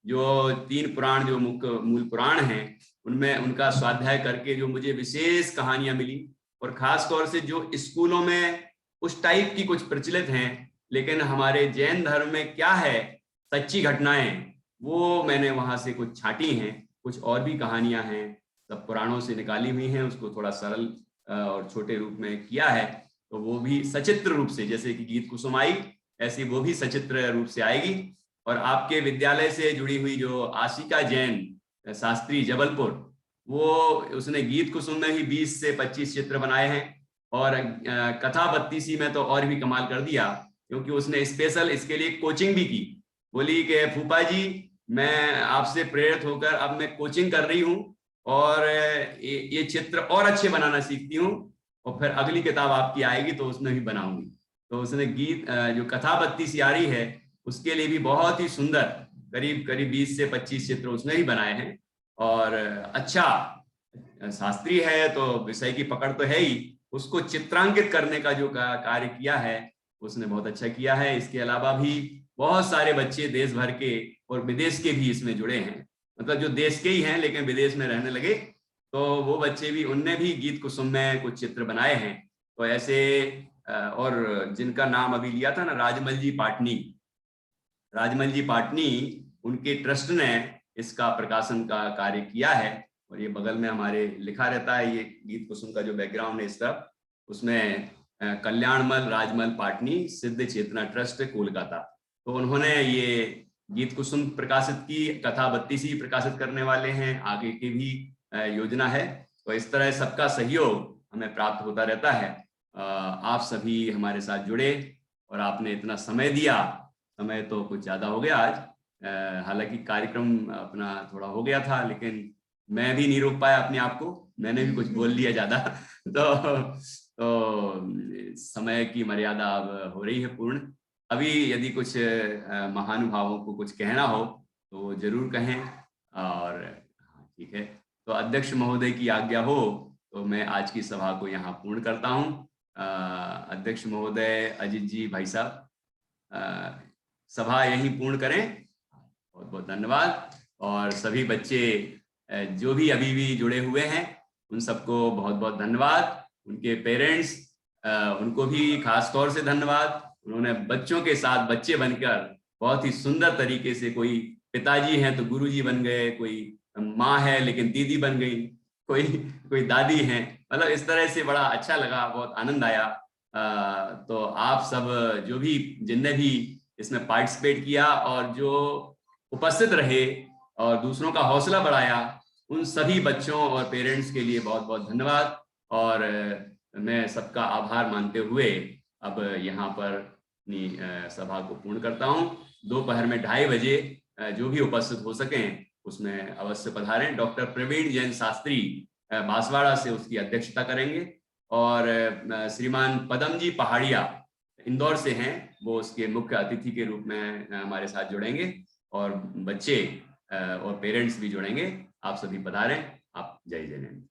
जो 3 पुराण जो मूल पुराण हैं उनमें उनका स्वाध्याय करके जो मुझे विशेष कहानियां मिली, और खास तौर से जो स्कूलों में उस टाइप की कुछ प्रचलित हैं, लेकिन हमारे जैन धर्म में क्या है सच्ची घटनाएं, वो मैंने वहां से कुछ छांटी हैं। कुछ और भी कहानियां हैं, सब पुराणों से निकाली हुई हैं, उसको थोड़ा सरल और छोटे रूप में किया है। तो वो भी सचित्र रूप से, जैसे कि गीत कुसुम आई, ऐसी वो भी सचित्र रूप से आएगी। और आपके विद्यालय से जुड़ी हुई जो आशिका जैन शास्त्री जबलपुर, वो उसने गीत कुसुम में ही 20 से 25 चित्र बनाए हैं। और कथा 32 में तो और भी कमाल कर दिया, क्योंकि उसने स्पेशल इसके लिए कोचिंग भी की। बोली कि फूफा जी मैं आपसे प्रेरित होकर अब मैं कोचिंग कर रही हूँ और ये चित्र और अच्छे बनाना सीखती हूँ, और फिर अगली किताब आपकी आएगी तो उसमें भी बनाऊंगी। तो उसने गीत जो कथा 32 आ रही है उसके लिए भी बहुत ही सुंदर करीब 20 से 25 चित्र उसने ही बनाए हैं। और अच्छा शास्त्री है तो विषय की पकड़ तो है ही, उसको चित्रांकित करने का जो कार्य किया है उसने बहुत अच्छा किया है। इसके अलावा भी बहुत सारे बच्चे देश भर के और विदेश के भी इसमें जुड़े हैं, मतलब जो देश के ही हैं लेकिन विदेश में रहने लगे, तो वो बच्चे भी, उनने भी गीत कुसुम में कुछ चित्र बनाए हैं। तो ऐसे और जिनका नाम अभी लिया था ना, राजमल जी पाटनी, उनके ट्रस्ट ने इसका प्रकाशन का कार्य किया है। और ये बगल में हमारे लिखा रहता है, ये गीत कुसुम का जो बैकग्राउंड है इस तरफ, उसमें कल्याणमल राजमल पाटनी सिद्ध चेतना ट्रस्ट कोलकाता, तो उन्होंने ये गीत कुसुम प्रकाशित की। कथा 32 प्रकाशित करने वाले हैं, आगे की भी योजना है। तो इस तरह सबका सहयोग हमें प्राप्त होता रहता है। आप सभी हमारे साथ जुड़े और आपने इतना समय दिया। समय तो कुछ ज्यादा हो गया आज, हालांकि कार्यक्रम अपना थोड़ा हो गया था, लेकिन मैं भी नहीं रोक पाया अपने आप को, मैंने भी कुछ बोल लिया ज्यादा। तो समय की मर्यादा अब हो रही है पूर्ण। अभी यदि कुछ महानुभावों को कुछ कहना हो तो जरूर कहें। और ठीक है, तो अध्यक्ष महोदय की आज्ञा हो तो मैं आज की सभा को यहाँ पूर्ण करता हूँ। अध्यक्ष महोदय, अजित जी, भाई साहब, सभा यहीं पूर्ण करें। बहुत बहुत धन्यवाद। और सभी बच्चे जो भी अभी भी जुड़े हुए हैं उन सबको बहुत बहुत धन्यवाद। उनके पेरेंट्स, उनको भी खास तौर से धन्यवाद। उन्होंने बच्चों के साथ बच्चे बनकर बहुत ही सुंदर तरीके से, कोई पिताजी हैं तो गुरुजी बन गए, कोई माँ है लेकिन दीदी बन गई, कोई दादी हैं, मतलब इस तरह से बड़ा अच्छा लगा, बहुत आनंद आया। तो आप सब जो भी, जिनने भी इसमें पार्टिसिपेट किया और जो उपस्थित रहे और दूसरों का हौसला बढ़ाया, उन सभी बच्चों और पेरेंट्स के लिए बहुत बहुत धन्यवाद। और मैं सबका आभार मानते हुए अब यहाँ पर अपनी सभा को पूर्ण करता हूँ। दोपहर में 2:30 बजे जो भी उपस्थित हो सकें उसमें अवश्य पधारें। डॉक्टर प्रवीण जैन शास्त्री बांसवाड़ा से उसकी अध्यक्षता करेंगे और श्रीमान पदम जी पहाड़िया इंदौर से हैं, वो उसके मुख्य अतिथि के रूप में हमारे साथ जुड़ेंगे और बच्चे और पेरेंट्स भी जुड़ेंगे। आप सभी पधारें। आप जय जय हिंद।